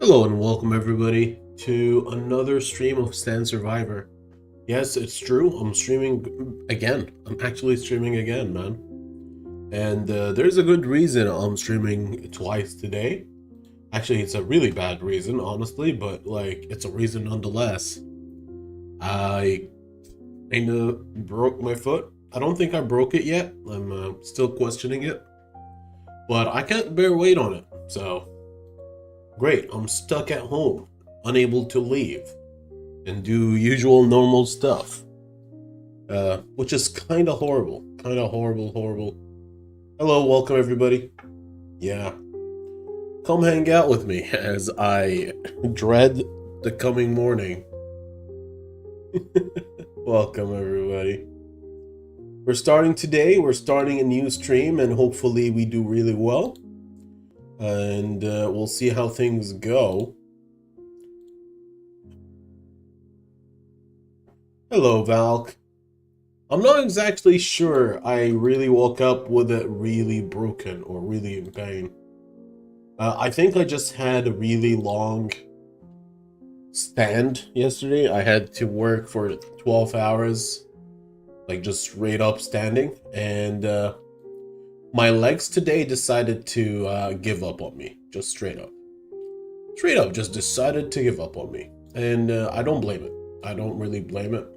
Hello and welcome everybody to another stream of Stand Survivor. Yes, it's true. I'm streaming again. I'm actually streaming again, man. And there's a good reason I'm streaming twice today. Actually, it's a really bad reason, honestly, but like it's a reason nonetheless. I kinda broke my foot. I don't think I broke it yet. I'm still questioning it, but I can't bear weight on it. So great. I'm stuck at home, unable to leave and do usual normal stuff, which is kind of horrible. Kind of horrible. Hello, welcome everybody. Yeah, come hang out with me as I dread the coming morning. Welcome everybody. We're starting today. We're starting a new stream, and hopefully we do really well. And we'll see how things go. Hello, Valk. I'm not exactly sure I really woke up with it really broken or really in pain. I think I just had a really long stand yesterday. I had to work for 12 hours, like just straight up standing. And my legs today decided to give up on me, just straight up. Straight up, just decided to give up on me. And I don't blame it. I don't really blame it.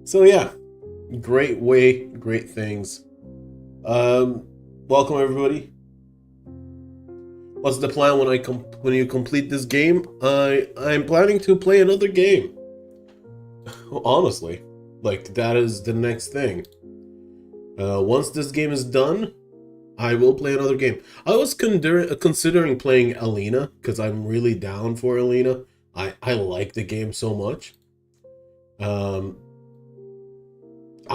So yeah, great things. Welcome everybody. What's the plan when you complete this game? I'm planning to play another game. Honestly, like that is the next thing. Once this game is done, I will play another game. I was considering playing Alina because I'm really down for Alina. I like the game so much. I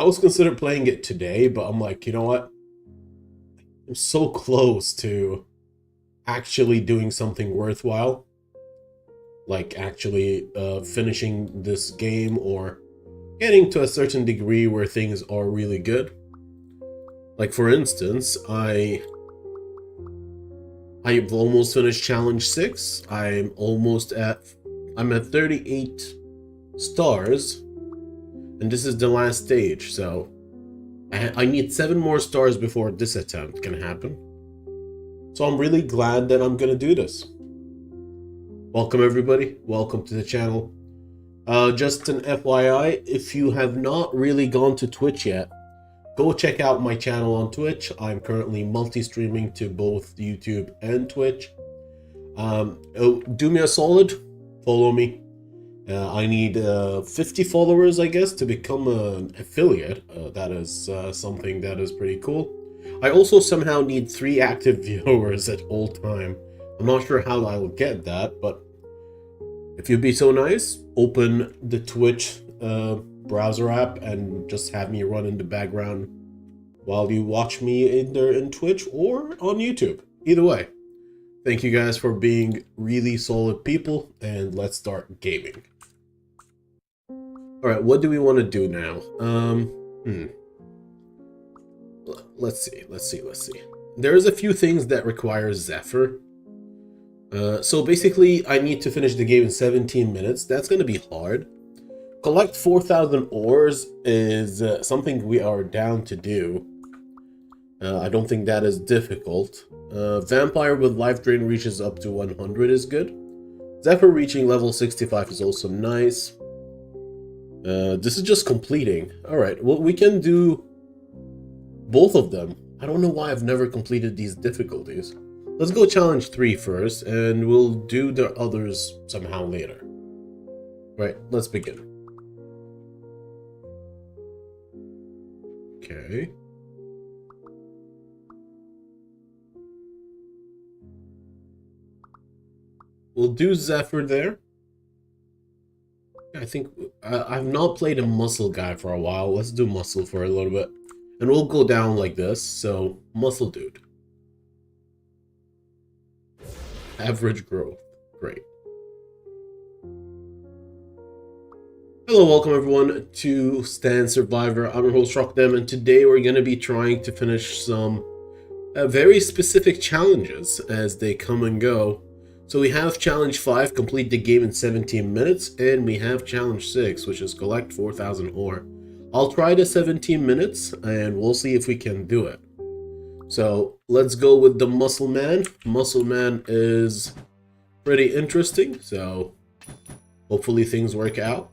was considering playing it today, but I'm like, you know what? I'm so close to actually doing something worthwhile. Like actually finishing this game or getting to a certain degree where things are really good. Like for instance, I've almost finished challenge 6. I'm at 38 stars. And this is the last stage, so I need 7 more stars before this attempt can happen. So I'm really glad that I'm gonna do this. Welcome everybody, welcome to the channel. Just an FYI, if you have not really gone to Twitch yet, go check out my channel on Twitch. I'm currently multi-streaming to both YouTube and Twitch. Do me a solid, follow me. I need 50 followers, I guess, to become an affiliate. That is something that is pretty cool. I also somehow need 3 active viewers at all time. I'm not sure how I will get that, but if you'd be so nice, open the Twitch browser app and just have me run in the background while you watch me either in Twitch or on YouTube. Either way, thank you guys for being really solid people, and let's start gaming. All right, what do we want to do now? Let's see. There's a few things that require Zephyr. So basically, I need to finish the game in 17 minutes. That's going to be hard. Collect 4,000 ores is something we are down to do. I don't think that is difficult. Vampire with life drain reaches up to 100 is good. Zephyr reaching level 65 is also nice. This is just completing. Alright, well, we can do both of them. I don't know why I've never completed these difficulties. Let's go challenge 3 first, and we'll do the others somehow later. Right, let's begin. Okay. We'll do Zephyr there. I think I've not played a muscle guy for a while. Let's do muscle for a little bit. And we'll go down like this. So, muscle dude. Average growth. Great. Hello, welcome everyone to Stand Survivor. I'm your host, Rockdem, and today we're going to be trying to finish some very specific challenges as they come and go. So we have challenge 5, complete the game in 17 minutes, and we have challenge 6, which is collect 4,000 ore. I'll try the 17 minutes and we'll see if we can do it. So let's go with the Muscle Man. Muscle Man is pretty interesting, so hopefully things work out.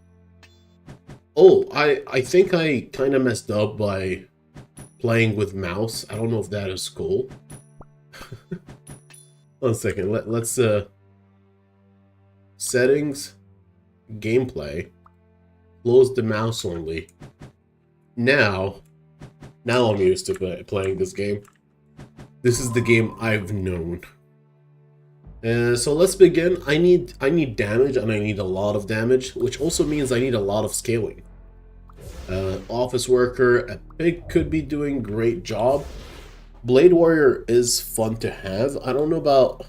Oh, I think I kind of messed up by playing with mouse. I don't know if that is cool. 1 second, let's settings, gameplay, close the mouse only. Now I'm used to playing this game. This is the game I've known. So let's begin. I need damage, and I need a lot of damage, which also means I need a lot of scaling. Office Worker, a pig could be doing great job. Blade Warrior is fun to have. I don't know about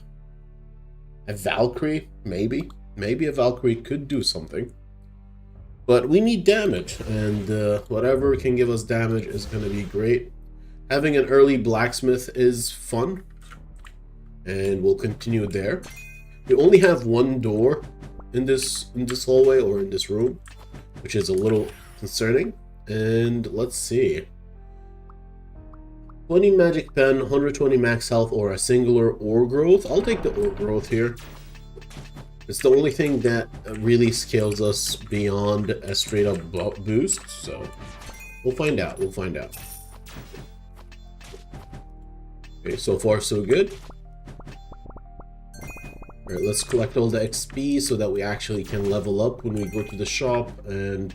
a Valkyrie, maybe. Maybe a Valkyrie could do something. But we need damage, and whatever can give us damage is going to be great. Having an early blacksmith is fun, and we'll continue there. We only have one door in this hallway or in this room, which is a little concerning. And let's see. 20 magic pen, 120 max health, or a singular ore growth. I'll take the ore growth here. It's the only thing that really scales us beyond a straight up boost, so we'll find out. We'll find out. Okay, so far so good. Alright, let's collect all the XP so that we actually can level up when we go to the shop. And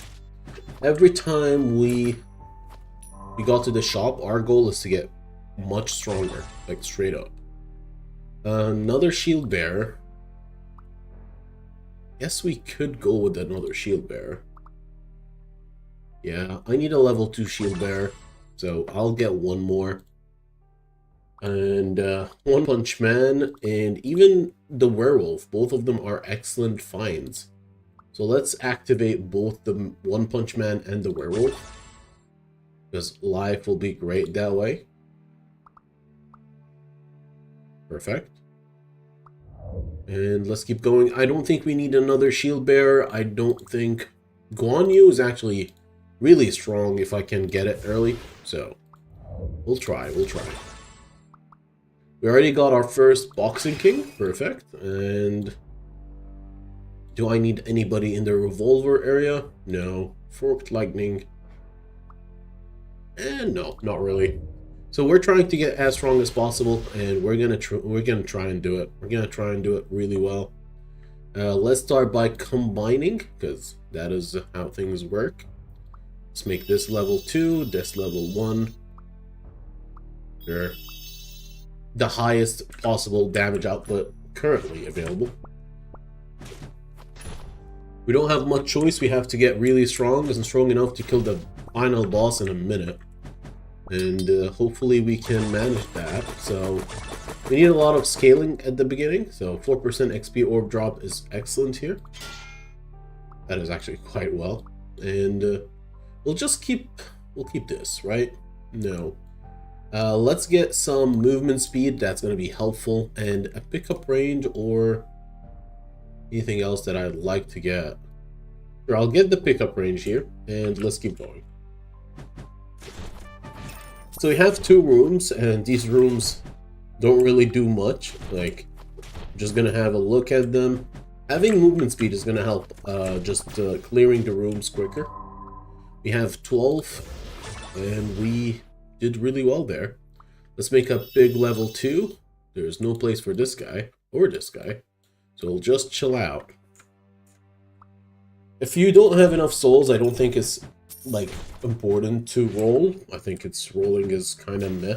every time we got to the shop, our goal is to get much stronger, like straight up. Another shield bearer. Guess we could go with another shield bearer. Yeah, I need a level 2 shield bearer, so I'll get one more. And One Punch Man and even the Werewolf, both of them are excellent finds. So let's activate both the One Punch Man and the Werewolf, because life will be great that way. Perfect. And let's keep going. I don't think we need another shield bearer. I don't think Guan Yu is actually really strong if I can get it early. So we'll try. We already got our first Boxing King. Perfect. And do I need anybody in the revolver area? No. Forked Lightning. And no, not really. So we're trying to get as strong as possible, and we're gonna try and do it. We're gonna try and do it really well. Let's start by combining, because that is how things work. Let's make this level 2, this level 1. They're the highest possible damage output currently available. We don't have much choice. We have to get really strong and strong enough to kill the final boss in a minute. And hopefully we can manage that. So we need a lot of scaling at the beginning. So 4% XP orb drop is excellent here. That is actually quite well. And we'll keep this, right? No. Let's get some movement speed. That's going to be helpful, and a pickup range or anything else that I'd like to get. Sure, I'll get the pickup range here, and let's keep going. So we have 2 rooms, and these rooms don't really do much. Like, I'm just gonna have a look at them. Having movement speed is gonna help, clearing the rooms quicker. We have 12, and we did really well there. Let's make a big level 2. There's no place for this guy, or this guy. So we'll just chill out. If you don't have enough souls, I don't think it's like important to roll. I think it's rolling is kind of meh.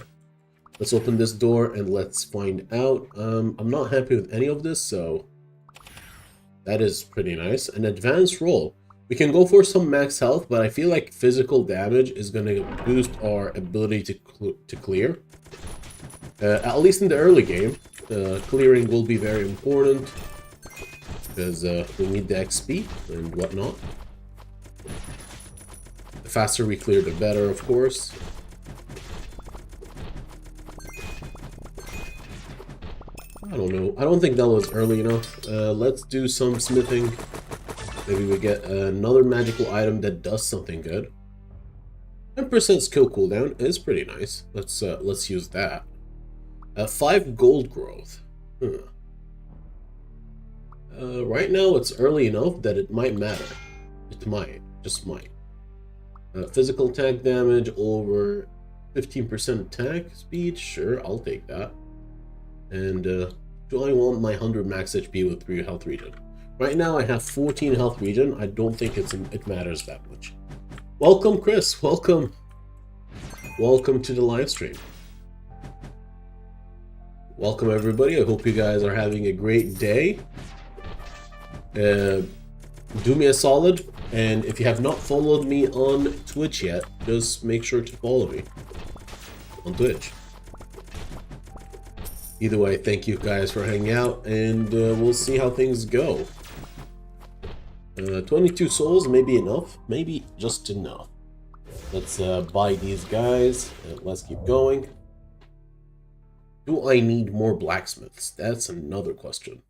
Let's open this door and let's find out. I'm not happy with any of this, so that is pretty nice. An advanced roll. We can go for some max health, but I feel like physical damage is going to boost our ability to clear. At least in the early game, clearing will be very important, because we need the XP and whatnot. The faster we clear, the better, of course. I don't know. I don't think that was early enough. Let's do some smithing. Maybe we get another magical item that does something good. 10% skill cooldown is pretty nice. Let's use that. 5 gold growth. Right now it's early enough that it might matter. It might, just might. Physical attack damage over 15% attack speed. Sure, I'll take that. And do I want my 100 max HP with 3 health regen? Right now I have 14 health regen. I don't think it matters that much. Welcome, Chris. Welcome. Welcome to the live stream. Welcome, everybody. I hope you guys are having a great day. Do me a solid, and if you have not followed me on Twitch yet, just make sure to follow me on Twitch. Either way, thank you guys for hanging out, and we'll see how things go. 22 souls may be enough, maybe just enough. Let's buy these guys, and let's keep going. Do I need more blacksmiths? That's another question.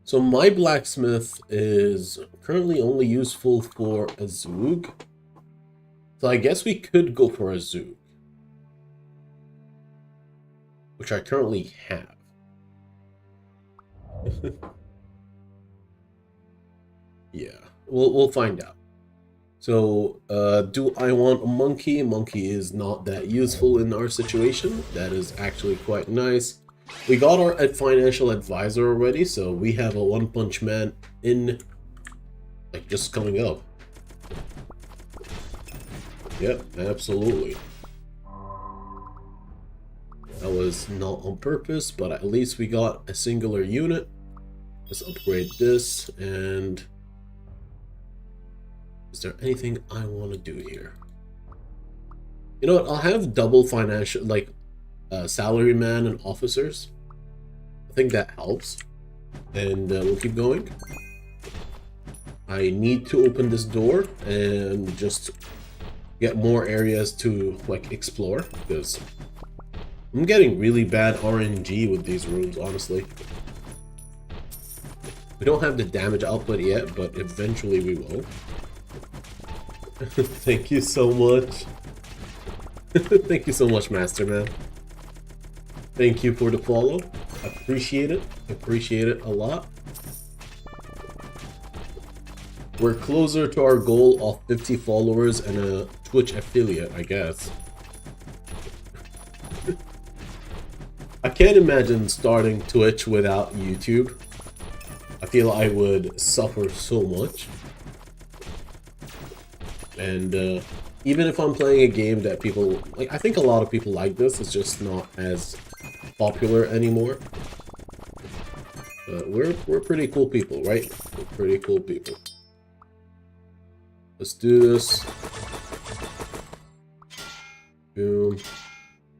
So my blacksmith is currently only useful for a Zoog. So I guess we could go for a Zoog, which I currently have. Yeah, we'll find out. So, do I want a monkey? Monkey is not that useful in our situation. That is actually quite nice. We got our financial advisor already, so we have a One Punch Man in, like, just coming up. Yep, absolutely. That was not on purpose, but at least we got a singular unit. Let's upgrade this, and is there anything I want to do here? You know what, I'll have double financial, like, salaryman and officers. I think that helps. And we'll keep going. I need to open this door and just get more areas to, like, explore, because I'm getting really bad RNG with these rooms, honestly. We don't have the damage output yet, but eventually we will. Thank you so much. Thank you so much, Master Man. Thank you for the follow. Appreciate it. Appreciate it a lot. We're closer to our goal of 50 followers and a Twitch affiliate, I guess. I can't imagine starting Twitch without YouTube. I feel I would suffer so much. And even if I'm playing a game that people like, I think a lot of people like this, it's just not as popular anymore. But we're pretty cool people, right? We're pretty cool people. Let's do this. Boom.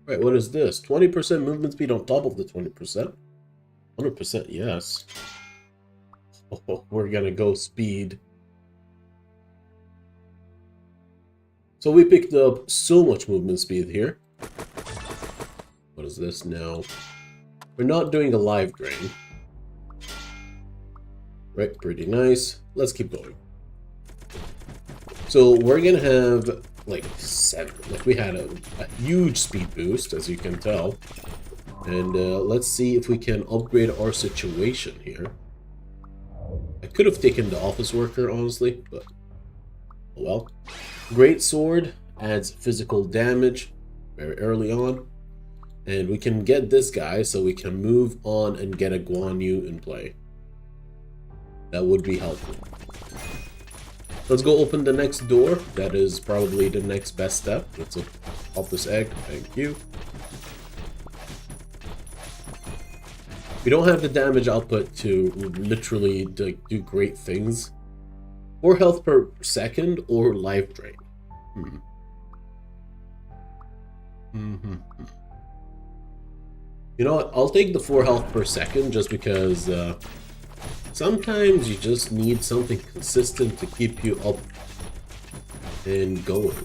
Right, what is this? 20% movement speed on top of the 20%? 100% yes. Oh, we're gonna go speed. So we picked up so much movement speed here. What is this now? We're not doing a live drain. Right, pretty nice. Let's keep going. So we're gonna have like 7. Like we had a huge speed boost, as you can tell. And let's see if we can upgrade our situation here. I could have taken the office worker, honestly, but oh well. Great sword adds physical damage very early on. And we can get this guy so we can move on and get a Guan Yu in play. That would be helpful. Let's go open the next door. That is probably the next best step. Let's pop this egg. Thank you. We don't have the damage output to literally do great things. 4 health per second or life drain. You know what? I'll take the 4 health per second just because sometimes you just need something consistent to keep you up and going.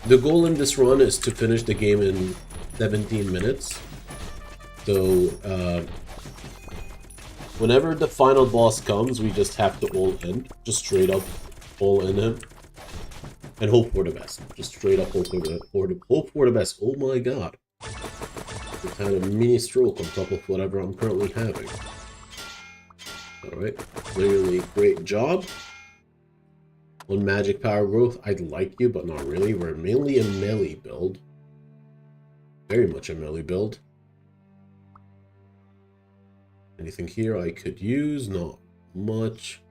The goal in this run is to finish the game in 17 minutes. So, whenever the final boss comes, we just have to all in. Just straight up all in him. And hope for the best. Just straight up hope for the best. Oh my god. Just had a mini stroke on top of whatever I'm currently having. Alright. Clearly, great job. On magic power growth, I'd like you, but not really. We're mainly a melee build. Very much a melee build. Anything here I could use? Not much.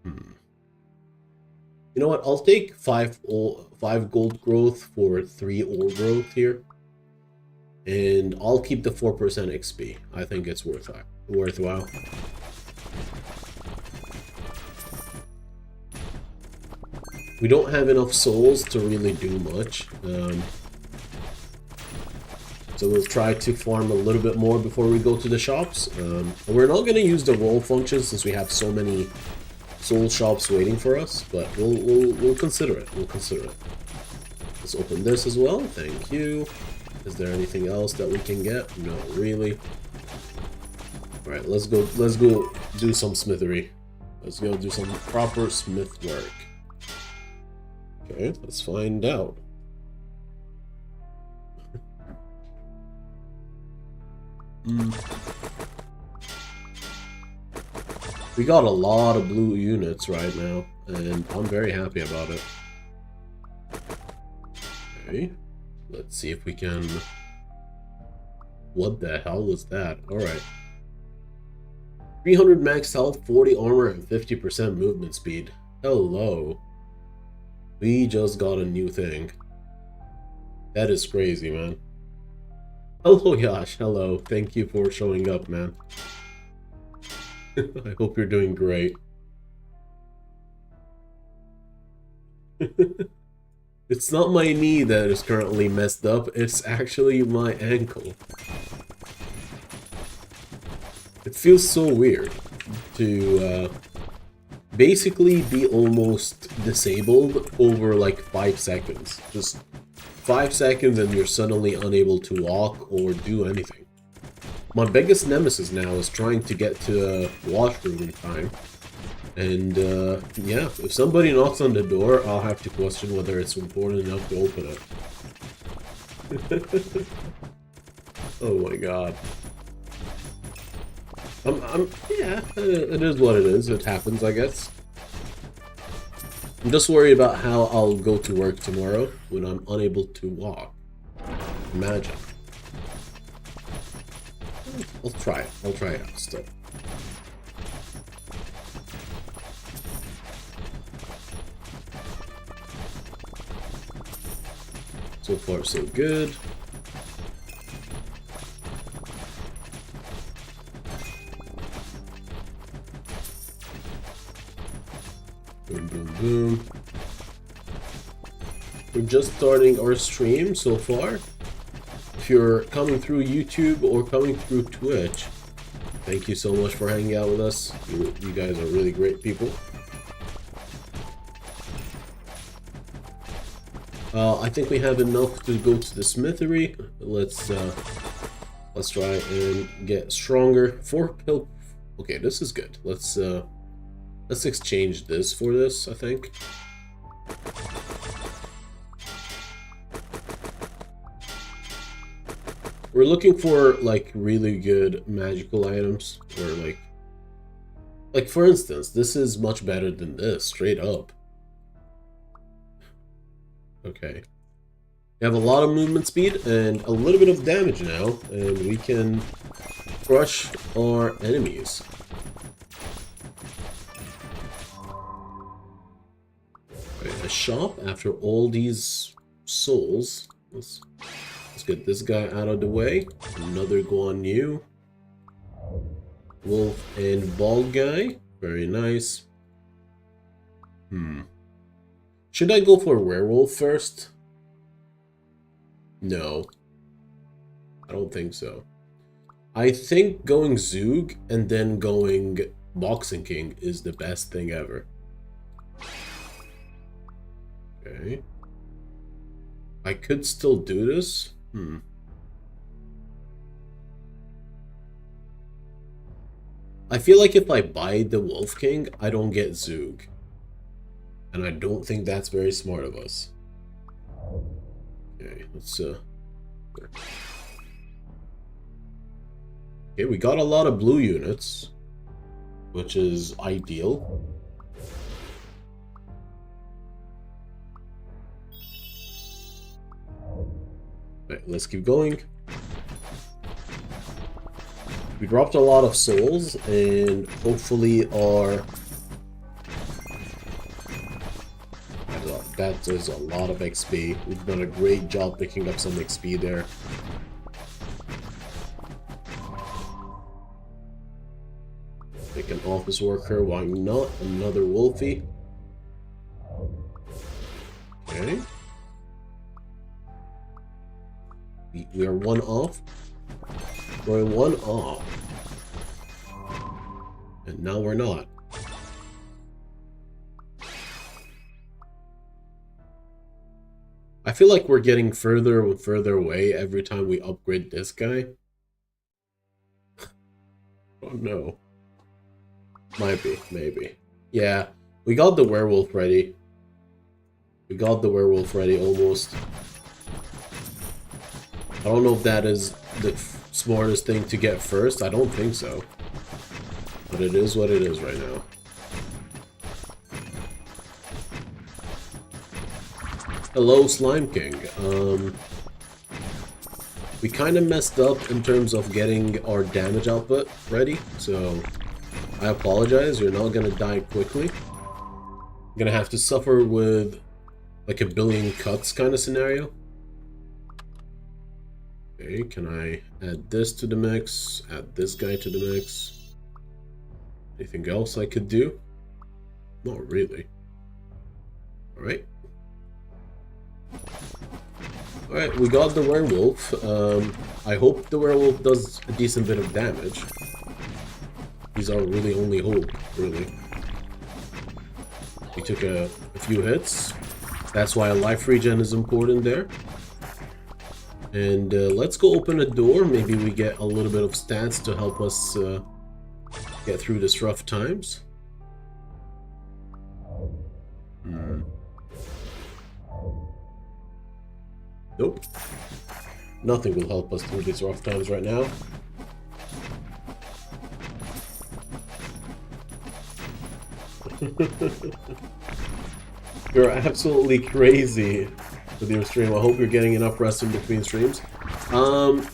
You know what? I'll take 5 gold growth for 3 ore growth here. And I'll keep the 4% XP. I think it's worthwhile. We don't have enough souls to really do much. So we'll try to farm a little bit more before we go to the shops. We're not going to use the roll function since we have so many soul shops waiting for us, but we'll consider it. We'll consider it. Let's open this as well. Thank you. Is there anything else that we can get? No, really. All right, let's go do some smithery. Let's go do some proper smith work. Okay, let's find out. We got a lot of blue units right now, and I'm very happy about it. Okay, let's see if we can... What the hell was that? Alright. 300 max health, 40 armor, and 50% movement speed. Hello. We just got a new thing. That is crazy, man. Oh gosh, hello. Thank you for showing up, man. I hope you're doing great. It's not my knee that is currently messed up, it's actually my ankle. It feels so weird to basically be almost disabled over like 5 seconds. Just 5 seconds and you're suddenly unable to walk or do anything. My biggest nemesis now is trying to get to a washroom in time. And yeah, if somebody knocks on the door, I'll have to question whether it's important enough to open it. Oh my god. Yeah, it is what it is. It happens, I guess. I'm just worried about how I'll go to work tomorrow when I'm unable to walk. Imagine. I'll try it. I'll try it out still. So far, so good. Boom, boom, boom. We're just starting our stream so far. If you're coming through YouTube or coming through Twitch, thank you so much for hanging out with us. You guys are really great people. I think we have enough to go to the smithery. Let's try and get stronger. 4 pill. Okay, this is good. Let's exchange this for this, I think. We're looking for like really good magical items, or like for instance, this is much better than this, straight up. Okay. We have a lot of movement speed and a little bit of damage now, and we can crush our enemies. Right, a shop after all these souls. Let's get this guy out of the way. Another Guan Yu. Wolf and bald guy. Very nice. Should I go for werewolf first? No. I don't think so. I think going Zoog and then going Boxing King is the best thing ever. Okay. I could still do this. I feel like if I buy the Wolf King, I don't get Zoog. And I don't think that's very smart of us. Okay, let's Okay, we got a lot of blue units, which is ideal. Right, let's keep going. We dropped a lot of souls, and hopefully our... That is a lot of XP. We've done a great job picking up some XP there. Pick an office worker, why not? Another Wolfie. Okay. We are one off. We're one off. And now we're not. I feel like we're getting further and further away every time we upgrade this guy. Oh no. Might be, maybe. Yeah, we got the werewolf ready. We got the werewolf ready almost. I don't know if that is the smartest thing to get first. I don't think so. But it is what it is right now. Hello, Slime King. We kind of messed up in terms of getting our damage output ready, so I apologize. You're not gonna die quickly. I'm gonna have to suffer with like a billion cuts kind of scenario. Okay, can I add this to the mix? Add this guy to the mix? Anything else I could do? Not really. Alright. Alright, we got the werewolf. I hope the werewolf does a decent bit of damage. He's our really only hope, really. We took a few hits. That's why a life regen is important there. And let's go open a door. Maybe we get a little bit of stats to help us get through this rough times. Nope. Nothing will help us through these rough times right now. You're absolutely crazy with your stream. I hope you're getting enough rest in between streams. I'm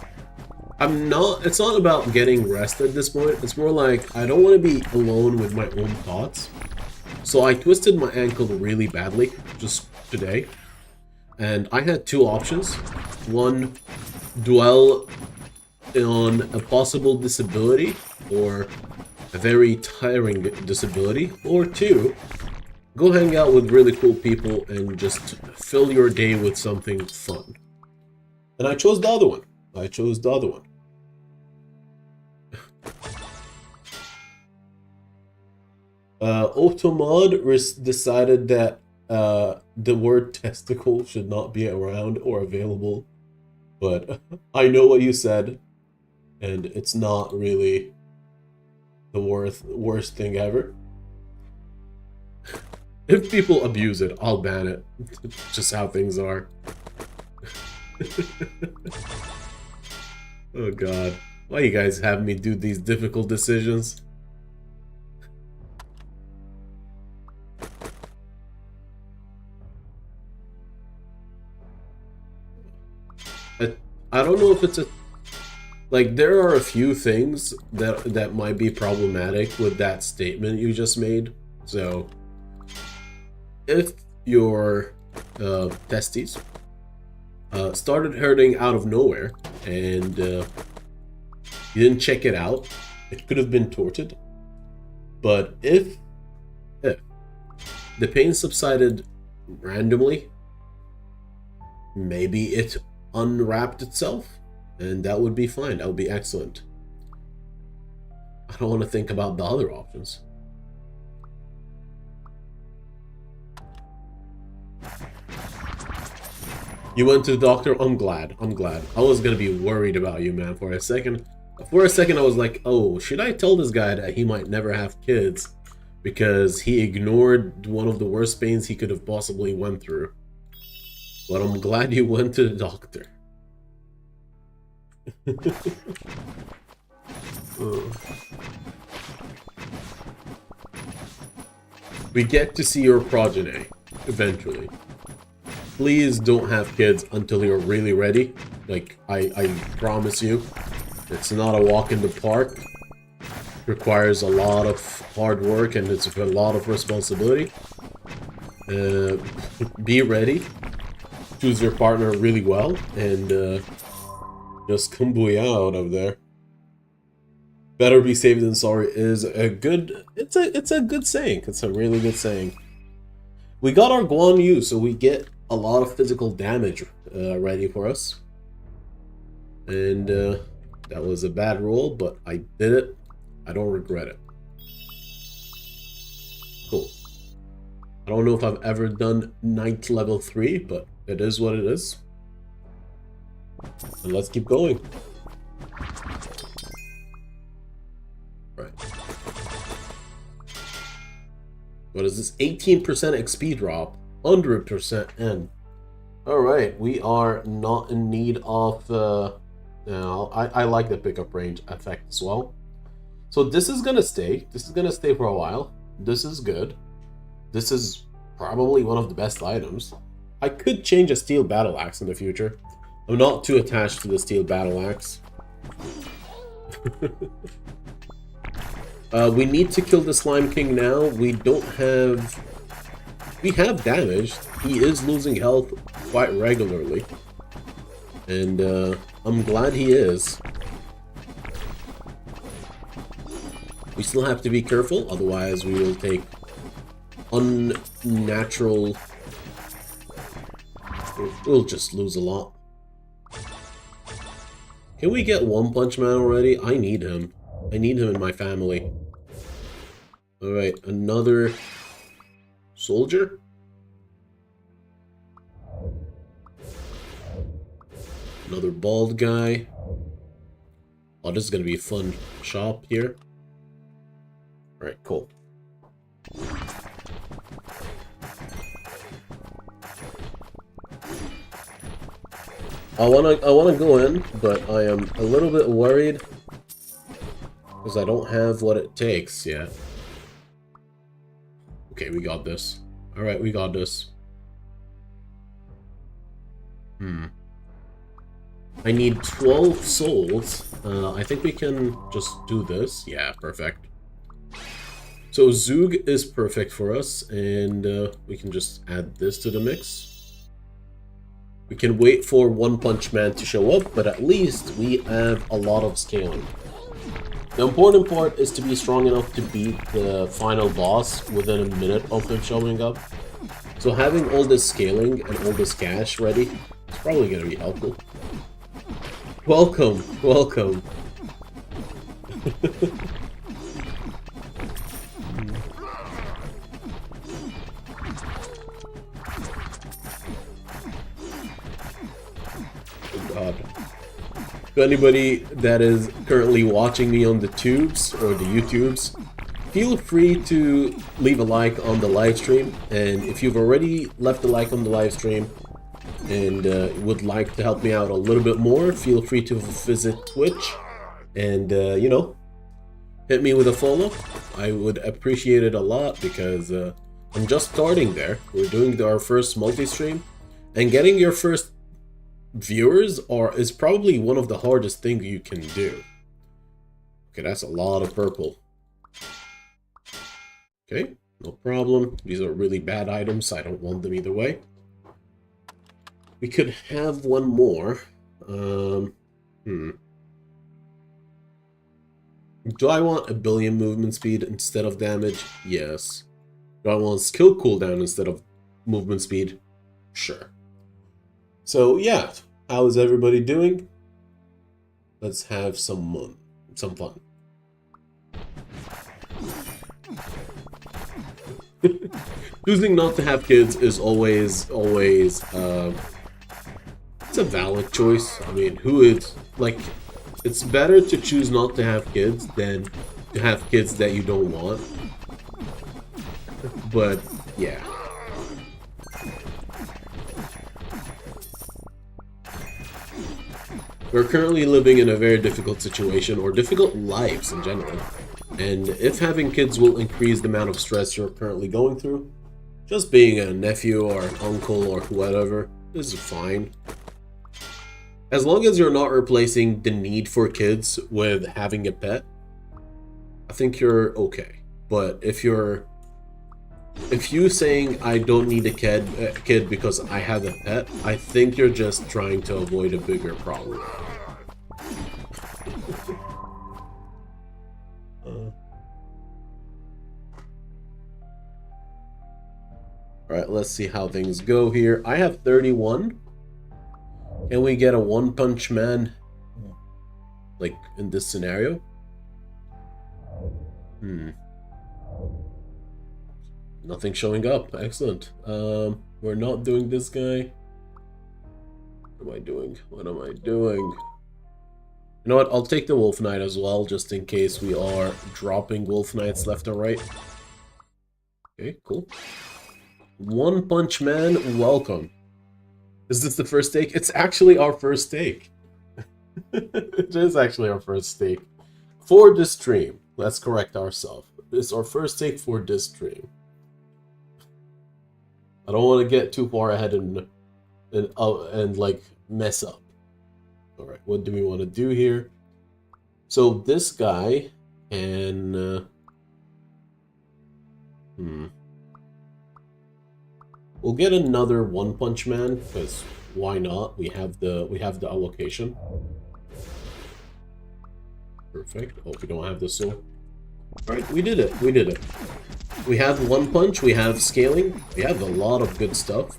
not... It's not about getting rest at this point. It's more like I don't want to be alone with my own thoughts. So I twisted my ankle really badly just today. And I had two options. One, dwell on a possible disability or a very tiring disability. Or two, go hang out with really cool people and just fill your day with something fun. And I chose the other one. I chose the other one. Automod decided that the word testicle should not be around or available, but I know what you said, and it's not really the worst thing ever. If people abuse it, I'll ban it. It's just how things are. Oh god. Why you guys have me do these difficult decisions? I don't know if it's a... Like, there are a few things that might be problematic with that statement you just made. So, if your testes started hurting out of nowhere and you didn't check it out, it could have been torted. But if the pain subsided randomly, maybe it unwrapped itself, and that would be fine. That would be excellent. I don't want to think about the other options. You went to the doctor? I'm glad. I'm glad. I was gonna be worried about you, man, for a second. For a second, I was like, oh, should I tell this guy that he might never have kids because he ignored one of the worst pains he could have possibly went through? But I'm glad you went to the doctor. We get to see your progeny, eventually. Please don't have kids until you're really ready. Like, I promise you. It's not a walk in the park. It requires a lot of hard work and it's a lot of responsibility. Be ready. Choose your partner really well and just kumbaya out of there. Better be safe than sorry is a good. It's a good saying. It's a really good saying. We got our Guan Yu, so we get a lot of physical damage ready for us. And that was a bad roll, but I did it. I don't regret it. Cool. I don't know if I've ever done Knight level 3, but it is what it is. And let's keep going. Right. What is this? 18% XP drop. 100% N. Alright, we are not in need of... now, I like the pickup range effect as well. So this is gonna stay. This is gonna stay for a while. This is good. This is probably one of the best items. I could change a steel battle axe in the future. I'm not too attached to the steel battle axe. We need to kill the Slime King now. We don't have... We have damage. He is losing health quite regularly. And I'm glad he is. We still have to be careful, otherwise we will take unnatural... We'll just lose a lot. Can we get One Punch Man already? I need him. I need him in my family. Alright, another soldier? Another bald guy. Oh, this is gonna be a fun shop here. Alright, cool. I wanna go in, but I am a little bit worried because I don't have what it takes yet. Okay, we got this. Alright, we got this. I need 12 souls. I think we can just do this. Yeah, perfect. So Zoog is perfect for us, and we can just add this to the mix. We can wait for One Punch Man to show up, but at least we have a lot of scaling. The important part is to be strong enough to beat the final boss within a minute of him showing up. So having all this scaling and all this cash ready is probably going to be helpful. Welcome, welcome. Oh God. To anybody that is currently watching me on the tubes or the YouTubes, feel free to leave a like on the live stream. And if you've already left a like on the live stream and would like to help me out a little bit more, feel free to visit Twitch and, you know, hit me with a follow. I would appreciate it a lot because I'm just starting there. We're doing our first multi-stream, and getting your first viewers is probably one of the hardest things you can do. Okay, that's a lot of purple. Okay, no problem. These are really bad items. I don't want them either way. We could have one more. Do I want a billion movement speed instead of damage? Yes. Do I want skill cooldown instead of movement speed? Sure. So yeah, how is everybody doing? Let's have some fun. Choosing not to have kids is always It's a valid choice. I mean, who is like, it's better to choose not to have kids than to have kids that you don't want. But yeah. We're currently living in a very difficult situation, or difficult lives in general. And if having kids will increase the amount of stress you're currently going through, just being a nephew or an uncle or whatever is fine. As long as you're not replacing the need for kids with having a pet, I think you're okay. But if you saying I don't need a kid because I have a pet, I think you're just trying to avoid a bigger problem. Alright, let's see how things go here. I have 31. Can we get a One Punch Man, like, in this scenario? Nothing showing up. Excellent. We're not doing this guy. What am I doing? What am I doing? You know what? I'll take the Wolf Knight as well, just in case we are dropping Wolf Knights left and right. Okay, cool. One Punch Man, welcome. Is this the first take? It's actually our first take. It is actually our first take. For this stream. Let's correct ourselves. It's our first take for this stream. I don't want to get too far ahead and like mess up. All right, what do we want to do here? So this guy and we'll get another One Punch Man because why not? We have the allocation. Perfect. Oh, we don't have the soul. All right, we did it. We did it. We have One Punch, we have scaling, we have a lot of good stuff.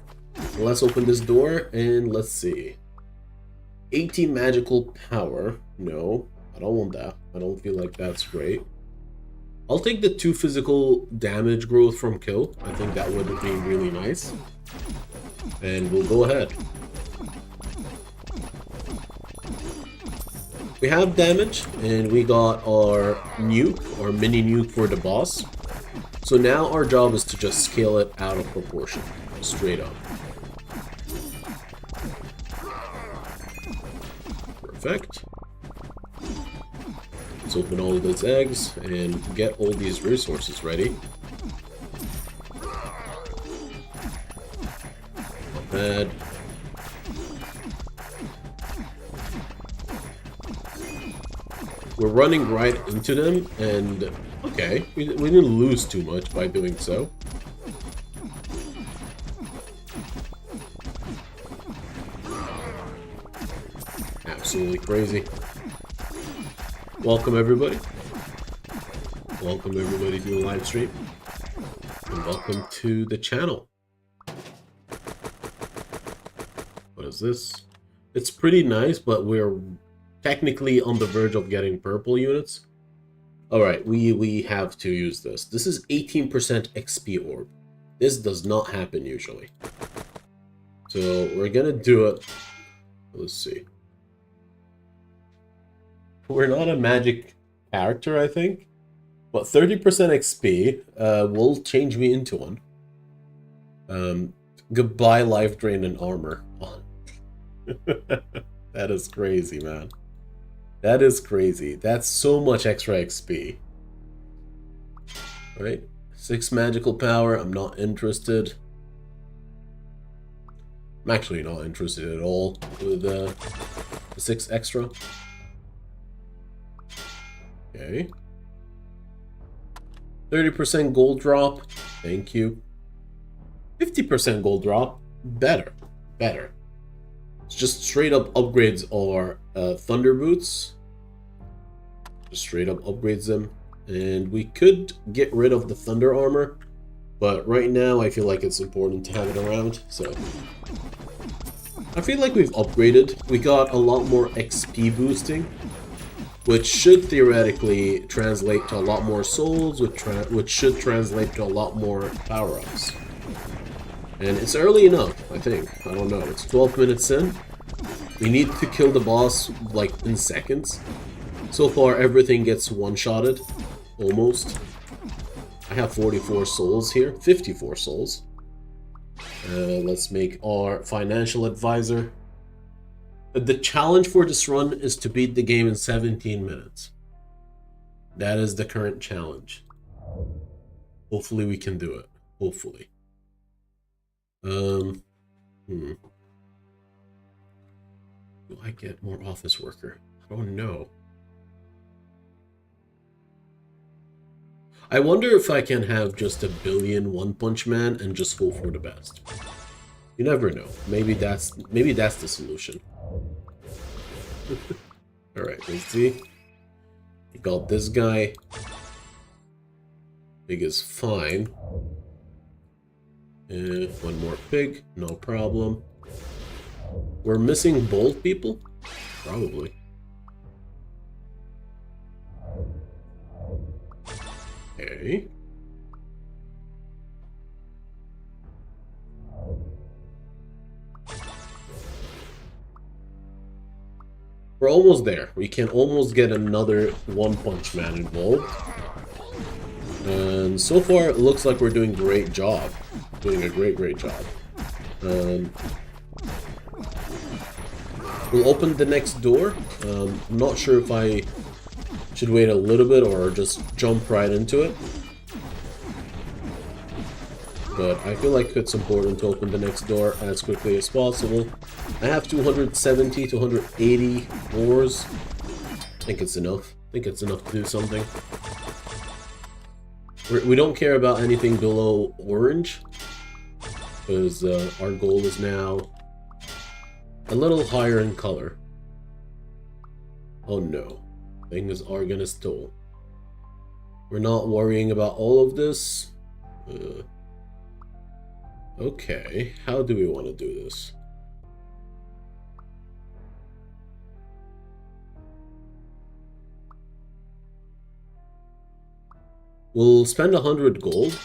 Let's open this door and let's see. 18 magical power. No, I don't want that. I don't feel like that's great. I'll take the 2 physical damage growth from kill. I think that would be really nice. And we'll go ahead. We have damage and we got our nuke or mini nuke for the boss. So now our job is to just scale it out of proportion, straight up. Perfect. Let's open all of those eggs and get all these resources ready. Not bad. We're running right into them and okay, we didn't lose too much by doing so. Absolutely crazy. Welcome everybody. Welcome everybody to the live stream. And welcome to the channel. What is this? It's pretty nice, but we're technically on the verge of getting purple units. Alright, we have to use this. This is 18% XP orb. This does not happen usually. So we're gonna do it. Let's see. We're not a magic character, I think. But 30% XP will change me into one. Goodbye life drain and armor. That is crazy, man. That is crazy. That's so much extra XP. Alright. 6 magical power. I'm not interested. I'm actually not interested at all with the 6 extra. Okay. 30% gold drop. Thank you. 50% gold drop. Better. Better. It's just straight up upgrades our thunder boots. Just straight up upgrades them. And we could get rid of the thunder armor. But right now I feel like it's important to have it around. So I feel like we've upgraded. We got a lot more XP boosting, which should theoretically translate to a lot more souls, which should translate to a lot more power-ups. And it's early enough, I think. I don't know. It's 12 minutes in. We need to kill the boss, like, in seconds. So far, everything gets one-shotted. Almost. I have 44 souls here. 54 souls. Let's make our financial advisor. The challenge for this run is to beat the game in 17 minutes. That is the current challenge. Hopefully we can do it. Hopefully. Do I get more office worker? I don't know. I wonder if I can have just a billion One Punch Man and just hope for the best. You never know. Maybe that's the solution. Alright, let's see. We got this guy. Pig is fine. One more pig, no problem. We're missing bold people? Probably. Okay. We're almost there. We can almost get another One Punch Man involved. And so far, it looks like we're doing a great job. Doing a great job. We'll open the next door. I'm not sure if I should wait a little bit or just jump right into it. But I feel like it's important to open the next door as quickly as possible. I have 270, 280 ores. I think it's enough. I think it's enough to do something. We don't care about anything below orange, because our goal is now a little higher in color. Oh no. Things are gonna stall. We're not worrying about all of this. Okay, how do we want to do this? We'll spend 100 gold.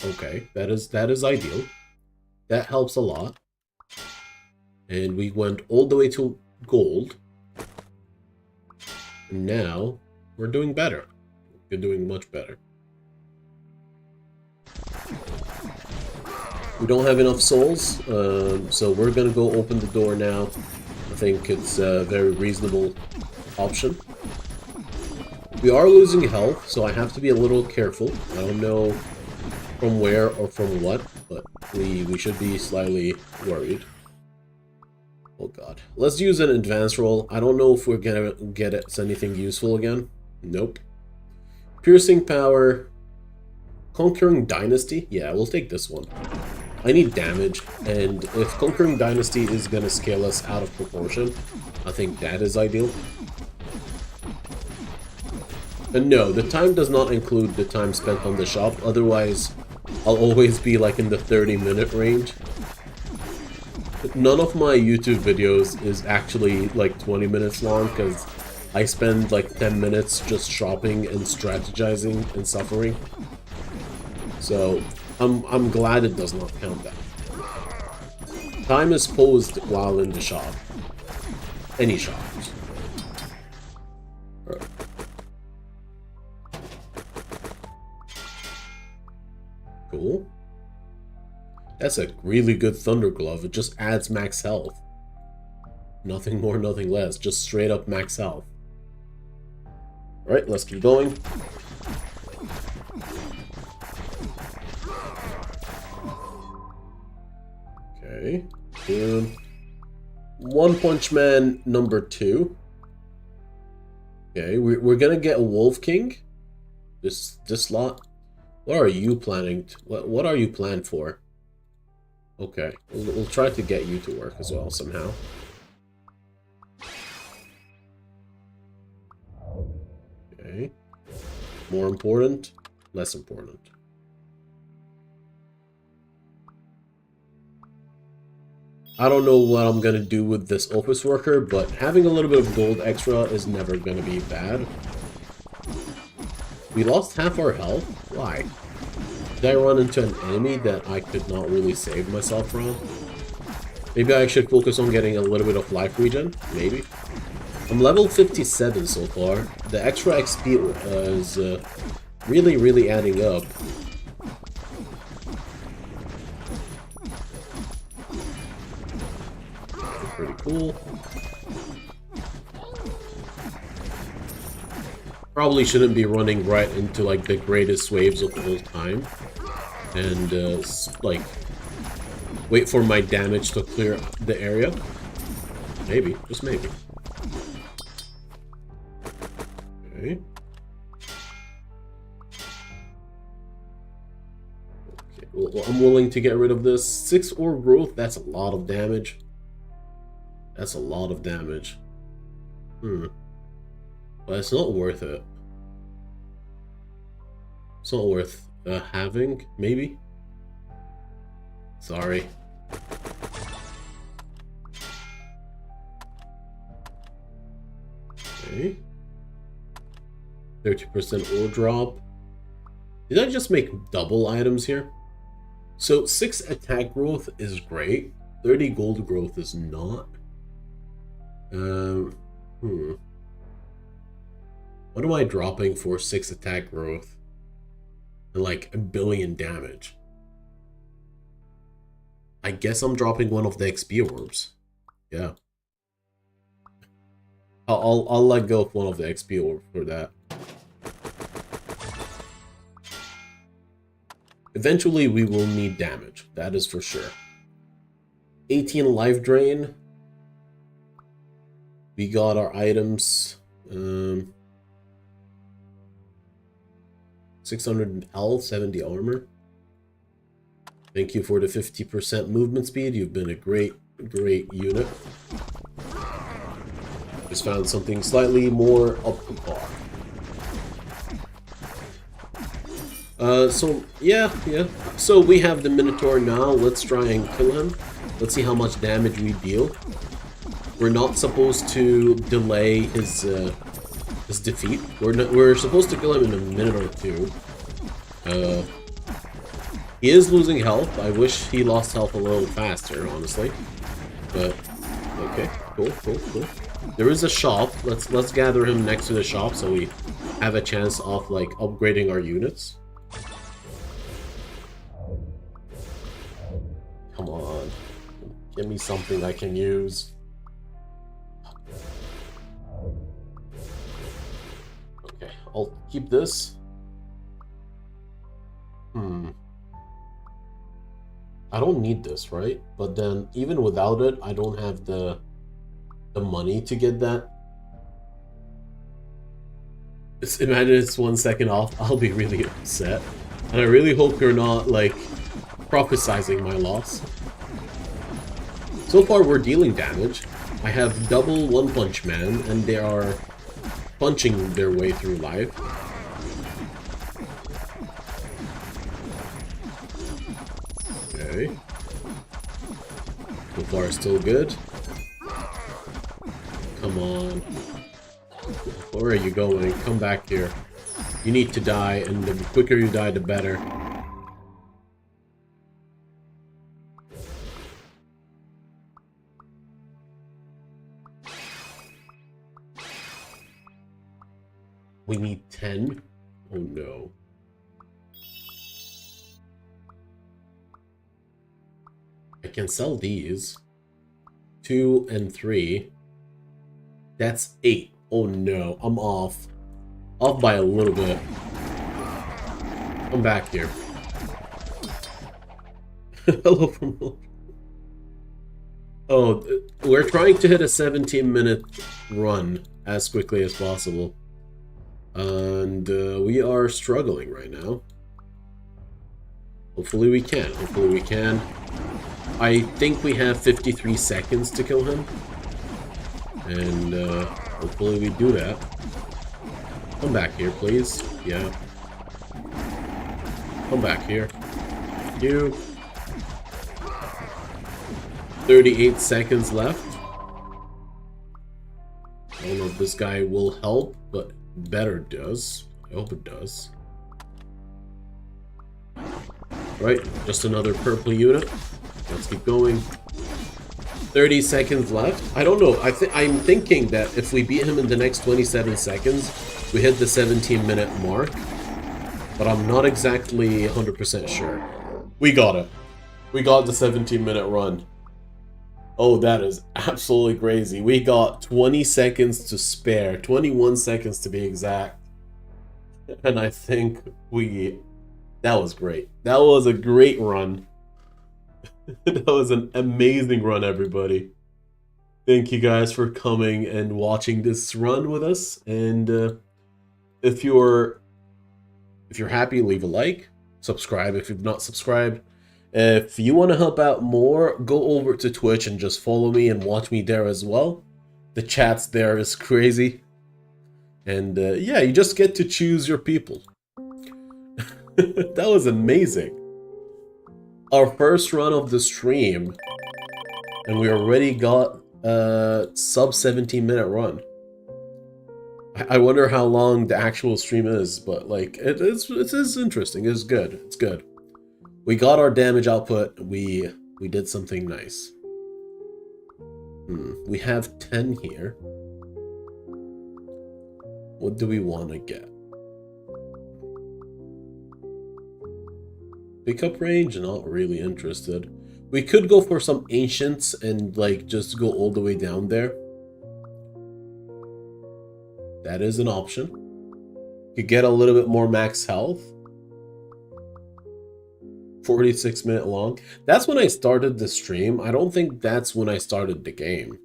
Okay, that is ideal. That helps a lot. And we went all the way to gold. And now we're doing better. We're doing much better. We don't have enough souls, so we're gonna go open the door now. I think it's a very reasonable option. We are losing health, so I have to be a little careful. I don't know from where or from what, but we should be slightly worried. Oh god. Let's use an advanced roll. I don't know if we're gonna get it anything useful again. Nope. Piercing power. Conquering Dynasty? Yeah, we'll take this one. I need damage, and if Conquering Dynasty is gonna scale us out of proportion, I think that is ideal. And no, the time does not include the time spent on the shop, otherwise I'll always be like in the 30-minute range. None of my YouTube videos is actually like 20 minutes long, because I spend like 10 minutes just shopping and strategizing and suffering. So I'm glad it does not count that. Time is paused while in the shop. Any shop. Right. Cool. That's a really good Thunder Glove. It just adds max health. Nothing more, nothing less. Just straight up max health. Alright, let's keep going. Okay. Good. One Punch Man number 2. Okay, we're gonna get Wolf King. This slot. What are you planning? What are you planned for? Okay, we'll try to get you to work as well somehow. Okay. More important, less important. I don't know what I'm gonna do with this office worker, but having a little bit of gold extra is never gonna be bad. We lost half our health? Why? Did I run into an enemy that I could not really save myself from? Maybe I should focus on getting a little bit of life regen, maybe. I'm level 57 so far. The extra XP is really adding up. Pretty cool. Probably shouldn't be running right into like the greatest waves of all time. And like wait for my damage to clear the area. Maybe, just maybe. Okay. Okay, well, I'm willing to get rid of this. 6 ore growth, that's a lot of damage. That's a lot of damage. But it's not worth it. It's not worth having, maybe? Sorry. Okay. 30% ore drop. Did I just make double items here? So 6 attack growth is great. 30 gold growth is not. What am I dropping for 6 attack growth? And like 1 billion damage. I guess I'm dropping one of the XP orbs. Yeah. I'll let go of one of the XP orbs for that. Eventually we will need damage, that is for sure. 18 life drain. We got our items. 600 L, 70 armor. Thank you for the 50% movement speed. You've been a great unit. Just found something slightly more up to par. So yeah. So we have the Minotaur now. Let's try and kill him. Let's see how much damage we deal. We're not supposed to delay his defeat. We're supposed to kill him in a minute or two. He is losing health. I wish he lost health a little faster, honestly. But okay, cool. There is a shop. Let's gather him next to the shop so we have a chance of like upgrading our units. Come on, give me something I can use. Okay, I'll keep this. I don't need this, right? But then even without it, I don't have the money to get that. Imagine it's 1 second off. I'll be really upset. And I really hope you're not like prophesizing my loss. So far we're dealing damage. I have double One Punch Man and they are punching their way through life. Okay. So far still good. Come on. Where are you going? Come back here. You need to die, and the quicker you die, the better. We need 10? Oh no. I can sell these. 2 and 3. That's 8. Oh no, I'm off. Off by a little bit. Come back here. Hello from... Oh, we're trying to hit a 17-minute run as quickly as possible. And we are struggling right now. Hopefully we can. Hopefully we can. I think we have 53 seconds to kill him. And hopefully we do that. Come back here, please. Yeah. Come back here. You. 38 seconds left. I don't know if this guy will help, but better does. I hope it does. Right, just another purple unit. Let's keep going. 30 seconds left. I don't know. I'm thinking that if we beat him in the next 27 seconds, we hit the 17-minute mark. But I'm not exactly 100% sure. We got it. We got the 17-minute run. Oh, that is absolutely crazy. We got 20 seconds to spare. 21 seconds to be exact. And I think that was great. That was a great run. That was an amazing run, everybody. Thank you guys for coming and watching this run with us. And if you're happy, leave a like, subscribe if you've not subscribed. If you want to help out more, go over to Twitch and just follow me and watch me there as well. The chats there is crazy. And yeah, you just get to choose your people. That was amazing. Our first run of the stream, and we already got a sub 17-minute run. I wonder how long the actual stream is, but like it is interesting. It's good. It's good. We got our damage output. We did something nice. We have 10 here. What do we want to get? Pickup range? Not really interested. We could go for some ancients and like just go all the way down there. That is an option. Could get a little bit more max health. 46-minute long. That's when I started the stream. I don't think that's when I started the game.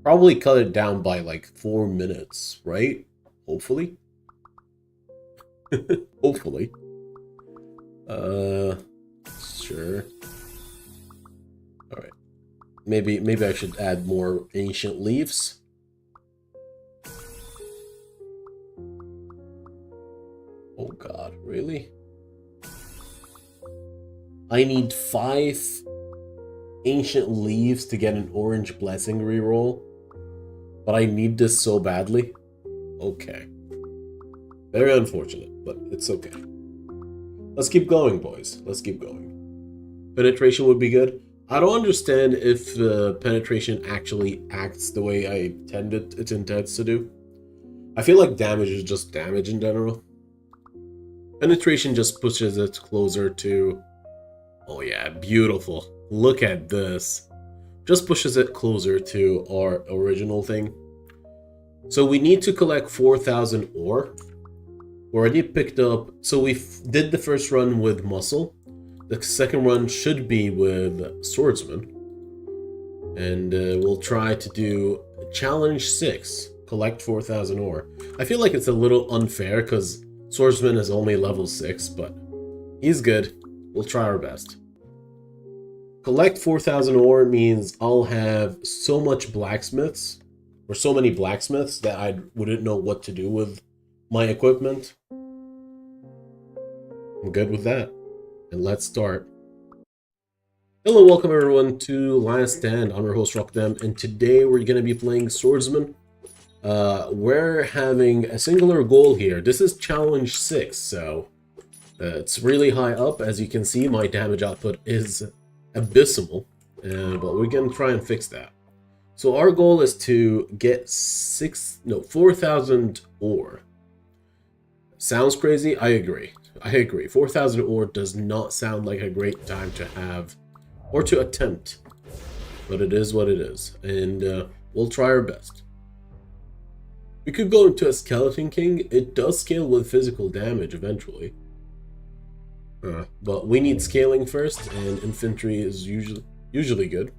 Probably cut it down by like 4 minutes, right? Hopefully. Hopefully. Sure. Alright. Maybe I should add more ancient leaves. Oh god, really? I need 5 ancient leaves to get an orange blessing reroll. But I need this so badly. Okay. Very unfortunate, but it's okay. Let's keep going, boys. Let's keep going. Penetration would be good. I don't understand if penetration actually acts the way it intends to do. I feel like damage is just damage in general. Penetration just pushes it closer to... Oh yeah, beautiful. Look at this. Just pushes it closer to our original thing. So we need to collect 4,000 ore. We already picked up... So we did the first run with Muscle. The second run should be with Swordsman. And we'll try to do Challenge 6. Collect 4,000 ore. I feel like it's a little unfair because Swordsman is only level 6, but he's good. We'll try our best. Collect 4,000 ore means I'll have so much blacksmiths, or so many blacksmiths, that I wouldn't know what to do with my equipment. I'm good with that. And let's start. Hello, welcome everyone to Last Stand. I'm your host, Rockdem, and today we're going to be playing Swordsman. We're having a singular goal here. This is Challenge 6, so it's really high up. As you can see, my damage output is abysmal, but we're going to try and fix that. So our goal is to get 4,000 ore. Sounds crazy? I agree. 4,000 ore does not sound like a great time to have or to attempt, but it is what it is, and we'll try our best. We could go into a Skeleton King. It does scale with physical damage eventually, but we need scaling first, and infantry is usually good.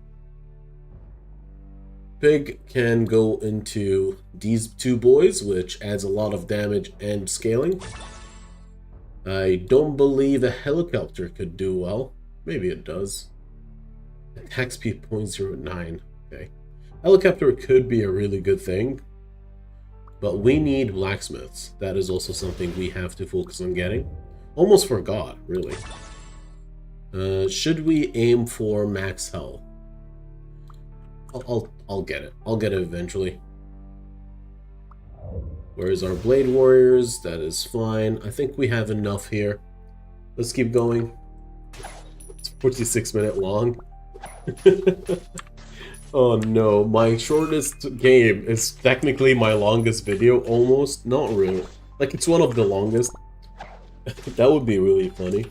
Pig can go into these two boys, which adds a lot of damage and scaling. I don't believe a helicopter could do well. Maybe it does. Attack speed 0.09. Okay. Helicopter could be a really good thing, but we need blacksmiths. That is also something we have to focus on getting. Almost forgot, really. Should we aim for max health? I'll get it. I'll get it eventually. Where's our Blade Warriors? That is fine. I think we have enough here. Let's keep going. It's 46-minute long. Oh no, my shortest game is technically my longest video, almost. Not really. Like, it's one of the longest. That would be really funny.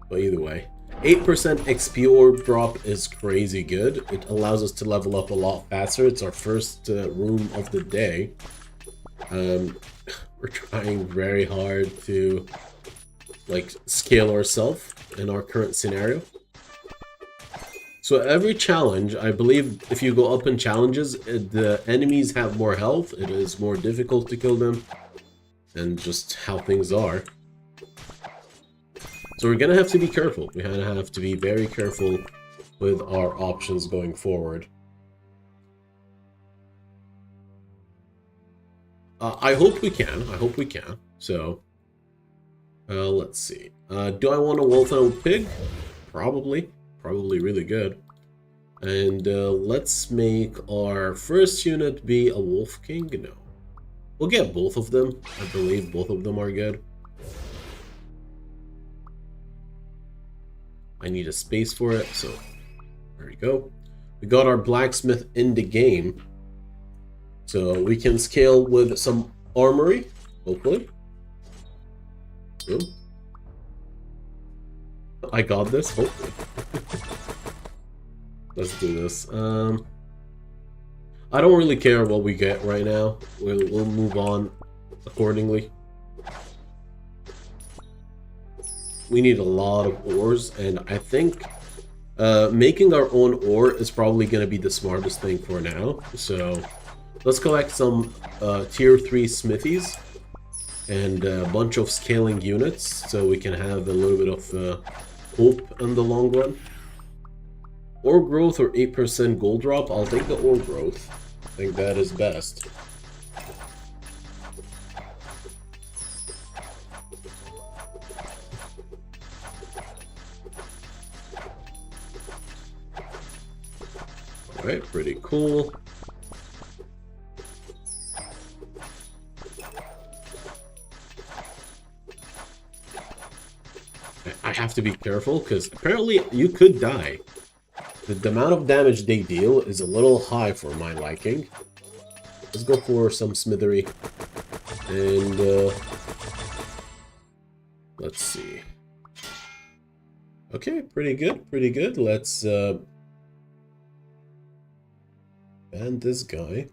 But either way. 8% XP orb drop is crazy good. It allows us to level up a lot faster. It's our first room of the day. We're trying very hard to, like, scale ourselves in our current scenario. So every challenge, I believe if you go up in challenges, the enemies have more health, it is more difficult to kill them, and just how things are. So we're gonna have to be careful. We're gonna have to be very careful with our options going forward. I hope we can. I hope we can. So, let's see. Do I want a wolf and a pig? Probably. Probably really good. And let's make our first unit be a wolf king. No. We'll get both of them. I believe both of them are good. I need a space for it, so there we go. We got our blacksmith in the game. So we can scale with some armory, hopefully. Good. I got this, hopefully. Let's do this. I don't really care what we get right now. We'll move on accordingly. We need a lot of ores, and I think making our own ore is probably going to be the smartest thing for now. So let's collect some tier 3 smithies and a bunch of scaling units so we can have a little bit of hope in the long run. Ore growth or 8% gold drop? I'll take the ore growth. I think that is best. Alright, pretty cool. I have to be careful because apparently you could die. The amount of damage they deal is a little high for my liking. Let's go for some smithery. And let's see. Okay, pretty good, pretty good. Let's ban this guy.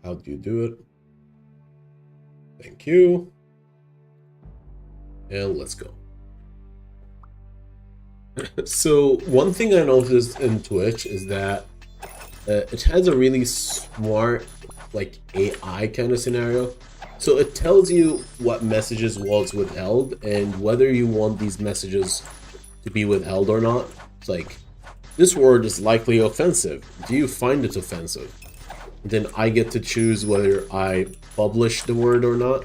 How do you do it? Thank you. And let's go. So one thing I noticed in Twitch is that it has a really smart, like, AI kind of scenario. So it tells you what messages was withheld and whether you want these messages to be withheld or not. It's like, this word is likely offensive. Do you find it offensive? Then I get to choose whether I publish the word or not.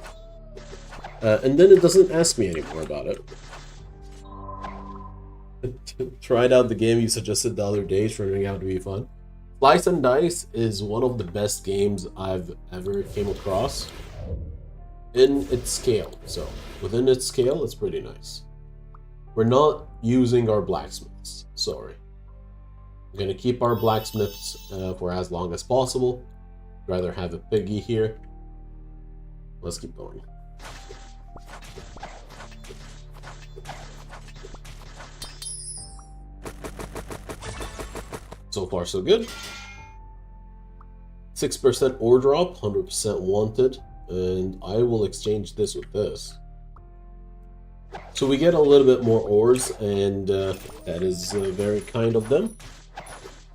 And then it doesn't ask me anymore about it. Tried out the game you suggested the other day, turning out to be fun. Slice and Dice is one of the best games I've ever came across in its scale. So within its scale, it's pretty nice. We're not using our blacksmiths, sorry. We're gonna keep our blacksmiths for as long as possible. Rather have a piggy here. Let's keep going. So far, so good. 6% ore drop, 100% wanted, and I will exchange this with this. So we get a little bit more ores, and that is very kind of them.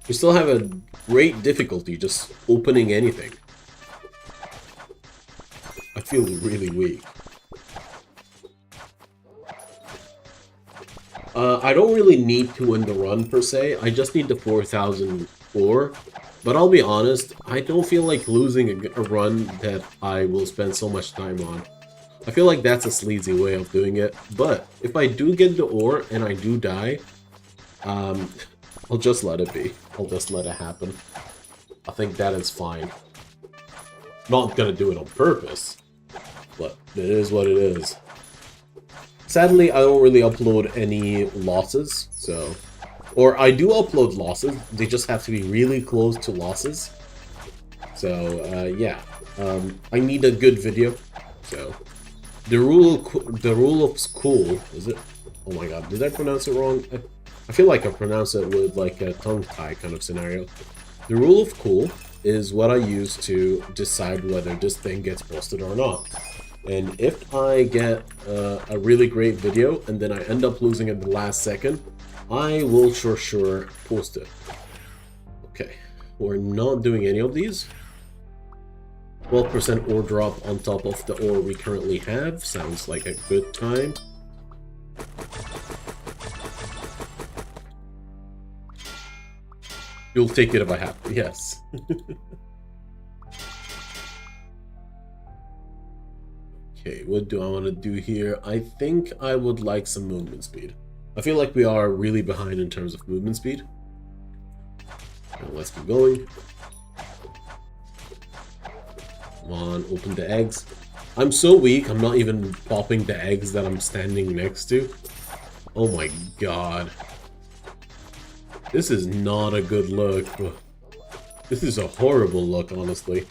We still have a great difficulty just opening anything. I feel really weak. I don't really need to win the run per se. I just need the 4,000 ore. But I'll be honest, I don't feel like losing a run that I will spend so much time on. I feel like that's a sleazy way of doing it. But if I do get the ore and I do die, I'll just let it be. I'll just let it happen. I think that is fine. Not gonna do it on purpose, but it is what it is. Sadly, I don't really upload any losses, so... Or I do upload losses, they just have to be really close to losses. So, yeah. I need a good video, so... The rule of cool, is it? Oh my god, did I pronounce it wrong? I feel like I pronounced it with like a tongue tie kind of scenario. The rule of cool is what I use to decide whether this thing gets posted or not. And if I get a really great video and then I end up losing at the last second, I will for sure post it. Okay, we're not doing any of these. 12% ore drop on top of the ore we currently have. Sounds like a good time. You'll take it if I have to, yes. Okay, what do I want to do here? I think I would like some movement speed. I feel like we are really behind in terms of movement speed. Okay, let's keep going. Come on, open the eggs. I'm so weak, I'm not even popping the eggs that I'm standing next to. Oh my god. This is not a good look. This is a horrible look, honestly.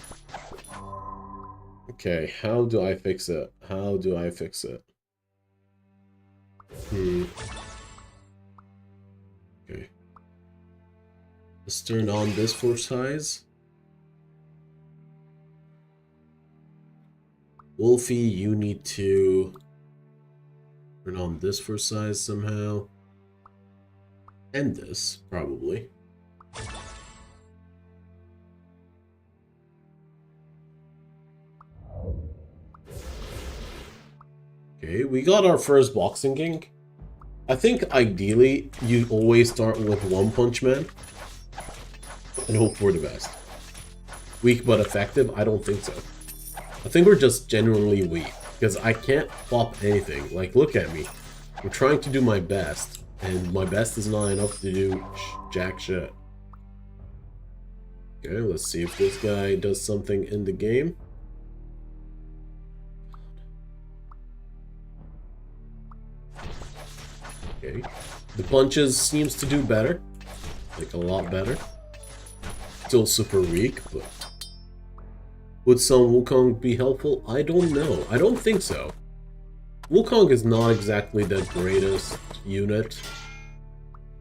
Okay, how do I fix it? How do I fix it? Okay. Let's turn on this for size. Wolfie, you need to turn on this for size somehow. And this, probably. Okay, we got our first Boxing King. I think ideally you always start with One Punch Man and hope for the best. Weak but effective? I don't think so. I think we're just genuinely weak because I can't pop anything. Like, look at me. I'm trying to do my best. And my best is not enough to do jack shit. Okay, let's see if this guy does something in the game. Okay. The punches seems to do better. Like, a lot better. Still super weak, but... Would some Wukong be helpful? I don't know. I don't think so. Wukong is not exactly the greatest unit.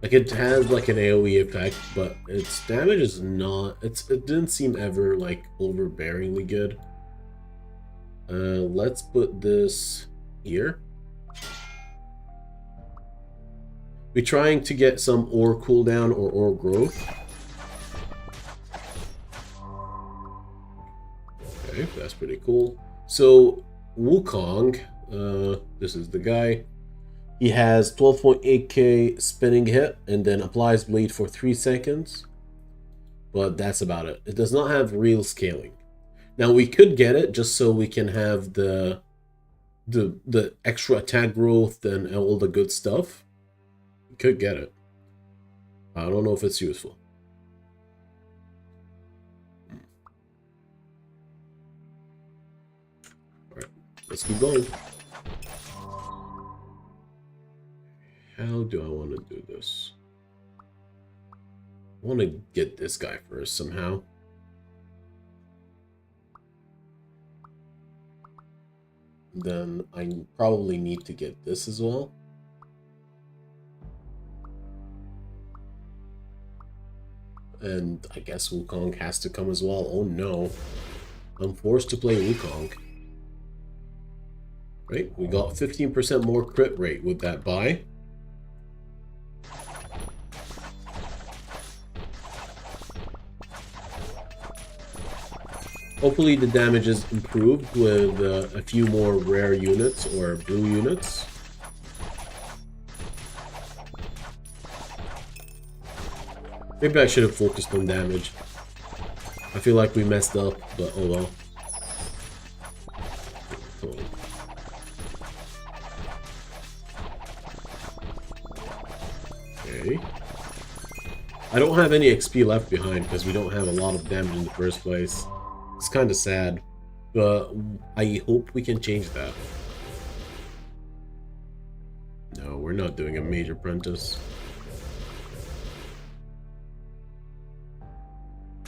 Like, it has like an AoE effect, but its damage is not... it didn't seem ever like overbearingly good. Let's put this here. We're trying to get some ore cooldown or ore growth. Okay, that's pretty cool. So, Wukong, this is the guy. He has 12.8k spinning hit and then applies bleed for 3 seconds. But that's about it. It does not have real scaling. Now we could get it just so we can have the extra attack growth and all the good stuff. We could get it. I don't know if it's useful. Alright, let's keep going. How do I want to do this? I want to get this guy first somehow. Then I probably need to get this as well. And I guess Wukong has to come as well. Oh no. I'm forced to play Wukong. Right, we got 15% more crit rate with that buy. Hopefully the damage is improved with a few more rare units or blue units. Maybe I should have focused on damage. I feel like we messed up, but oh well. Okay. I don't have any XP left behind because we don't have a lot of damage in the first place. It's kind of sad. But I hope we can change that. No, we're not doing a major apprentice.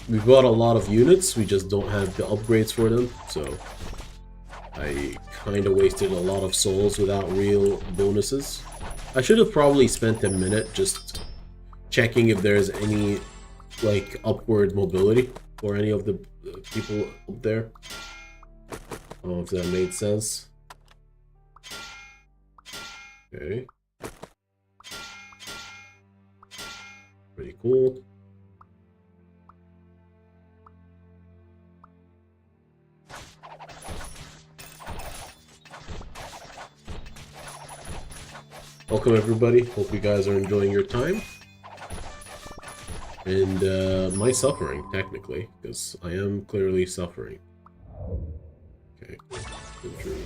We've got a lot of units, we just don't have the upgrades for them, so I kind of wasted a lot of souls without real bonuses. I should have probably spent a minute just checking if there's any, like, upward mobility for any of the people up there. I don't know if that made sense. Okay. Pretty cool. Welcome everybody, hope you guys are enjoying your time. And my suffering, technically, because I am clearly suffering. Okay, infantry.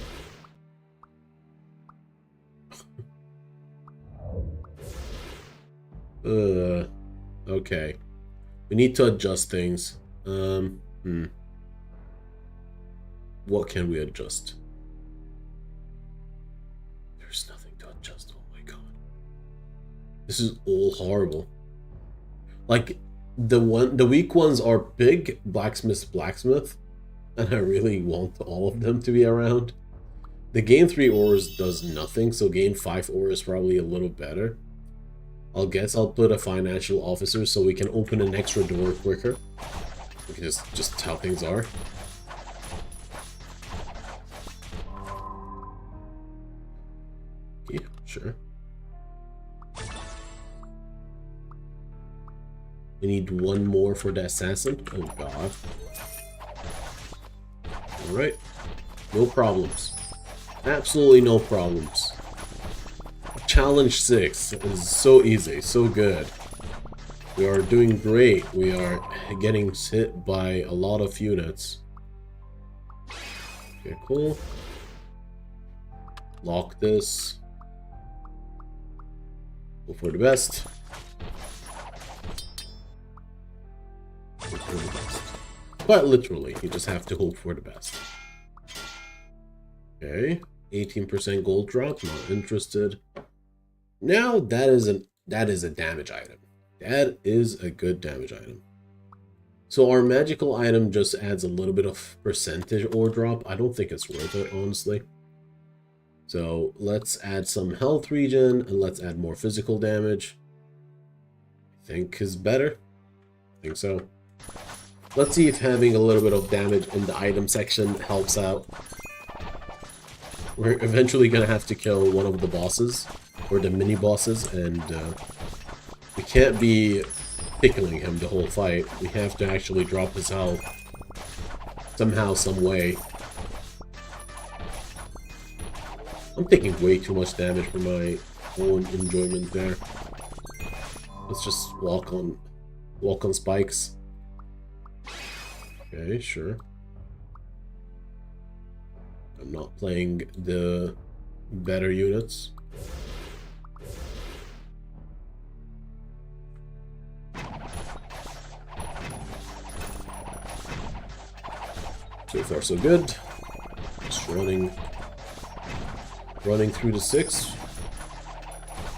Okay. We need to adjust things. What can we adjust? There's nothing to adjust. Oh my god. This is all horrible. Like, the weak ones are big, blacksmith, and I really want all of them to be around. The gain 3 ores does nothing, so gain 5 ore is probably a little better. I'll guess I'll put a financial officer so we can open an extra door quicker. Because just how things are. Yeah, sure. We need one more for the assassin. Oh god. Alright. No problems. Absolutely no problems. Challenge 6 is so easy, so good. We are doing great. We are getting hit by a lot of units. Okay, cool. Lock this. Hope for the best. Hope for the best. Quite literally, you just have to hope for the best. Okay, 18% gold drop, not interested. Now that is a damage item. That is a good damage item. So our magical item just adds a little bit of percentage ore drop. I don't think it's worth it, honestly. So let's add some health regen and let's add more physical damage. I think is better. I think so. Let's see if having a little bit of damage in the item section helps out. We're eventually gonna have to kill one of the bosses, or the mini bosses, and we can't be tickling him the whole fight. We have to actually drop his health somehow, some way. I'm taking way too much damage for my own enjoyment there. Let's just walk on spikes. Okay, sure. I'm not playing the better units. So far so good. Just running through the 6.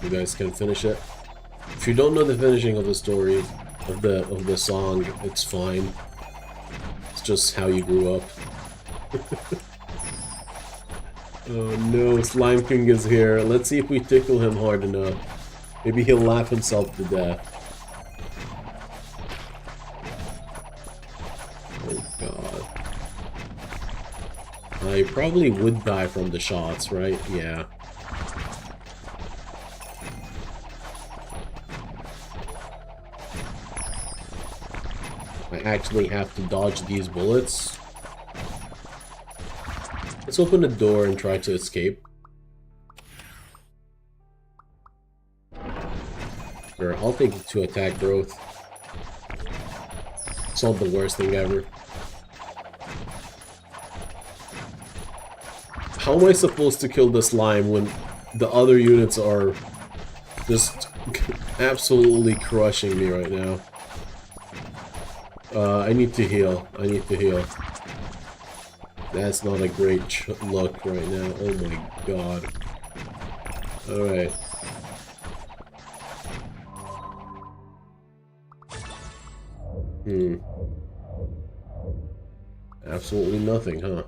You guys can finish it. If you don't know the finishing of the story, of the song, it's fine. It's just how you grew up. Oh no, Slime King is here. Let's see if we tickle him hard enough. Maybe he'll laugh himself to death. Oh god. I probably would die from the shots, right? Yeah. I actually have to dodge these bullets. Let's open the door and try to escape. Sure, I'll take it to attack growth. It's not the worst thing ever. How am I supposed to kill the slime when the other units are just absolutely crushing me right now? I need to heal. I need to heal. That's not a great look right now. Oh my god. Alright. Absolutely nothing, huh?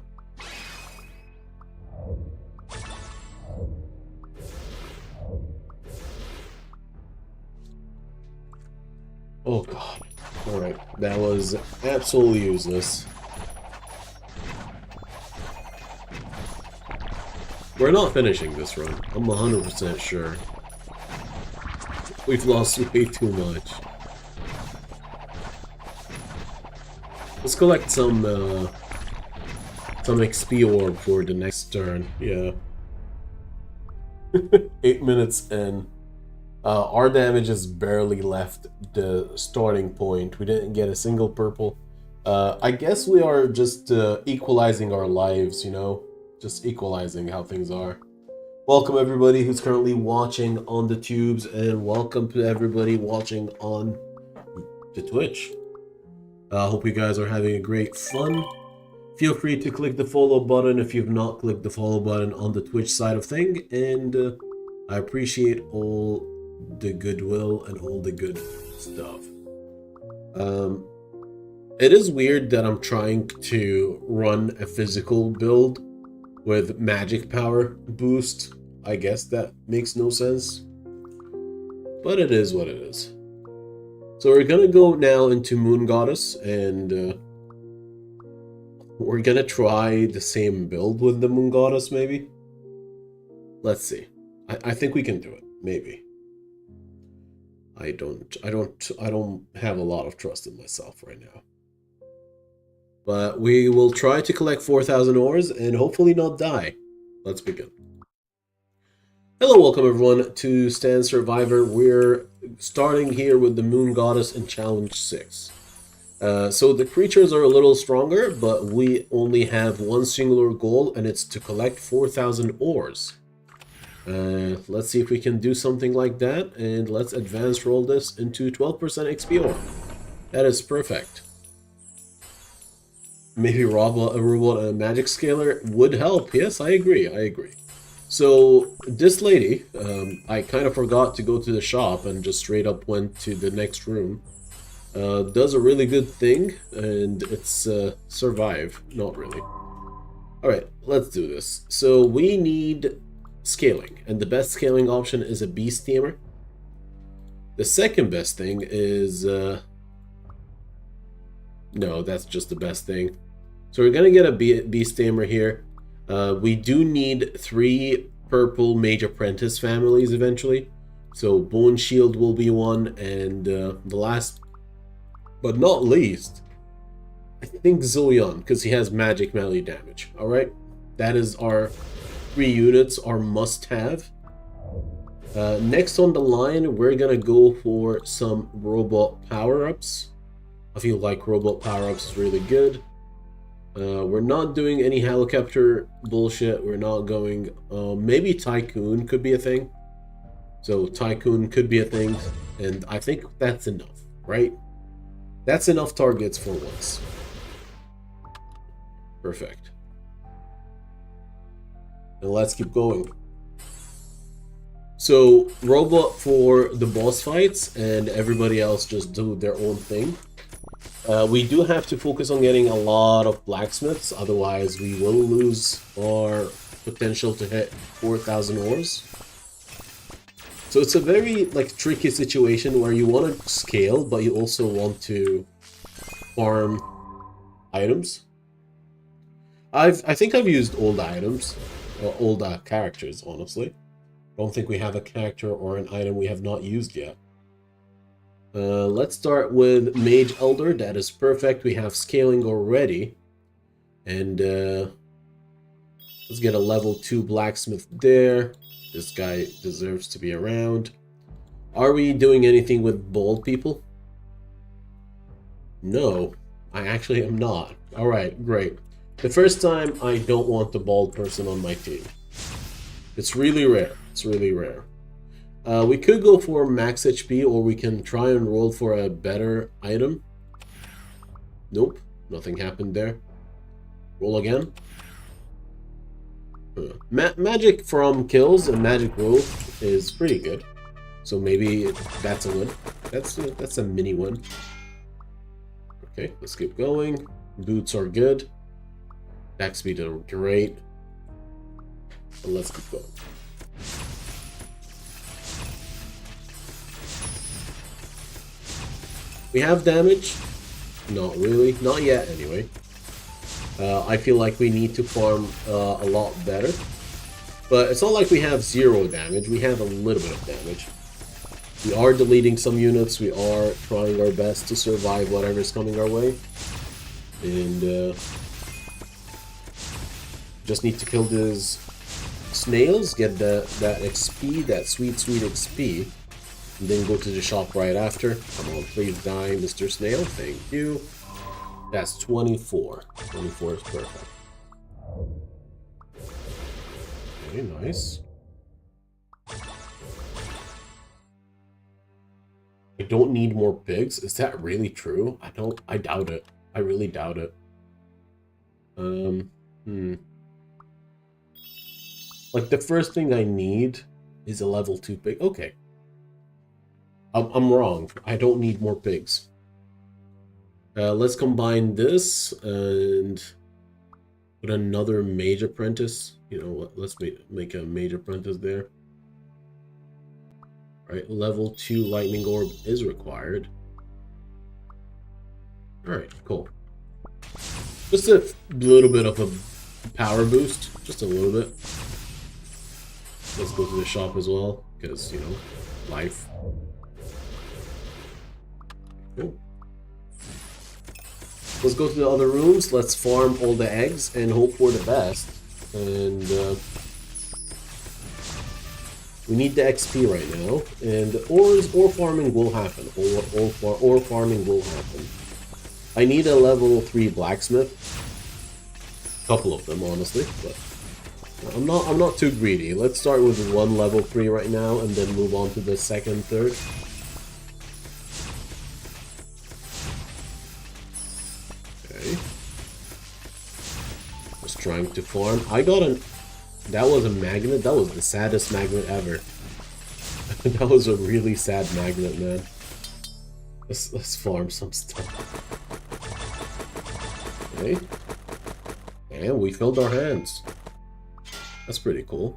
Oh god. Alright, that was absolutely useless. We're not finishing this run. I'm 100% sure. We've lost way too much. Let's collect some XP orb for the next turn. Yeah. 8 minutes in. Our damage has barely left the starting point. We didn't get a single purple. I guess we are just equalizing our lives, you know? Just equalizing how things are. Welcome everybody who's currently watching on the tubes, and welcome to everybody watching on the Twitch. Hope you guys are having a great fun. Feel free to click the follow button if you've not clicked the follow button on the Twitch side of thing, and I appreciate all the goodwill and all the good stuff. It is weird that I'm trying to run a physical build with magic power boost. I guess that makes no sense, but it is what it is. So we're gonna go now into Moon Goddess, and we're gonna try the same build with the Moon Goddess, maybe? Let's see. I think we can do it, maybe. I don't have a lot of trust in myself right now. But we will try to collect 4,000 ores and hopefully not die. Let's begin. Hello, welcome everyone to Stand Survivor. We're starting here with the Moon Goddess in Challenge 6. So the creatures are a little stronger, but we only have one singular goal, and it's to collect 4,000 ores. Let's see if we can do something like that, and let's advance roll this into 12% XP ore. That is perfect. Maybe a robot and a magic scaler would help. Yes, I agree. So this lady, I kind of forgot to go to the shop and just straight up went to the next room. Does a really good thing, and it's survive. Not really. Alright, let's do this. So we need scaling, and the best scaling option is a beast tamer. The second best thing is no, that's just the best thing. So we're gonna get a beast tamer here. We do need 3 purple mage apprentice families eventually. So Bone Shield will be one, and the last but not least, I think Zoion, because he has magic melee damage. Alright, that is our 3 units, our must-have. Next on the line, we're gonna go for some robot power-ups. I feel like robot power-ups is really good. We're not doing any helicopter bullshit. We're not going... maybe Tycoon could be a thing. So Tycoon could be a thing, and I think that's enough, right? That's enough targets for once. Perfect. And let's keep going. So, robot for the boss fights, and everybody else just do their own thing. We do have to focus on getting a lot of blacksmiths, otherwise we will lose our potential to hit 4,000 ores. So it's a very tricky situation where you want to scale, but you also want to farm items. I think I've used old items, or old characters, honestly. I don't think we have a character or an item we have not used yet. Let's start with Mage Elder. That is perfect. We have scaling already. And let's get a level 2 blacksmith there. This guy deserves to be around. Are we doing anything with bald people? No, I actually am not. Alright, great. The first time I don't want the bald person on my team. It's really rare. It's really rare. We could go for max HP, or we can try and roll for a better item. Nope, nothing happened there. Roll again. Magic from kills and magic roll is pretty good. So maybe that's a win. That's a mini win. Okay, let's keep going. Boots are good. Attack speed are great. And let's keep going. We have damage? Not really. Not yet, anyway. I feel like we need to farm a lot better. But it's not like we have 0 damage. We have a little bit of damage. We are deleting some units. We are trying our best to survive whatever's coming our way. And just need to kill these snails, get that XP, that sweet XP. And then go to the shop right after. Come on, please die, Mr. Snail. Thank you. That's 24. 24 is perfect. Okay, nice. I don't need more pigs. Is that really true? I doubt it. I really doubt it. Like, the first thing I need is a level 2 pig. Okay. I'm wrong. I don't need more pigs. Let's combine this and put another mage apprentice. You know what? Let's make a mage apprentice there. Alright, level 2 lightning orb is required. Alright, cool. Just a little bit of a power boost. Just a little bit. Let's go to the shop as well, because, you know, life. Cool. Let's go to the other rooms. Let's farm all the eggs and hope for the best. And we need the XP right now. And ore farming will happen. Ore farming will happen. I need a level 3 blacksmith. A couple of them, honestly, but I'm not too greedy. Let's start with one level 3 right now, and then move on to the second, third. Okay. Just trying to farm. I got an. That was a magnet. That was the saddest magnet ever. That was a really sad magnet, man. Let's farm some stuff. Okay. And we filled our hands. That's pretty cool.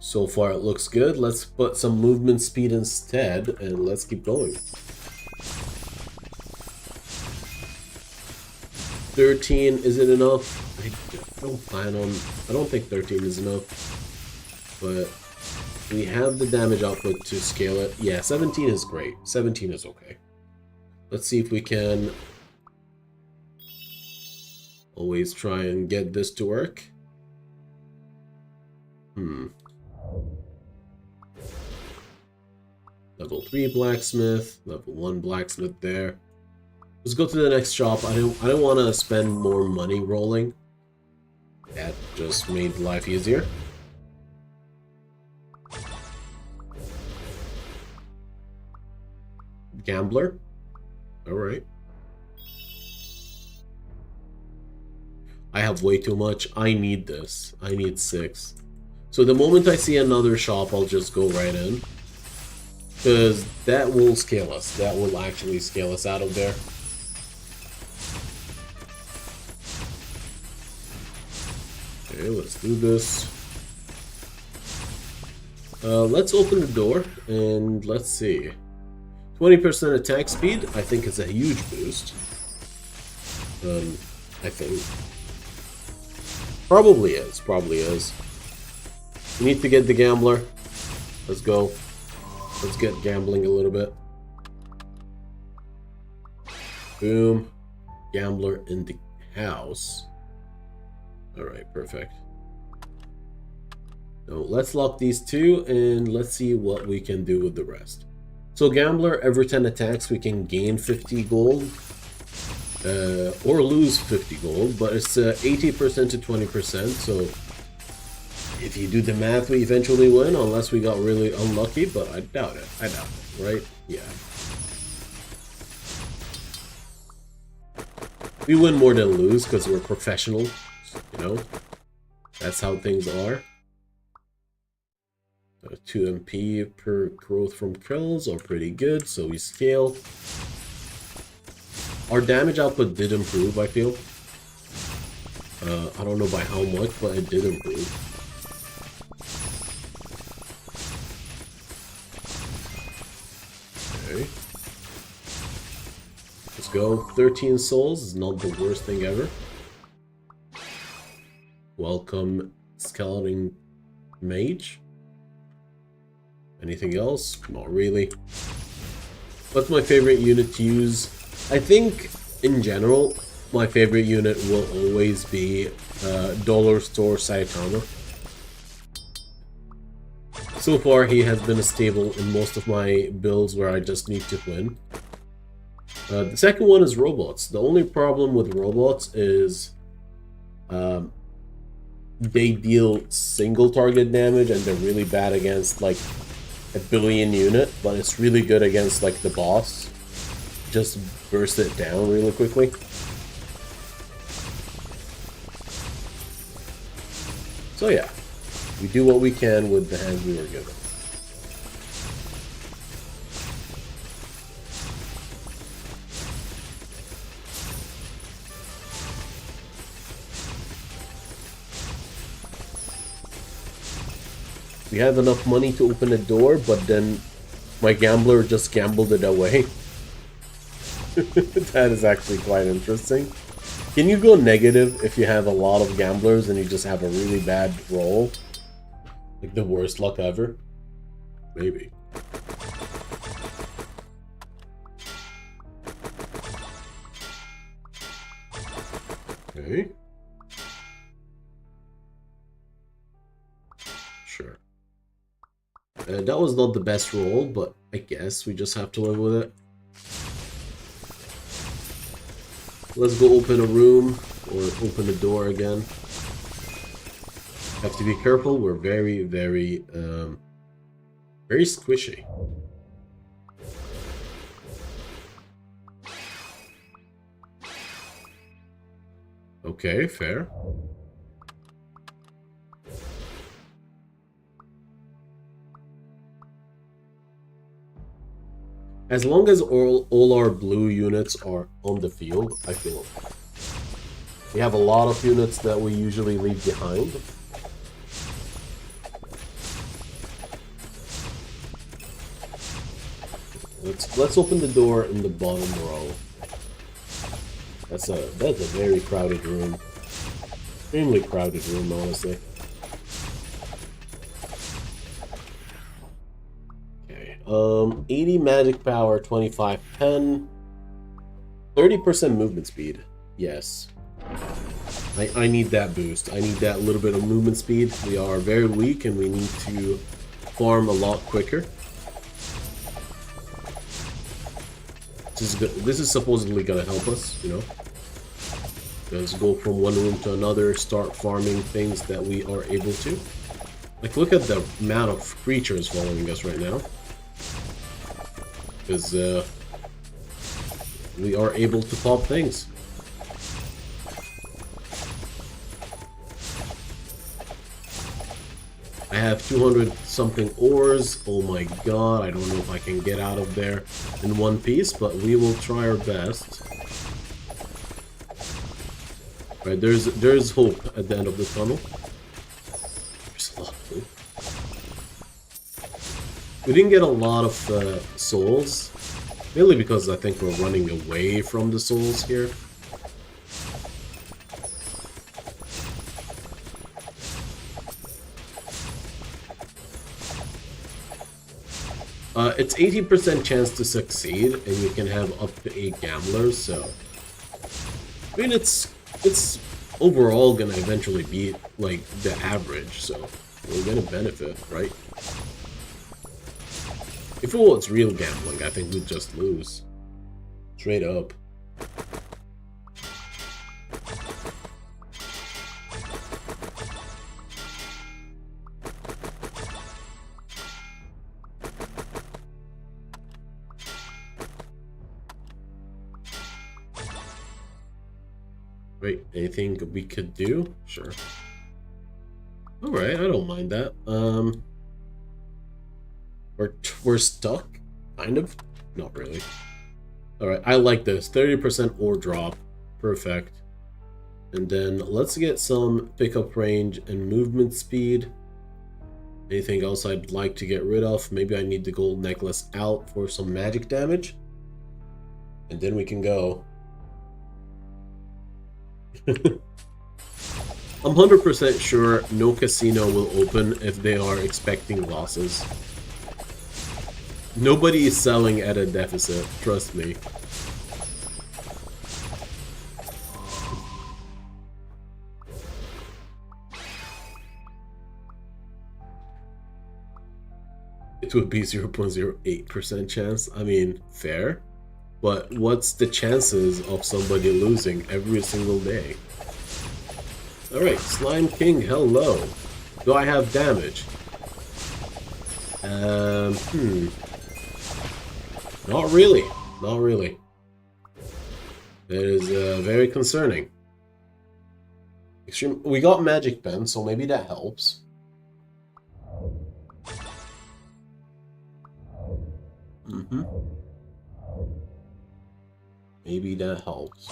So far it looks good. Let's put some movement speed instead, and let's keep going. 13, is it enough? I don't think 13 is enough. But we have the damage output to scale it. Yeah, 17 is great. 17 is okay. Let's see if we can always try and get this to work. Level 3 blacksmith, level 1 blacksmith there. Let's go to the next shop. I don't want to spend more money rolling. That just made life easier. Gambler. Alright. I have way too much. I need this. I need 6. So the moment I see another shop, I'll just go right in. Because that will scale us. That will actually scale us out of there. Okay, let's do this. Let's open the door and let's see. 20% attack speed, I think is a huge boost. I think. Probably is. We need to get the gambler. Let's go. Let's get gambling a little bit. Boom. Gambler in the house. Alright, perfect. Now let's lock these two and let's see what we can do with the rest. So Gambler, every 10 attacks we can gain 50 gold. Or lose 50 gold, but it's 80% to 20%, so if you do the math, we eventually win, unless we got really unlucky, but I doubt it, right? Yeah. We win more than lose because we're professional, you know? That's how things are. 2 MP per growth from kills are pretty good, so we scale. Our damage output did improve, I feel. I don't know by how much, but it did improve. Okay. Let's go. 13 souls is not the worst thing ever. Welcome, Skeleton Mage. Anything else? Not really. What's my favorite unit to use? I think, in general, my favorite unit will always be Dollar Store Saitama. So far, he has been a staple in most of my builds where I just need to win. The second one is robots. The only problem with robots is they deal single target damage and they're really bad against like a billion unit, but it's really good against like the boss. Just burst it down really quickly. So yeah, we do what we can with the hands we were given. We have enough money to open a door, but then my gambler just gambled it away. That is actually quite interesting. Can you go negative if you have a lot of gamblers and you just have a really bad roll? Like the worst luck ever? Maybe. Okay. Sure. That was not the best roll, but I guess we just have to live with it. Let's go open a room, or open a door again. Have to be careful, we're very, very squishy. Okay, fair. As long as all our blue units are on the field, I feel okay. We have a lot of units that we usually leave behind. Let's open the door in the bottom row. That's a very crowded room. Extremely crowded room, honestly. 80 magic power, 25 pen, 30% movement speed. Yes. I need that boost. I need that little bit of movement speed. We are very weak and we need to farm a lot quicker. This is supposedly gonna help us, you know. Let's go from one room to another, start farming things that we are able to. Like, look at the amount of creatures following us right now. Because we are able to pop things. I have 200 something ores. Oh my god, I don't know if I can get out of there in one piece, but we will try our best. Right, there's hope at the end of the tunnel. There's a lot of hope. We didn't get a lot of souls, mainly because I think we're running away from the souls here. It's 80% chance to succeed, and you can have up to 8 gamblers, so... I mean, it's overall gonna eventually beat, like, the average, so we're gonna benefit, right? If it was real gambling, I think we'd just lose. Straight up. Wait, anything we could do? Sure. Alright, I don't mind that. We're stuck? Kind of? Not really. Alright, I like this. 30% ore drop. Perfect. And then let's get some pickup range and movement speed. Anything else I'd like to get rid of? Maybe I need the gold necklace out for some magic damage. And then we can go. I'm 100% sure no casino will open if they are expecting losses. Nobody is selling at a deficit, trust me. It would be 0.08% chance. I mean, fair. But what's the chances of somebody losing every single day? Alright, Slime King, hello. Do I have damage? Not really. Not really. That is very concerning. We got Magic Pen, so maybe that helps. Maybe that helps.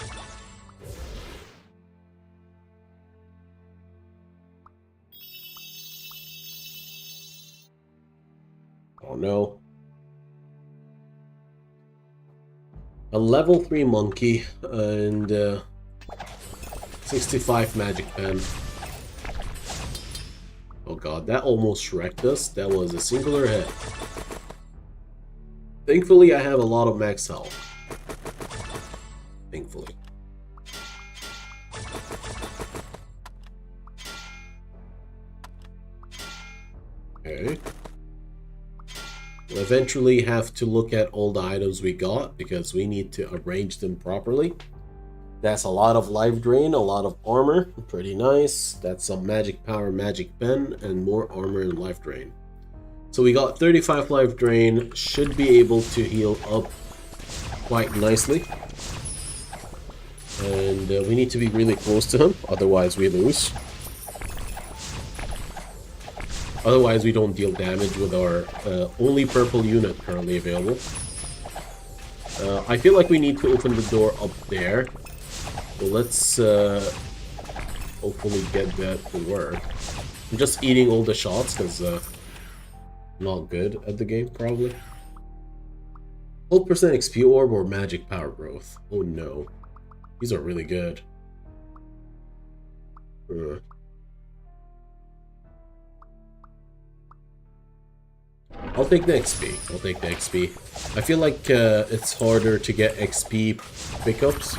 Oh no. A level 3 monkey and 65 magic pen. Oh god, that almost wrecked us. That was a singular hit. Thankfully, I have a lot of max health. Thankfully. Okay. We'll eventually have to look at all the items we got because we need to arrange them properly. That's a lot of life drain, a lot of armor, pretty nice. That's some magic power, magic pen, and more armor and life drain. So we got 35 life drain, should be able to heal up quite nicely. And we need to be really close to him, otherwise we lose. Otherwise we don't deal damage with our only purple unit currently available. I feel like we need to open the door up there. So let's hopefully get that to work. I'm just eating all the shots because not good at the game probably. 12% XP orb or magic power growth. Oh no. These are really good. I'll take the XP. I'll take the XP. I feel like it's harder to get XP pickups.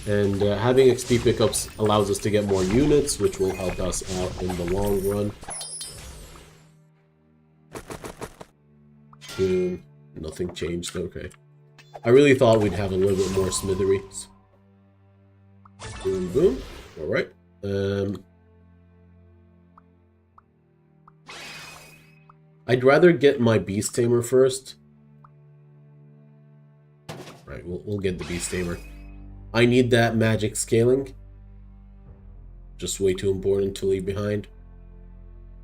And having XP pickups allows us to get more units, which will help us out in the long run. Boom. Nothing changed. Okay. I really thought we'd have a little bit more smithereens. Boom, boom. Alright. I'd rather get my Beast Tamer first. Right, we'll get the Beast Tamer. I need that magic scaling. Just way too important to leave behind.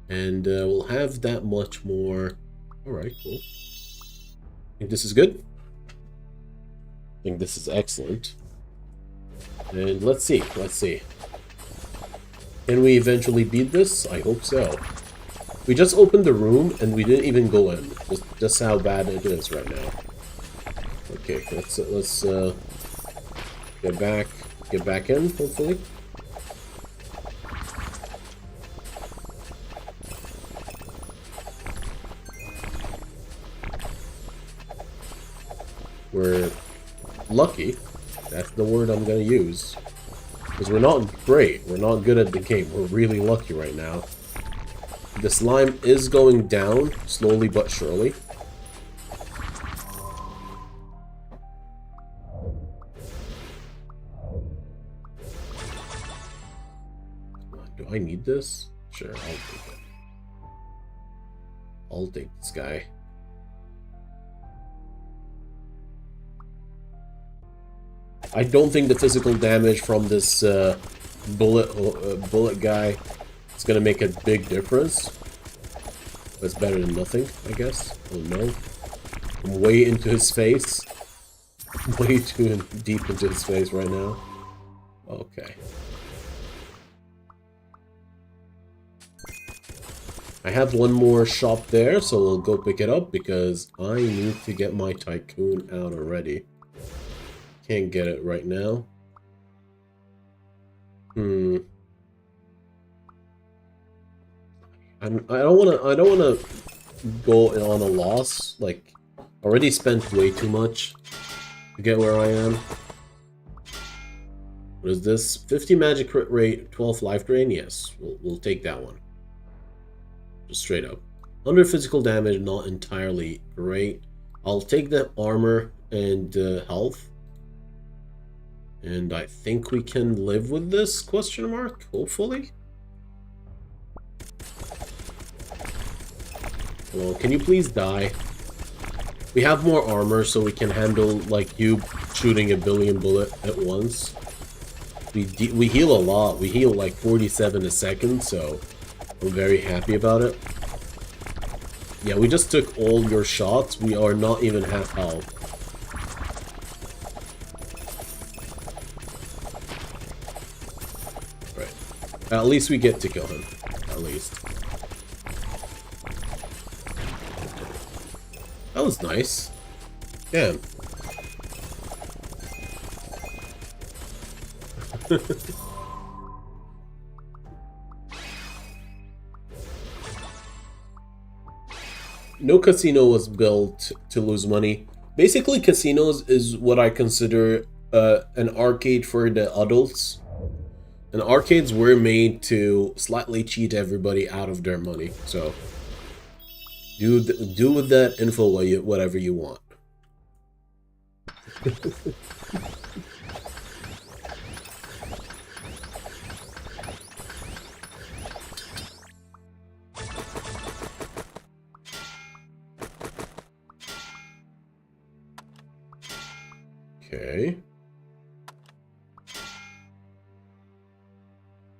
And we'll have that much more. Alright, cool. I think this is good. I think this is excellent. And let's see, let's see. Can we eventually beat this? I hope so. We just opened the room and we didn't even go in. Just how bad it is right now. Okay, let's get back in, hopefully. We're lucky. That's the word I'm gonna use. Because we're not great. We're not good at the game. We're really lucky right now. The slime is going down, slowly but surely. Do I need this? Sure, I'll take it. I'll take this guy. I don't think the physical damage from this bullet guy is gonna make a big difference. But it's better than nothing, I guess. Oh no. I'm way into his face. Way too deep into his face right now. Okay. I have one more shop there, so we'll go pick it up because I need to get my Tycoon out already. Can't get it right now. I don't wanna go on a loss. Like, already spent way too much to get where I am. What is this? 50 magic crit rate, 12 life drain? Yes, we'll take that one. Just straight up. 100 physical damage, not entirely great. I'll take the armor and health. And I think we can live with this, question mark, hopefully. Well, can you please die? We have more armor, so we can handle, like, you shooting a billion bullet at once. We heal a lot. We heal, like, 47 a second, so I'm very happy about it. Yeah, we just took all your shots. We are not even half health. Right. At least we get to kill him. At least. That was nice. Damn. No casino was built to lose money. Basically, casinos is what I consider an arcade for the adults. And arcades were made to slightly cheat everybody out of their money. So, do with that info whatever you want. Okay.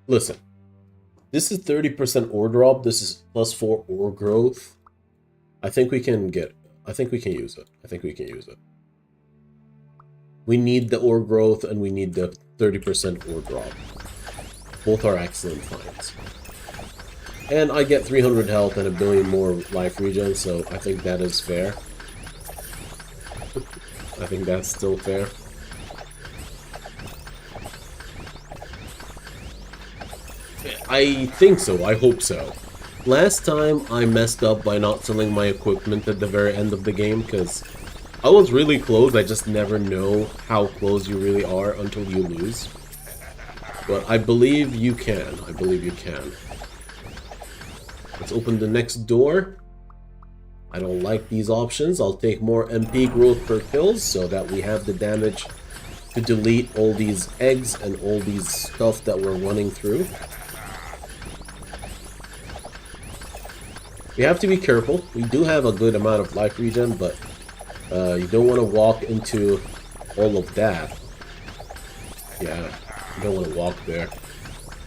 Listen. This is 30% ore drop. This is +4 ore growth. I think we can use it. I think we can use it. We need the ore growth and we need the 30% ore drop. Both are excellent finds. And I get 300 health and a billion more life regen, so I think that is fair. I think that's still fair. I think so, I hope so. Last time I messed up by not selling my equipment at the very end of the game, because I was really close. I just never know how close you really are until you lose. But I believe you can. I believe you can. Let's open the next door. I don't like these options. I'll take more MP growth per kills so that we have the damage to delete all these eggs and all these stuff that we're running through. We have to be careful. We do have a good amount of life regen, but you don't want to walk into all of that. Yeah, you don't want to walk there.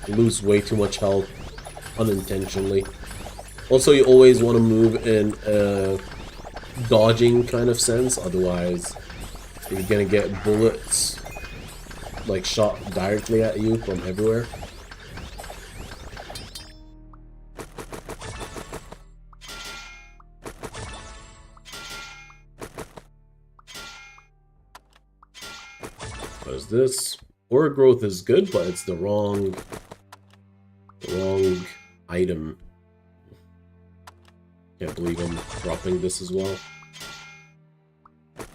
You lose way too much health unintentionally. Also, you always want to move in a dodging kind of sense, otherwise you're gonna get bullets like shot directly at you from everywhere. What is this? Ore growth is good, but it's the wrong item. Can't believe I'm dropping this as well.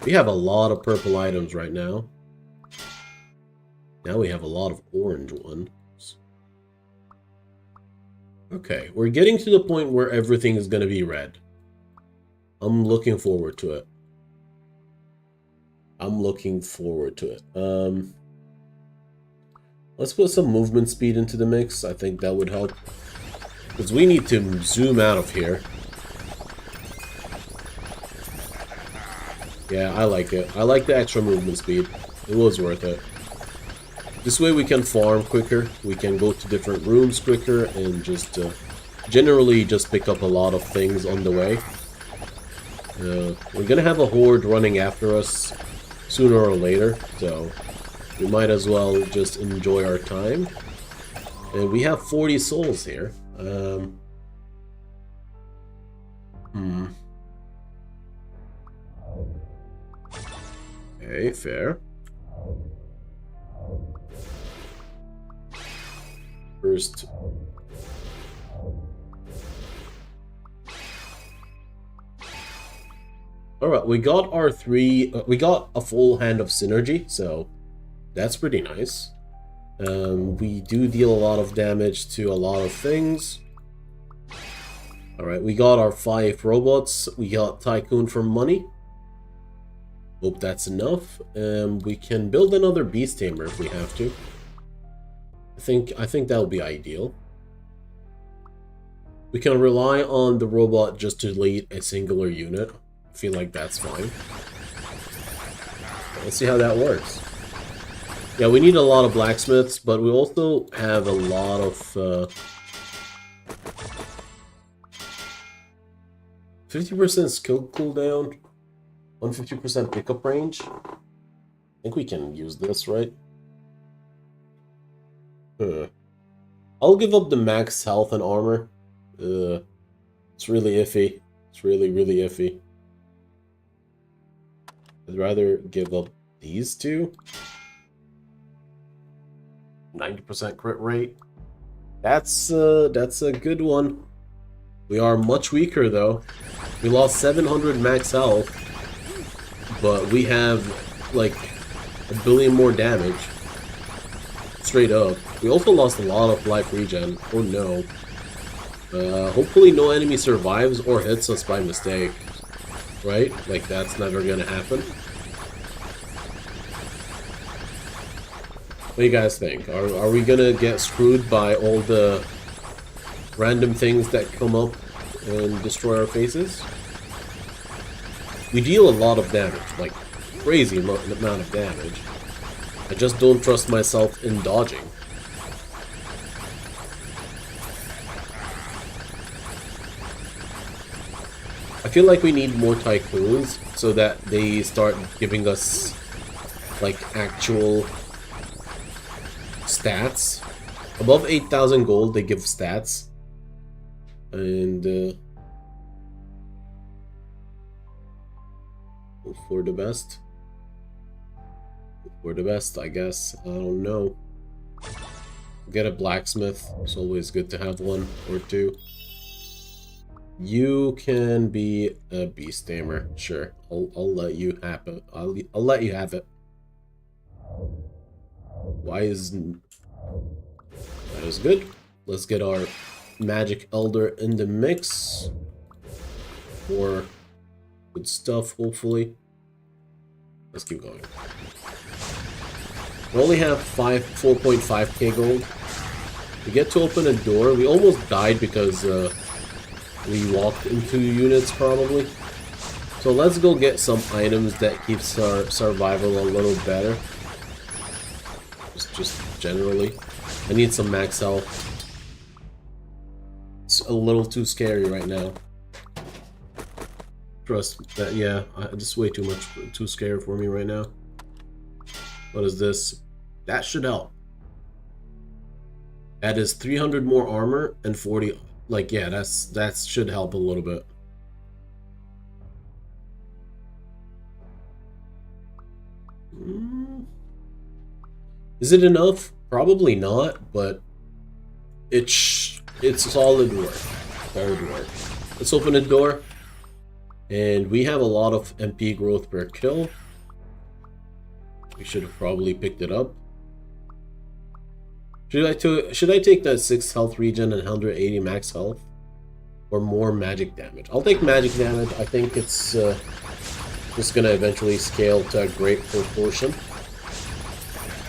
We have a lot of purple items right now. Now we have a lot of orange ones. Okay, we're getting to the point where everything is going to be red. I'm looking forward to it. I'm looking forward to it. Let's put some movement speed into the mix. I think that would help. Because we need to zoom out of here. Yeah, I like it. I like the extra movement speed. It was worth it. This way we can farm quicker, we can go to different rooms quicker, and just generally just pick up a lot of things on the way. We're gonna have a horde running after us sooner or later, so we might as well just enjoy our time. And we have 40 souls here. Okay, fair. First. Alright, we got our we got a full hand of synergy, so that's pretty nice. We do deal a lot of damage to a lot of things. Alright, we got our 5 robots. We got Tycoon for money. Hope that's enough. We can build another Beast Tamer if we have to. I think that'll be ideal. We can rely on the robot just to lead a singular unit. I feel like that's fine. Let's see how that works. Yeah, we need a lot of blacksmiths, but we also have a lot of 50% skill cooldown, 150% pickup range. I think we can use this, right? I'll give up the max health and armor. It's really iffy. It's really, really iffy. I'd rather give up these two. 90% crit rate. That's a good one. We are much weaker though. We lost 700 max health, but we have like 1 billion more damage. Straight up. We also lost a lot of life regen. Oh no. Hopefully no enemy survives or hits us by mistake. Right? Like that's never gonna happen. What do you guys think? Are we gonna get screwed by all the random things that come up and destroy our faces? We deal a lot of damage, like crazy amount of damage. I just don't trust myself in dodging. I feel like we need more tycoons so that they start giving us like actual stats. Above 8,000 gold they give stats. And for the best. For the best, I guess. I don't know. Get a blacksmith. It's always good to have one or two. You can be a beast tamer. Sure, I'll let you have it. I'll let you have it. Why isn't that is good? Let's get our magic elder in the mix. More good stuff, hopefully. Let's keep going. We only have 4.5k gold. We get to open a door. We almost died because we walked into units probably. So let's go get some items that keeps our survival a little better. Just generally. I need some max health. It's a little too scary right now. Trust that, yeah, just way too scary for me right now. What is this? That should help. That is 300 more armor and 40. Like, yeah, that should help a little bit. Is it enough? Probably not, but it's solid work. Solid work. Let's open the door. And we have a lot of MP growth per kill. We should have probably picked it up. Should I take that 6 health regen and 180 max health? Or more magic damage? I'll take magic damage. I think it's just gonna eventually scale to a great proportion.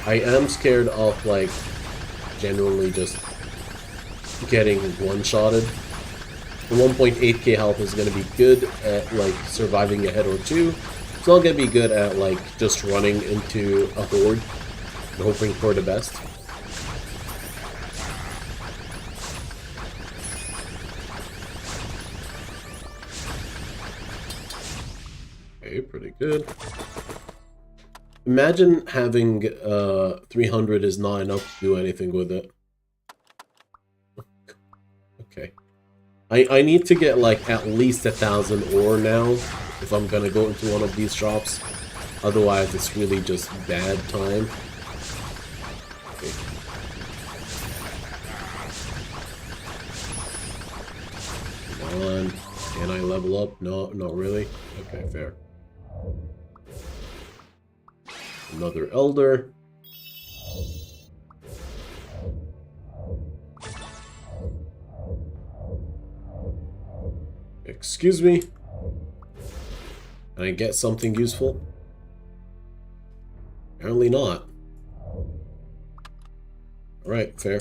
I am scared of, like, genuinely just getting one-shotted. The 1.8k health is gonna be good at, like, surviving a hit or two. still gonna be good at like just running into a horde and hoping for the best. Okay, pretty good. Imagine having 300 is not enough to do anything with it. Okay. I need to get like at least 1,000 ore now if I'm gonna go into one of these shops. Otherwise it's really just bad time. Okay. Come on. Can I level up? No, not really. Okay, fair. Another elder. Excuse me. Can I get something useful? Apparently not. Alright, fair.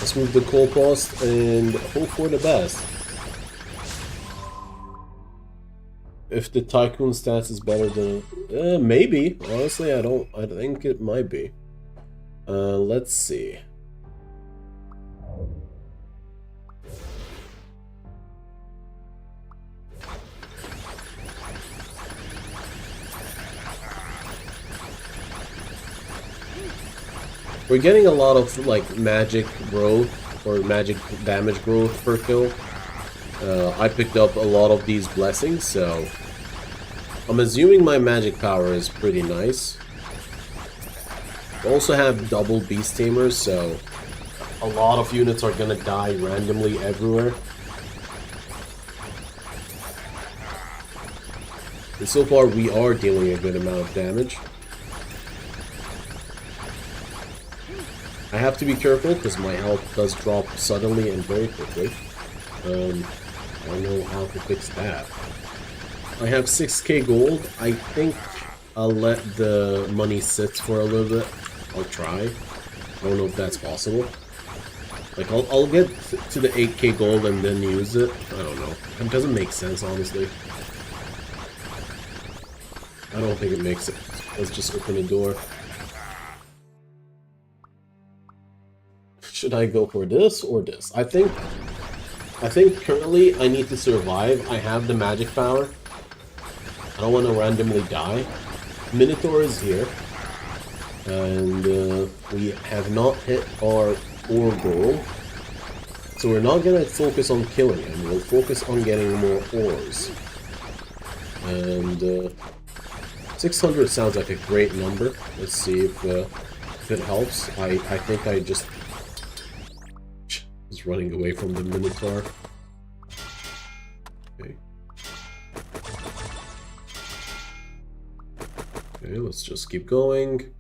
Let's move the coal post and hope for the best. If the Tycoon stats is better than... maybe. Honestly, I think it might be. Let's see. We're getting a lot of like magic growth or magic damage growth per kill. I picked up a lot of these blessings, so I'm assuming my magic power is pretty nice. I also have double beast tamers, so a lot of units are gonna die randomly everywhere. And so far we are dealing a good amount of damage. I have to be careful because my health does drop suddenly and very quickly. I don't know how to fix that. I have 6k gold. I think I'll let the money sit for a little bit. I'll try. I don't know if that's possible. Like, I'll get to the 8k gold and then use it. I don't know. It doesn't make sense, honestly. I don't think it makes it. Let's just open the door. Should I go for this or this? I think currently I need to survive. I have the magic power. I don't want to randomly die. Minotaur is here. And we have not hit our ore goal. So we're not going to focus on killing him. We'll focus on getting more ores. And 600 sounds like a great number. Let's see if it helps. I think I just was running away from the Minotaur. Okay. Okay, let's just keep going.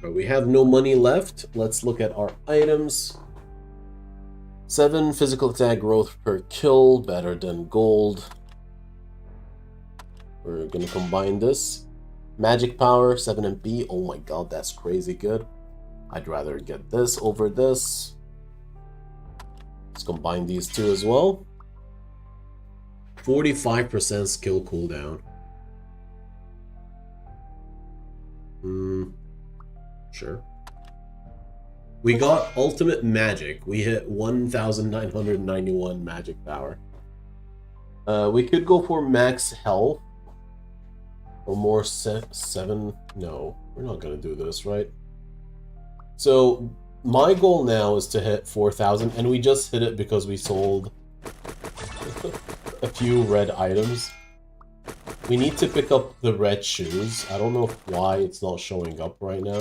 But we have no money left. Let's look at our items. 7 physical attack growth per kill, better than gold. We're gonna combine this. Magic power, 7 MP. Oh my god, that's crazy good. I'd rather get this over this. Let's combine these two as well. 45% skill cooldown. Sure. We got ultimate magic. We hit 1,991 magic power. We could go for max health. Or more 7. No, we're not gonna do this, right? So my goal now is to hit 4,000, and we just hit it because we sold a few red items. We need to pick up the red shoes. I don't know why it's not showing up right now.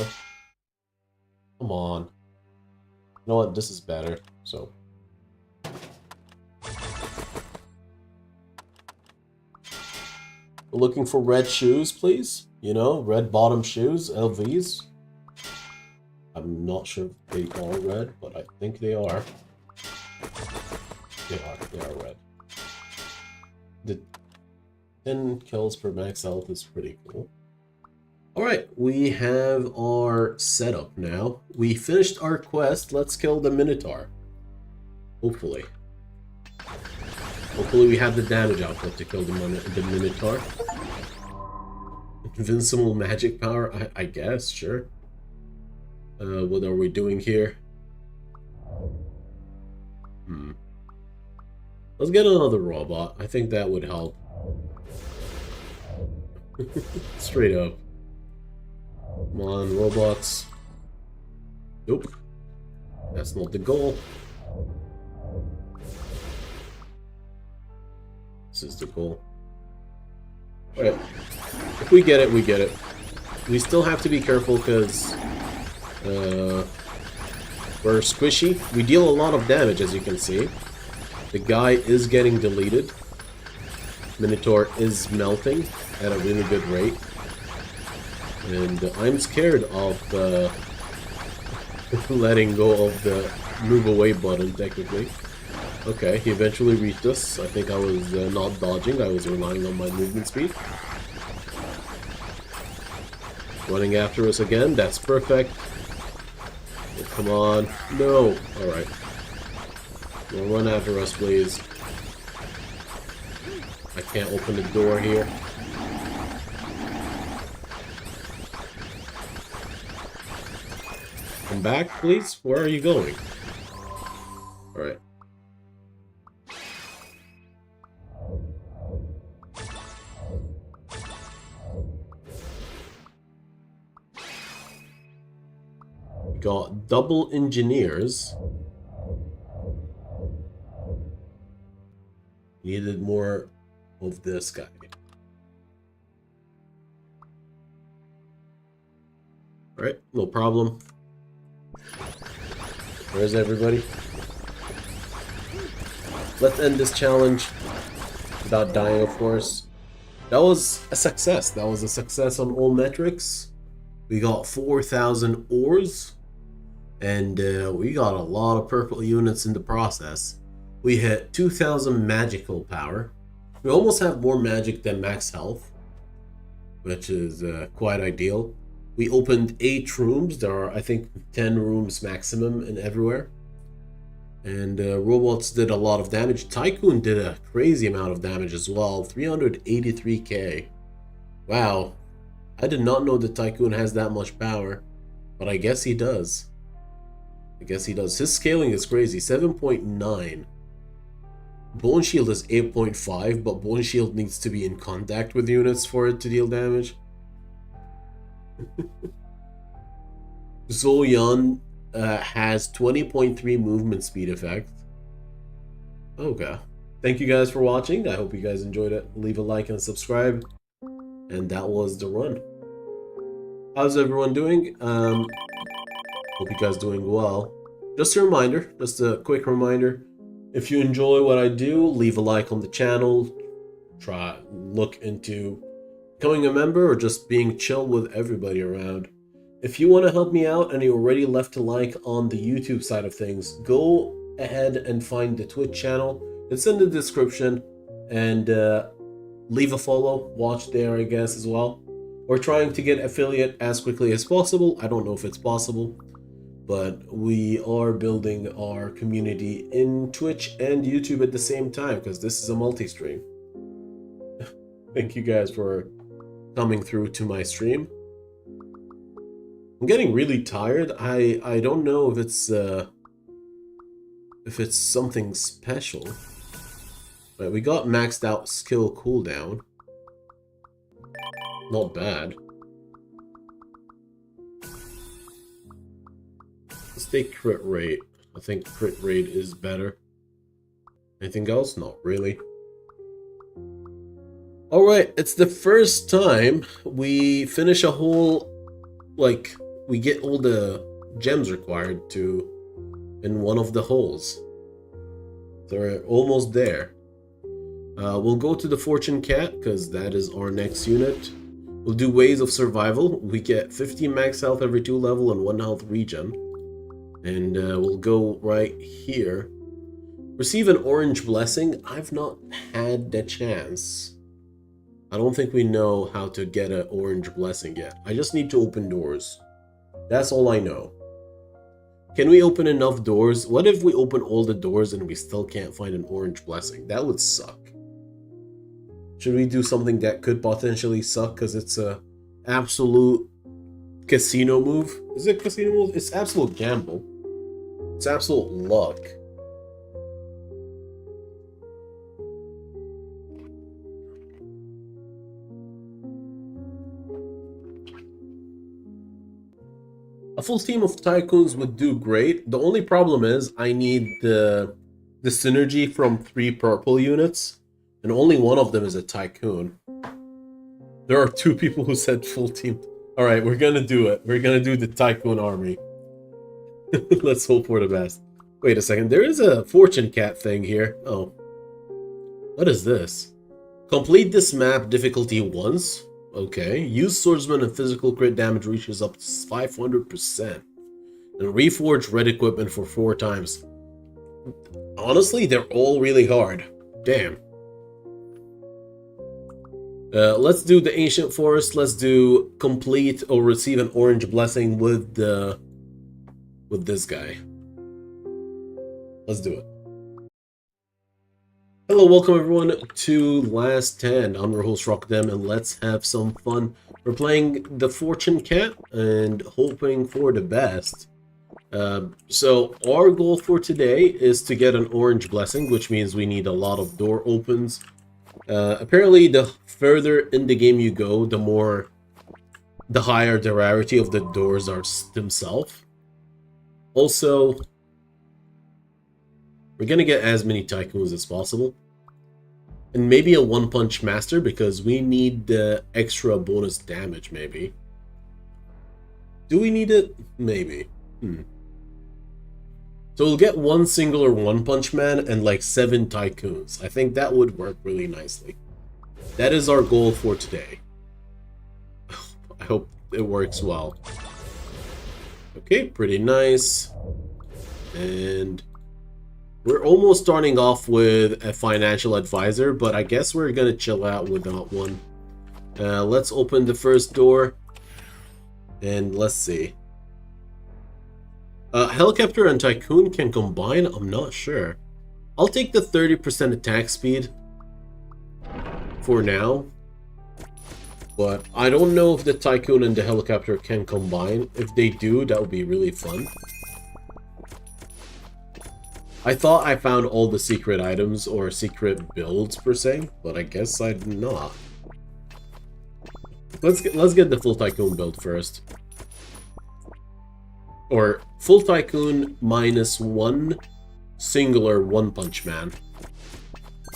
Come on. You know what? This is better, so. We're looking for red shoes, please. You know, red bottom shoes, LVs. I'm not sure if they are red, but I think they are. They are red. The 10 kills per max health is pretty cool. Alright, we have our setup now. We finished our quest. Let's kill the Minotaur. Hopefully. Hopefully we have the damage output to kill the Minotaur. Invincible magic power? I guess, sure. What are we doing here? Let's get another robot. I think that would help. Straight up. Come on, robots. Nope. That's not the goal. This is the goal. Alright. If we get it, we get it. We still have to be careful because we're squishy. We deal a lot of damage, as you can see. The guy is getting deleted. Minotaur is melting at a really good rate. And I'm scared of letting go of the move away button, technically. Okay, he eventually reached us. I think I was not dodging, I was relying on my movement speed. Running after us again, that's perfect. Oh, come on. No! Alright. Don't run after us, please. I can't open the door here. Come back, please? Where are you going? Alright. Got double engineers. Needed more of this guy. Alright, no problem. Where's everybody? Let's end this challenge without dying, of course. That was a success. That was a success on all metrics. We got 4,000 ores. And we got a lot of purple units in the process. We hit 2,000 magical power. We almost have more magic than max health, which is quite ideal. We opened 8 rooms. There are, I think, 10 rooms maximum in everywhere. And robots did a lot of damage. Tycoon did a crazy amount of damage as well. 383k. Wow. I did not know that Tycoon has that much power, but I guess he does. I guess he does. His scaling is crazy. 7.9. Bone Shield is 8.5, but Bone Shield needs to be in contact with units for it to deal damage. Zoyan has 20.3 movement speed effect. Okay. Thank you guys for watching. I hope you guys enjoyed it. Leave a like and subscribe. And that was the run. How's everyone doing? Hope you guys doing well. Just a reminder, just a quick reminder. If you enjoy what I do, leave a like on the channel. Look into becoming a member or just being chill with everybody around. If you want to help me out and you already left a like on the YouTube side of things, go ahead and find the Twitch channel. It's in the description, and leave a follow. Watch there, I guess, as well. We're trying to get affiliate as quickly as possible. I don't know if it's possible, but we are building our community in Twitch and YouTube at the same time, because this is a multi-stream. Thank you guys for coming through to my stream. I'm getting really tired. I don't know if it's something special. Right, we got maxed out skill cooldown. Not bad. Let's take crit rate. I think crit rate is better. Anything else? Not really. Alright, it's the first time we finish a whole, like, we get all the gems required to in one of the holes. So we're almost there. We'll go to the Fortune Cat, because that is our next unit. We'll do Ways of Survival. We get 15 max health every 2 level and 1 health regen. And we'll go right here. Receive an orange blessing. I've not had the chance. I don't think we know how to get an orange blessing yet. I just need to open doors. That's all I know. Can we open enough doors? What if we open all the doors and we still can't find an orange blessing? That would suck. Should we do something that could potentially suck because it's a absolute casino move? Is it casino move? It's absolute gamble. It's absolute luck. A full team of tycoons would do great. The only problem is I need the synergy from 3 purple units, and only one of them is a tycoon. There are 2 people who said full team. All right, we're gonna do it. We're gonna do the tycoon army. Let's hope for the best. Wait a second, there is a fortune cat thing here. Oh. What is this? Complete this map difficulty once. Okay. Use swordsman and physical crit damage reaches up to 500%. And reforge red equipment for 4 times. Honestly, they're all really hard. Damn. Let's do the ancient forest. Let's do complete or receive an orange blessing with this guy. Let's do it. Hello, welcome everyone to Last Stand. I'm your host Rockdem, and let's have some fun. We're playing the Fortune Cat and hoping for the best. So our goal for today is to get an orange blessing, which means we need a lot of door opens. Apparently, the further in the game you go, the higher the rarity of the doors are themselves. Also, we're gonna get as many tycoons as possible. And maybe a one-punch master, because we need the extra bonus damage, maybe. Do we need it? Maybe. So we'll get one singular one-punch man and like 7 tycoons. I think that would work really nicely. That is our goal for today. I hope it works well. Okay, pretty nice. And we're almost starting off with a financial advisor, but I guess we're gonna chill out without one. Let's open the first door. And let's see. Helicopter and Tycoon can combine? I'm not sure. I'll take the 30% attack speed for now. But I don't know if the Tycoon and the Helicopter can combine. If they do, that would be really fun. I thought I found all the secret items or secret builds per se, but I guess I did not. Let's get the full Tycoon build first. Or full Tycoon minus 1 singular one-punch man.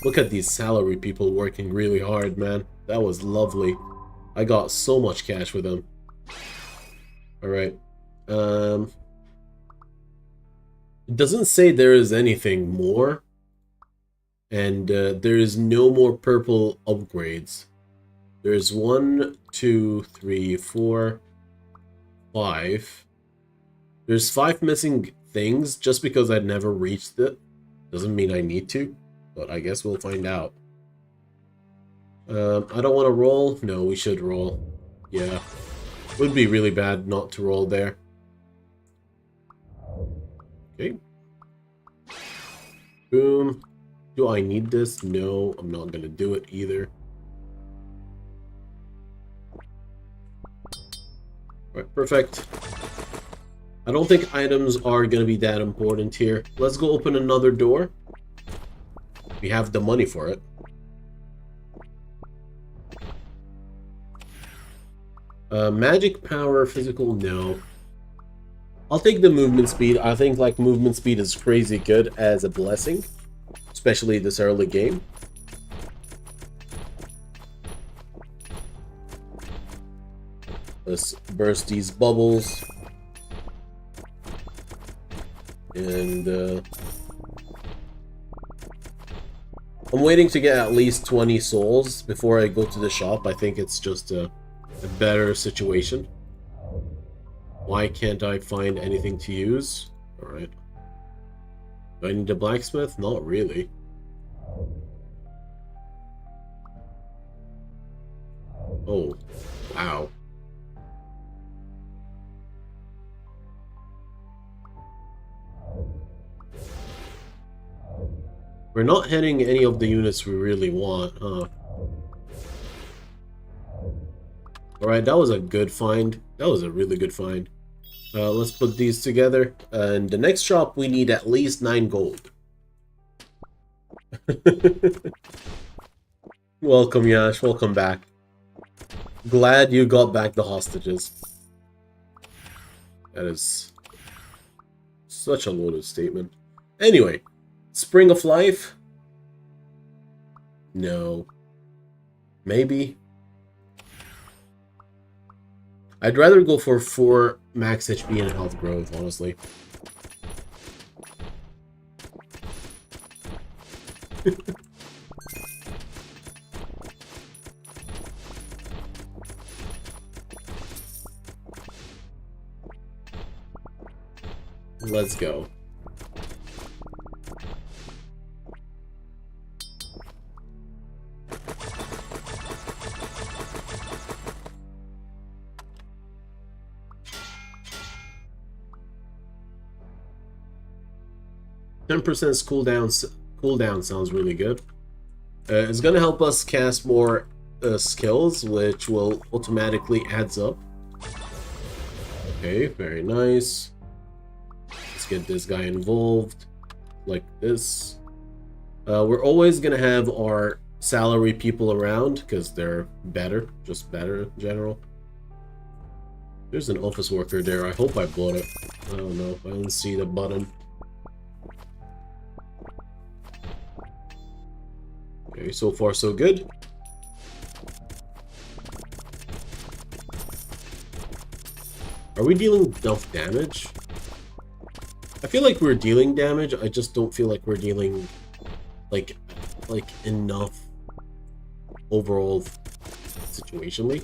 Look at these salary people working really hard, man. That was lovely. I got so much cash with them. Alright. It doesn't say there is anything more. And there is no more purple upgrades. There's 1, 2, 3, 4, 5. There's 5 missing things. Just because I'd never reached it doesn't mean I need to. But I guess we'll find out. I don't want to roll. No, we should roll. Yeah. Would be really bad not to roll there. Okay. Boom. Do I need this? No, I'm not going to do it either. Alright, perfect. I don't think items are going to be that important here. Let's go open another door. We have the money for it. Magic power, physical, no. I'll take the movement speed. I think like movement speed is crazy good as a blessing, especially this early game. Let's burst these bubbles. And I'm waiting to get at least 20 souls before I go to the shop. I think it's just a better situation. Why can't I find anything to use? Alright. Do I need a blacksmith? Not really. Oh, wow. We're not hitting any of the units we really want, huh? Alright, that was a good find. That was a really good find. Let's put these together. And the next shop, we need at least 9 gold. Welcome, Yash. Welcome back. Glad you got back the hostages. That is such a loaded statement. Anyway, Spring of Life? No. Maybe. I'd rather go for 4 max HP and health growth, honestly. Let's go. Cooldown sounds really good. It's gonna help us cast more skills, which will automatically adds up. Okay, very nice. Let's get this guy involved, like this. We're always gonna have our salary people around because they're better, just better in general. There's an office worker there. I hope I bought it. I don't know. I didn't see the button. Okay, so far so good. Are we dealing enough damage? I feel like we're dealing damage, I just don't feel like we're dealing like enough overall situationally.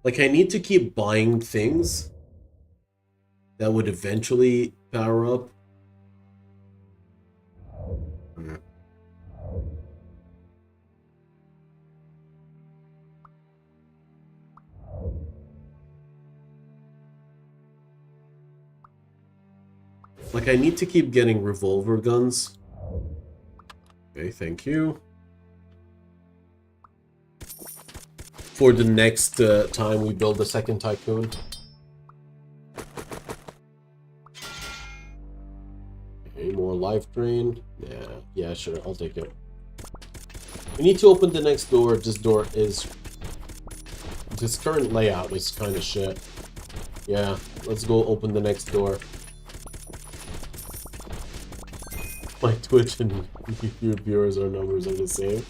Like, I need to keep buying things that would eventually power up. Like, I need to keep getting revolver guns. Okay, thank you. For the next time we build a second tycoon. Okay, more life drain. Yeah, sure, I'll take it. We need to open the next door. This current layout is kind of shit. Yeah, let's go open the next door. My Twitch and YouTube viewers numbers are the same.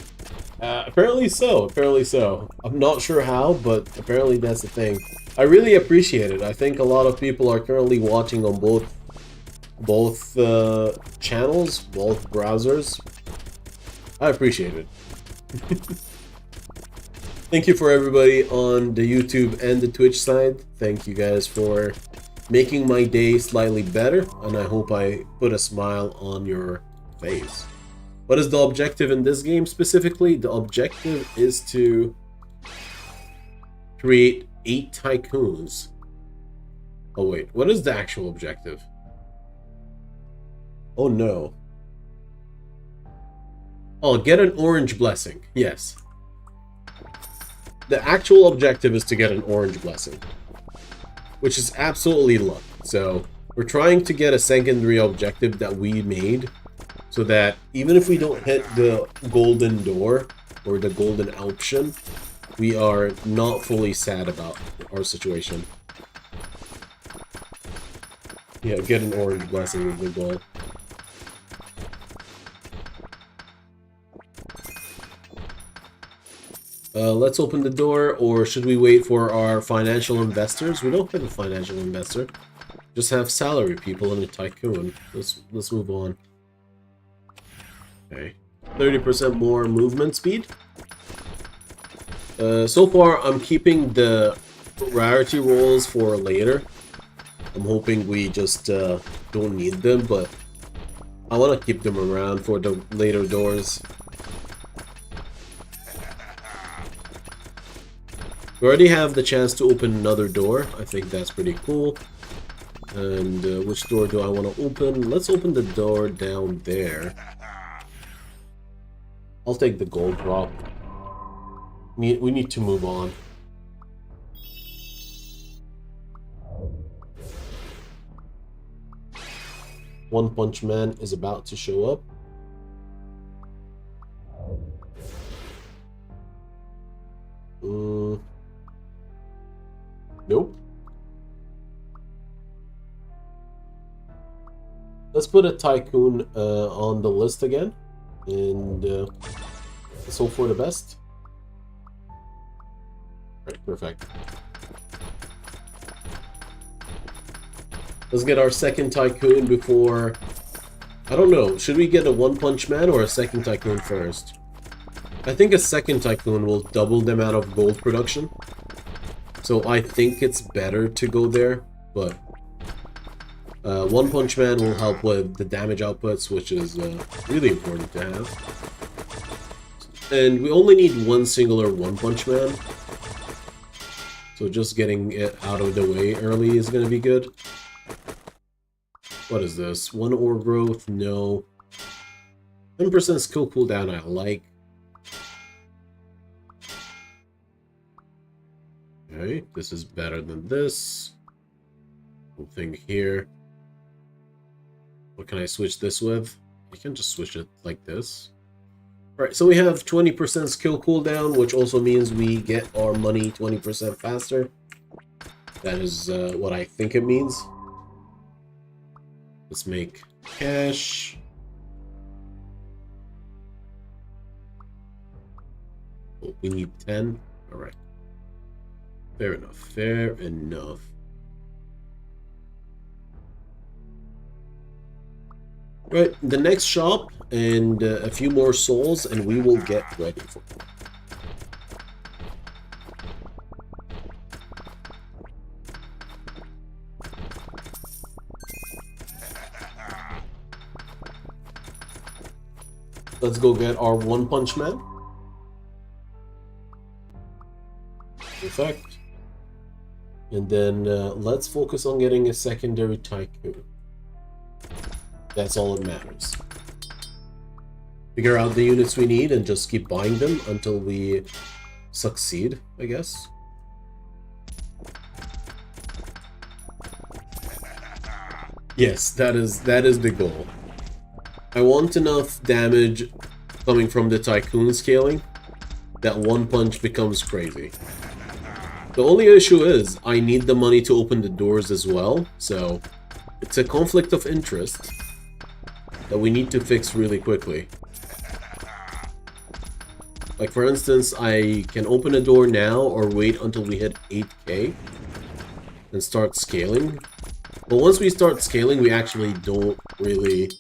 Apparently so. I'm not sure how, but apparently that's the thing. I really appreciate it. I think a lot of people are currently watching on both channels, both browsers. I appreciate it. Thank you for everybody on the YouTube and the Twitch side. Thank you guys for making my day slightly better, and I hope I put a smile on your face. What is the objective in this game specifically? The objective is to create 8 tycoons. Oh wait, what is the actual objective? Oh no. Oh, get an orange blessing. Yes. The actual objective is to get an orange blessing, which is absolutely luck. So we're trying to get a secondary objective that we made, so that even if we don't hit the golden door or the golden option, we are not fully sad about our situation. Yeah, get an orange blessing is the goal. Let's open the door, or should we wait for our financial investors? We don't have a financial investor. Just have salary people and a tycoon. Let's move on. Okay, 30% more movement speed. So far, I'm keeping the rarity rolls for later. I'm hoping we just don't need them, but I want to keep them around for the later doors. We already have the chance to open another door. I think that's pretty cool. And which door do I want to open? Let's open the door down there. I'll take the gold drop. We need to move on. One Punch Man is about to show up. Nope. Let's put a Tycoon on the list again. And let's hope for the best. Right, perfect. Let's get our second Tycoon before... I don't know, should we get a One Punch Man or a second Tycoon first? I think a second Tycoon will double the amount of gold production. So I think it's better to go there, but... One Punch Man will help with the damage outputs, which is really important to have. And we only need one singular One Punch Man. So just getting it out of the way early is going to be good. What is this? 1 ore growth? No. 10% skill cooldown I like. Okay, this is better than this. Nothing here. What can I switch this with? I can just switch it like this. Alright, so we have 20% skill cooldown, which also means we get our money 20% faster. That is what I think it means. Let's make cash. Oh, we need 10. Alright. Fair enough. Fair enough. Right, the next shop and a few more souls and we will get ready for it. Let's go get our One Punch Man. Perfect. And then let's focus on getting a secondary Tycoon. That's all that matters. Figure out the units we need and just keep buying them until we succeed, I guess. Yes, that is the goal. I want enough damage coming from the Tycoon scaling that One Punch becomes crazy. The only issue is I need the money to open the doors as well, so it's a conflict of interest that we need to fix really quickly. Like for instance, I can open a door now or wait until we hit 8k and start scaling. But once we start scaling, we actually don't really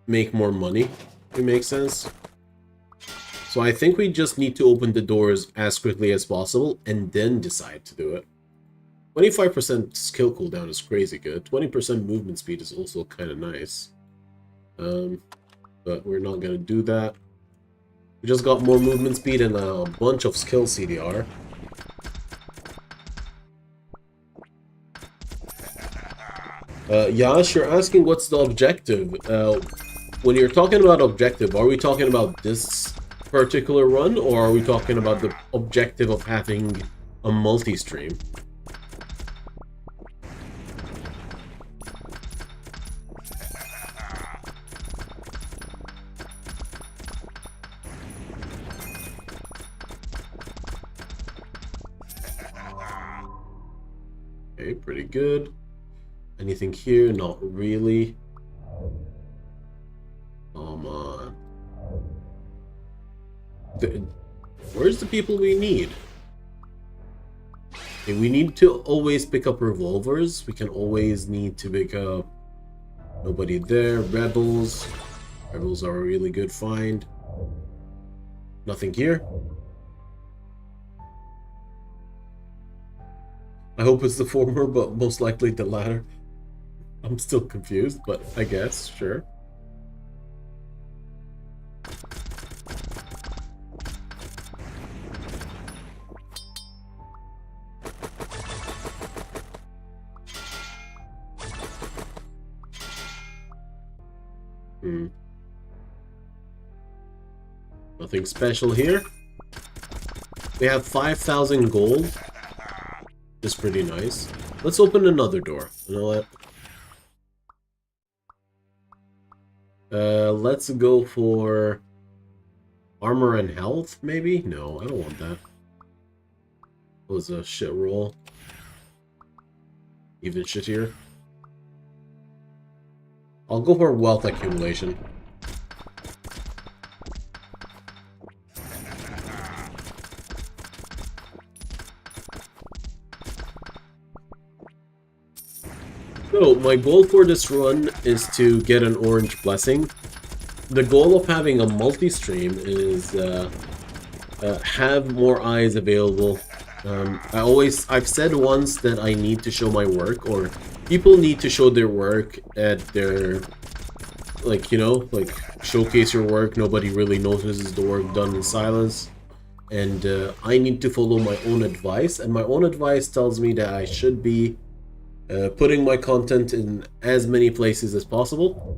make more money, if it makes sense. So I think we just need to open the doors as quickly as possible and then decide to do it. 25% skill cooldown is crazy good. 20% movement speed is also kind of nice. But we're not going to do that. We just got more movement speed and a bunch of skill CDR. Yash, you're asking what's the objective. When you're talking about objective, are we talking about this particular run, or are we talking about the objective of having a multi-stream? Okay, pretty good. Anything here? Not really. Come on. Where's the people we need? Okay, we need to always pick up revolvers. We can always need to pick up... Nobody there. Rebels. Rebels are a really good find. Nothing here. I hope it's the former, but most likely the latter. I'm still confused, but I guess, sure. Hmm. Nothing special here. We have 5,000 gold. Is pretty nice. Let's open another door. You know what? Let's go for armor and health, maybe? No, I don't want that. That was a shit roll. Even shittier. I'll go for wealth accumulation. So, my goal for this run is to get an orange blessing. The goal of having a multi-stream is have more eyes available. I've said once that I need to show my work, or people need to show their work at their, like, you know, like, showcase your work. Nobody really notices the work done in silence. And I need to follow my own advice, and my own advice tells me that I should be putting my content in as many places as possible.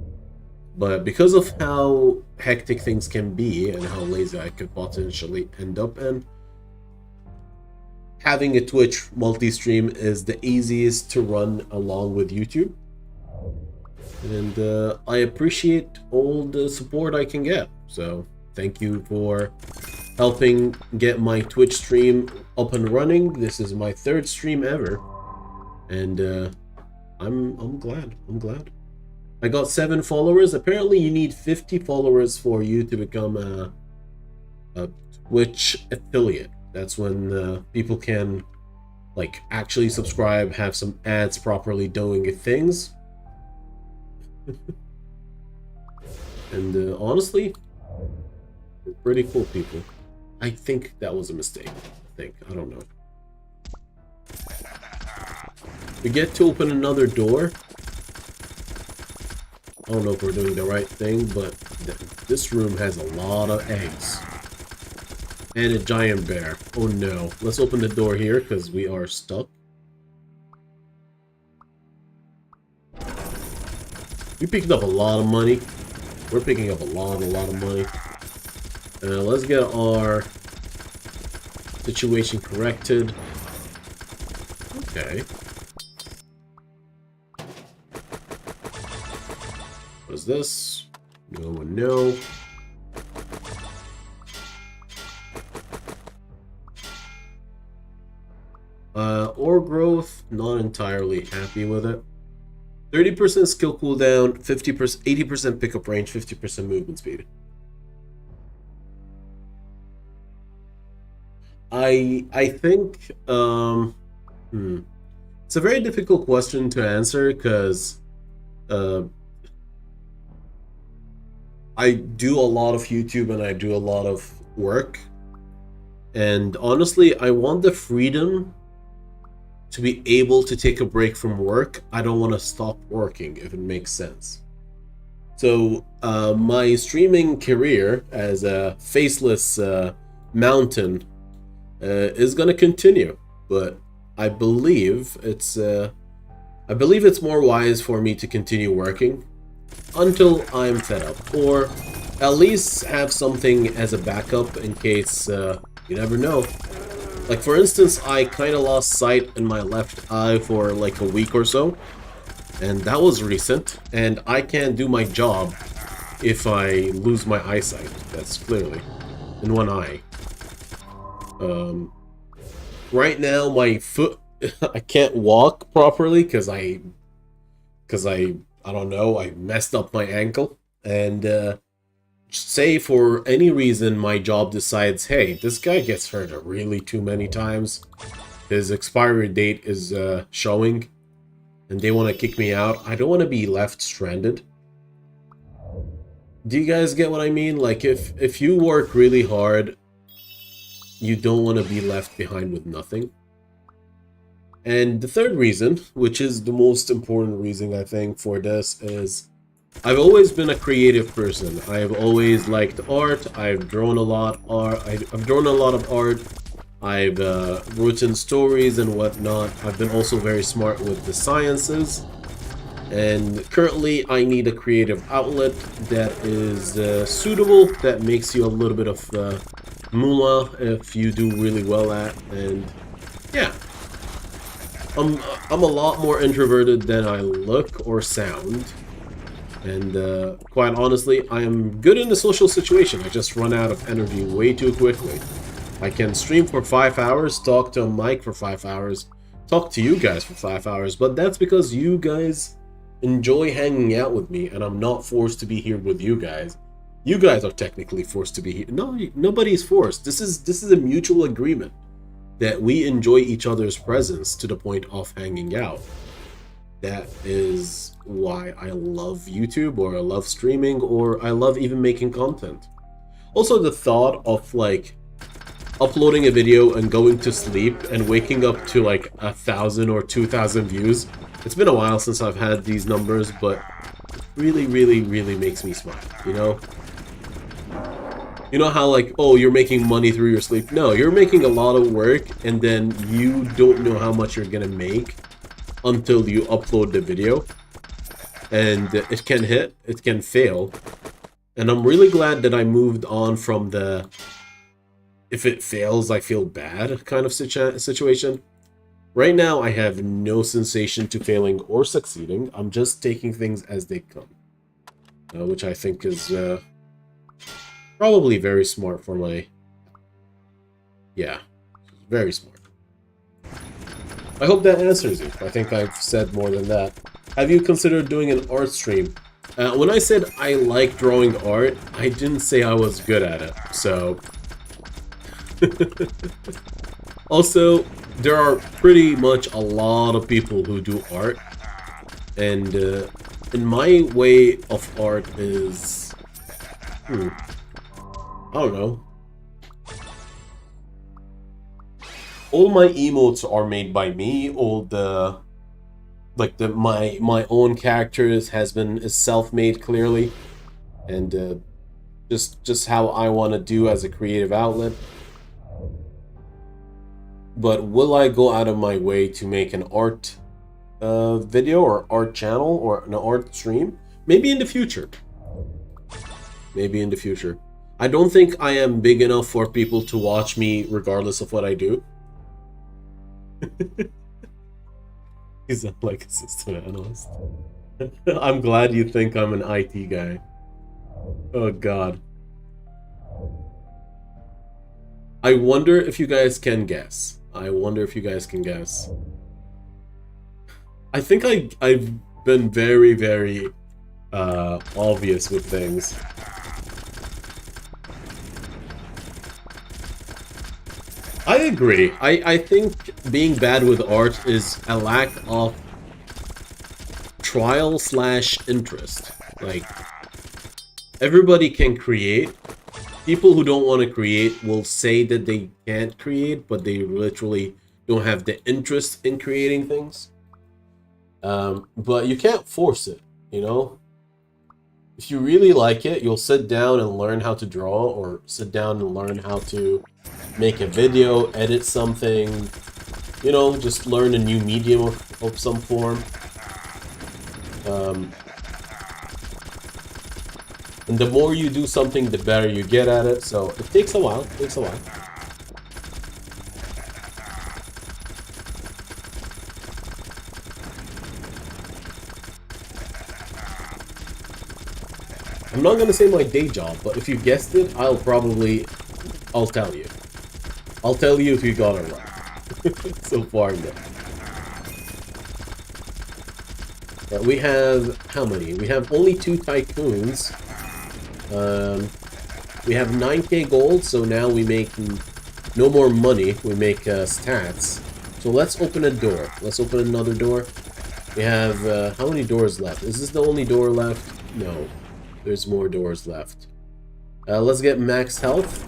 But because of how hectic things can be and how lazy I could potentially end up in, having a Twitch multi-stream is the easiest to run along with YouTube. And I appreciate all the support I can get. So thank you for helping get my Twitch stream up and running. This is my 3rd stream ever. And I'm glad. I got 7 followers. Apparently you need 50 followers for you to become a Twitch affiliate. That's when people can, like, actually subscribe, have some ads properly doing things. And honestly, they're pretty cool people. I think that was a mistake. I don't know. We get to open another door. I don't know if we're doing the right thing, but this room has a lot of eggs. And a giant bear. Oh no. Let's open the door here, because we are stuck. We picked up a lot of money. We're picking up a lot of money. Let's get our situation corrected. Okay. What is this? No one know. Ore growth, not entirely happy with it. 30% skill cooldown, 50%, 80% pickup range, 50% movement speed. I think it's a very difficult question to answer, because I do a lot of YouTube and I do a lot of work, and honestly I want the freedom to be able to take a break from work. I don't want to stop working, if it makes sense. So my streaming career as a faceless mountain is gonna continue, but I believe it's more wise for me to continue working until I'm fed up, or at least have something as a backup in case you never know. Like, for instance, I kind of lost sight in my left eye for like a week or so, and that was recent, and I can't do my job if I lose my eyesight. That's clearly in one eye. Right now my foot, I can't walk properly because I don't know, I messed up my ankle. And say for any reason my job decides, hey, this guy gets hurt really too many times, his expiry date is showing, and they want to kick me out, I don't want to be left stranded. Do you guys get what I mean? Like, if you work really hard, you don't want to be left behind with nothing. And the third reason, which is the most important reason I think for this, is I've always been a creative person. I've always liked art. I've drawn a lot of art. I've written stories and whatnot. I've been also very smart with the sciences. And currently I need a creative outlet that is suitable, that makes you a little bit of moolah if you do really well at. And yeah, I'm a lot more introverted than I look or sound. And quite honestly, I am good in a social situation. I just run out of energy way too quickly. I can stream for 5 hours, talk to a mic for 5 hours, talk to you guys for 5 hours, but that's because you guys enjoy hanging out with me, and I'm not forced to be here with you guys. You guys are technically forced to be here. No, nobody's forced. This is a mutual agreement that we enjoy each other's presence to the point of hanging out. That is why I love YouTube, or I love streaming, or I love even making content. Also, the thought of like uploading a video and going to sleep and waking up to like 1,000 or 2,000 views. It's been a while since I've had these numbers, but really, really, really makes me smile, you know? You know how like, oh, you're making money through your sleep? No, you're making a lot of work and then you don't know how much you're gonna make until you upload the video. And it can hit, it can fail. And I'm really glad that I moved on from the if it fails, I feel bad kind of situation. Right now, I have no sensation to failing or succeeding. I'm just taking things as they come. Which I think is probably very smart for my... Yeah, very smart. I hope that answers you. I think I've said more than that. Have you considered doing an art stream? When I said I like drawing art, I didn't say I was good at it, so... Also, there are pretty much a lot of people who do art, and in my way of art is, I don't know. All my emotes are made by me. All the my own characters is self-made clearly, and just how I want to do as a creative outlet. But will I go out of my way to make an art video or art channel or an art stream? Maybe in the future. Maybe in the future. I don't think I am big enough for people to watch me regardless of what I do. He's not like a system analyst. I'm glad you think I'm an IT guy. Oh god. I wonder if you guys can guess. I wonder if you guys can guess. I think I've been very, very obvious with things. I agree. I think being bad with art is a lack of trial/interest. Like, everybody can create. People who don't want to create will say that they can't create, but they literally don't have the interest in creating things. But you can't force it, you know? If you really like it, you'll sit down and learn how to draw, or sit down and learn how to make a video, edit something, you know, just learn a new medium of some form. And the more you do something, the better you get at it. So it takes a while. It takes a while. I'm not gonna say my day job, but if you guessed it, I'll tell you. I'll tell you if you got it right. So far, no. But we have how many? We have only 2 tycoons. We have 9k gold, so now we make no more money, we make stats. So let's open a door. Let's open another door. We have, how many doors left? Is this the only door left? No, there's more doors left. Let's get max health.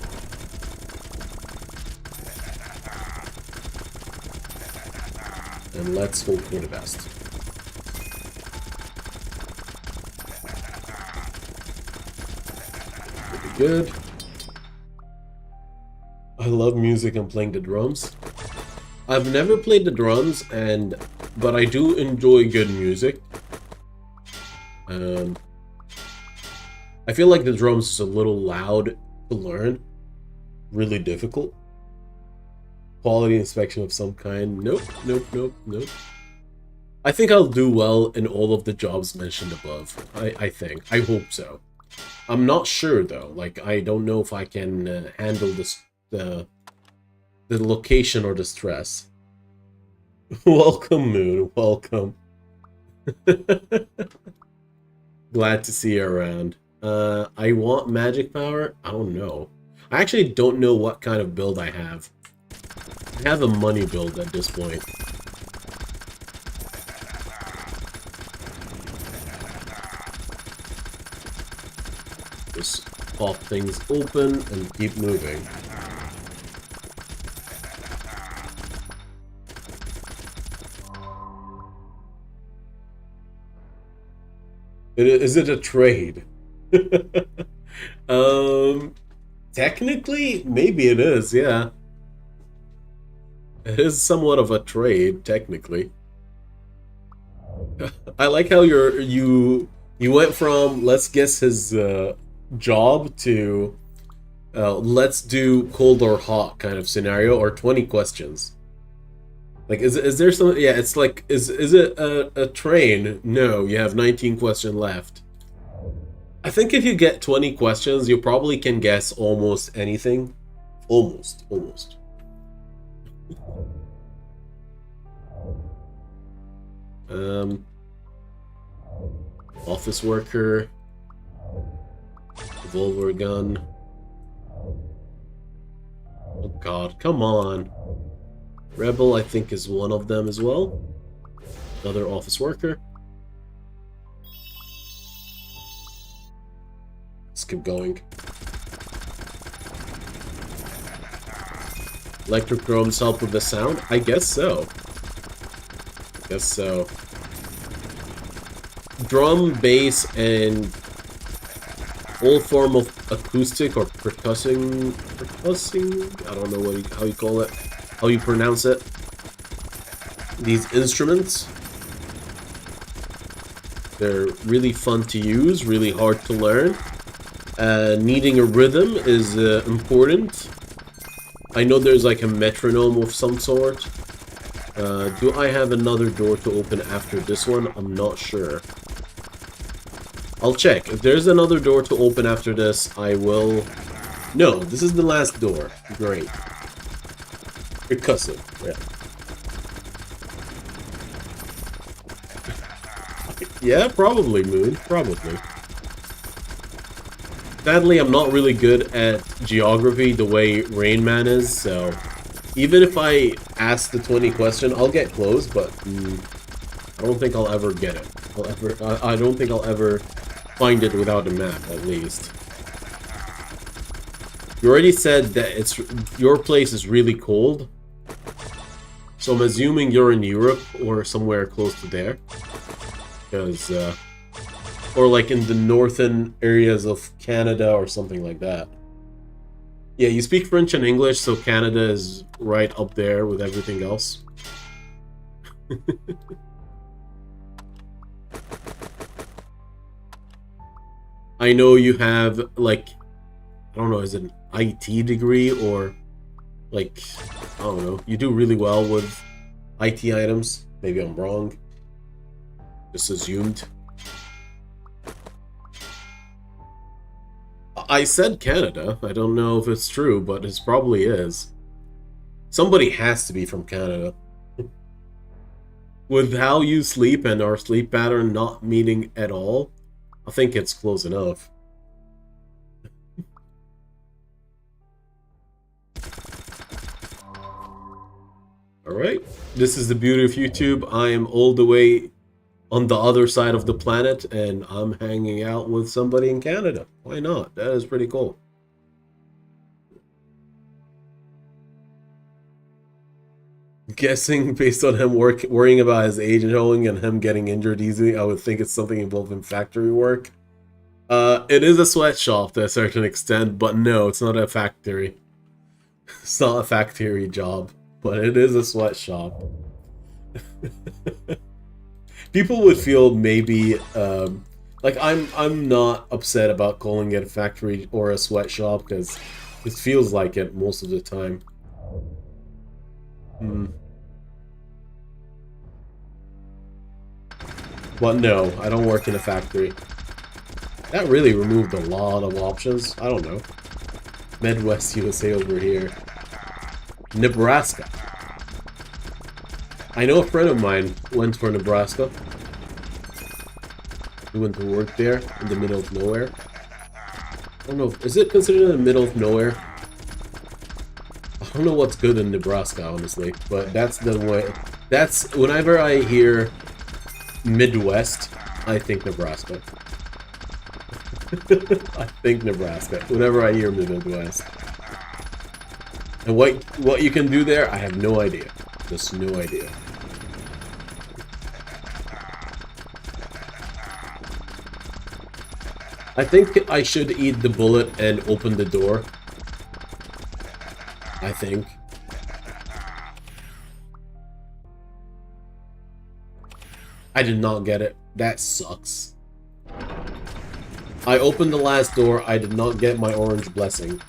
And let's hope for the best. Good. I love music and playing the drums. I've never played the drums, but I do enjoy good music. Um, I feel like the drums is a little loud to learn. Really difficult. Quality inspection of some kind. Nope, nope, nope, nope. I think I'll do well in all of the jobs mentioned above. I think. I hope so. I'm not sure though. Like, I don't know if I can handle this, the location or the stress. Welcome, Moon. Welcome. Glad to see you around. I want magic power? I don't know. I actually don't know what kind of build I have. I have a money build at this point. Just pop things open and keep moving. Is it a trade? Technically, maybe it is, yeah. It is somewhat of a trade, technically. I like how you went from let's guess his job to let's do cold or hot kind of scenario, or 20 questions. Like, is there some? Yeah, it's like, is it a train? No, you have 19 questions left. I think if you get 20 questions, you probably can guess almost anything. Almost. Office worker. Revolver gun. Oh god, come on. Rebel, I think, is one of them as well. Another office worker. Let's keep going. Electric drums help with the sound? I guess so. Drum, bass, and all form of acoustic or percussing. I don't know how you call it. How you pronounce it. These instruments. They're really fun to use, really hard to learn. Needing a rhythm is important. I know there's like a metronome of some sort. Do I have another door to open after this one? I'm not sure. I'll check. If there's another door to open after this, I will... No, this is the last door. Great. Percussive, yeah. Yeah, probably, Moon. Probably. Sadly, I'm not really good at geography the way Rain Man is, so... Even if I ask the 20 question, I'll get close, but I don't think I'll ever get it. I don't think I'll ever find it without a map, at least. You already said that your place is really cold, so I'm assuming you're in Europe or somewhere close to there, because or like in the northern areas of Canada or something like that. Yeah, you speak French and English, so Canada is right up there with everything else. I know you have, like, I don't know, is it an IT degree or, like, I don't know. You do really well with IT items. Maybe I'm wrong. Just assumed. I said Canada. I don't know if it's true, but it probably is. Somebody has to be from Canada. With how you sleep and our sleep pattern not meeting at all, I think it's close enough. Alright, this is the beauty of YouTube. I am all the way on the other side of the planet, and I'm hanging out with somebody in Canada. Why not? That is pretty cool. Guessing based on him worrying about his age and showing and him getting injured easily, I would think it's something involving factory work. It is a sweatshop to a certain extent, but no, it's not a factory. It's not a factory job, but it is a Like, I'm not upset about calling it a factory or a sweatshop, because it feels like it most of the time. But no, I don't work in a factory. That really removed a lot of options. I don't know. Midwest USA over here. Nebraska. I know a friend of mine went for Nebraska. He went to work there in the middle of nowhere. I don't know. Is it considered in the middle of nowhere? I don't know what's good in Nebraska, honestly. But that's the way. That's whenever I hear Midwest, I think Nebraska. I think Nebraska. Whenever I hear Midwest. And what you can do there, I have no idea. Just no idea. I think I should eat the bullet and open the door. I think. I did not get it. That sucks. I opened the last door. I did not get my orange blessing.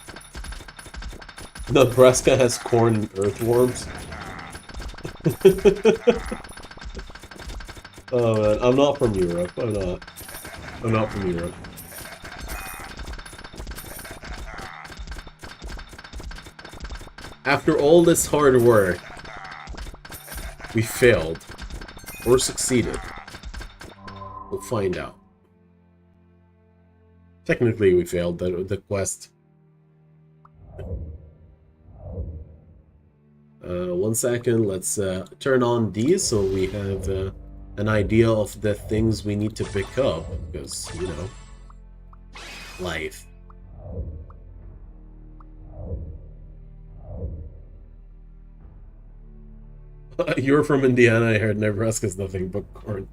Nebraska has corn and earthworms. Oh man, I'm not from Europe. I'm not from Europe. After all this hard work, we failed. Or succeeded. We'll find out. Technically, we failed the quest. 1 second, let's turn on these so we have an idea of the things we need to pick up, because, you know, life. You're from Indiana, I heard Nebraska's nothing but corn.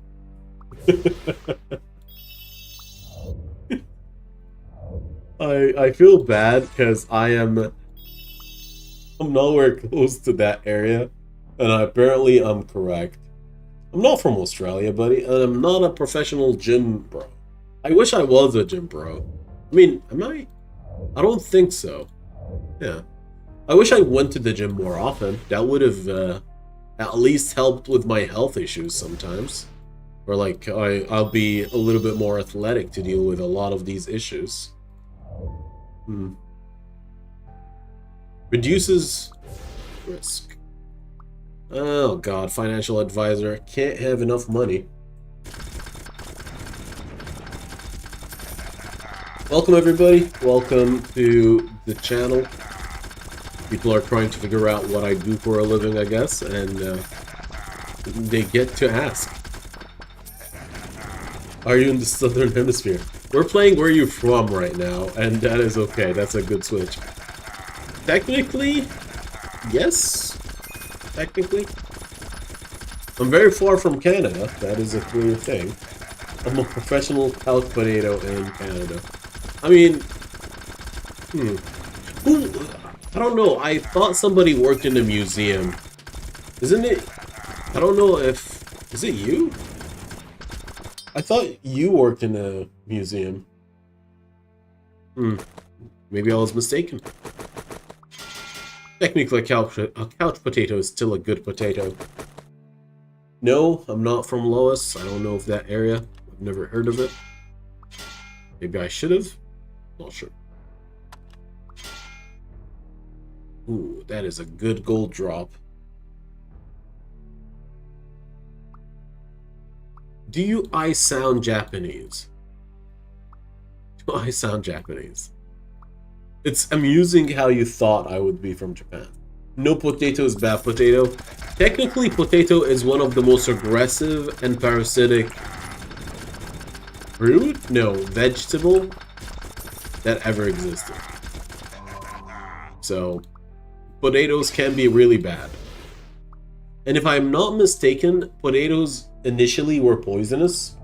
I feel bad because I'm nowhere close to that area, and apparently I'm correct. I'm not from Australia, buddy, and I'm not a professional gym bro. I wish I was a gym bro. I mean, am I? I don't think so. Yeah. I wish I went to the gym more often. That would have at least helped with my health issues sometimes. Or like, I'll be a little bit more athletic to deal with a lot of these issues. Reduces risk. Oh god, financial advisor. Can't have enough money. Welcome everybody. Welcome to the channel. People are trying to figure out what I do for a living, I guess, and they get to ask. Are you in the Southern Hemisphere? We're playing Where You From right now, and that is okay. That's a good switch. Technically, yes. Technically. I'm very far from Canada. That is a clear thing. I'm a professional couch potato in Canada. I mean, I don't know. I thought somebody worked in a museum. Isn't it? I don't know if... Is it you? I thought you worked in a museum. Maybe I was mistaken. Technically, a couch potato is still a good potato. No, I'm not from Lois. I don't know if that area. I've never heard of it. Maybe I should have. Not sure. Ooh, that is a good gold drop. Do I sound Japanese? Do I sound Japanese? It's amusing how you thought I would be from Japan. No potato is bad potato. Technically, potato is one of the most aggressive and parasitic fruit? No, vegetable that ever existed. So, potatoes can be really bad. And if I'm not mistaken, potatoes initially were poisonous.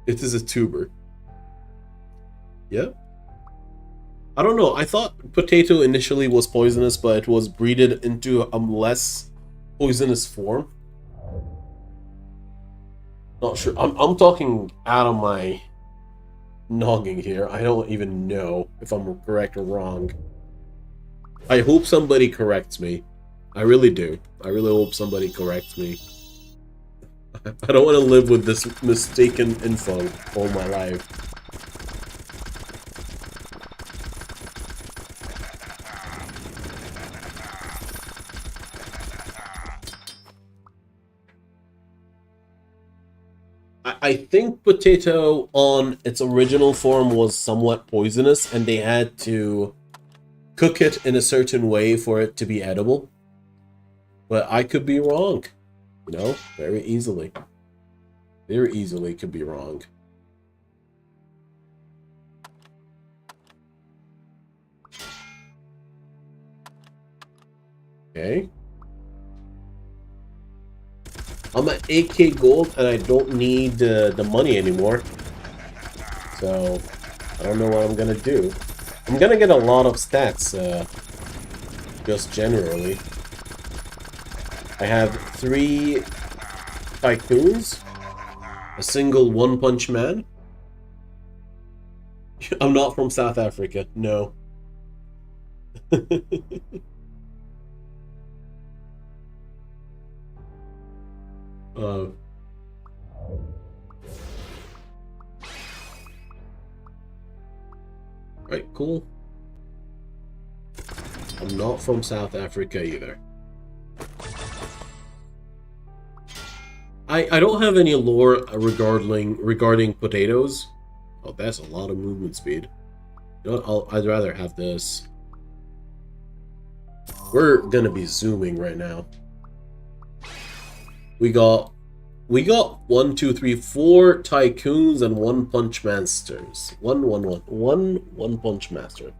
It is a tuber. Yeah. I don't know. I thought potato initially was poisonous, but it was breeded into a less poisonous form. Not sure. I'm talking out of my noggin here. I don't even know if I'm correct or wrong. I hope somebody corrects me. I really do. I really hope somebody corrects me. I don't want to live with this mistaken info all my life. I think potato on its original form was somewhat poisonous, and they had to cook it in a certain way for it to be edible. But I could be wrong, you know, very easily. Very easily could be wrong. Okay. I'm at 8k gold and I don't need the money anymore. So, I don't know what I'm gonna do. I'm gonna get a lot of stats, just generally. I have 3 tycoons, a single One Punch Man. I'm not from South Africa, no. Right, cool. I'm not from South Africa either. I don't have any lore regarding potatoes. Oh, that's a lot of movement speed. You know what, I'd rather have this. We're gonna be zooming right now. We got 1, 2, 3, 4 tycoons and 1 punch masters. One punch master.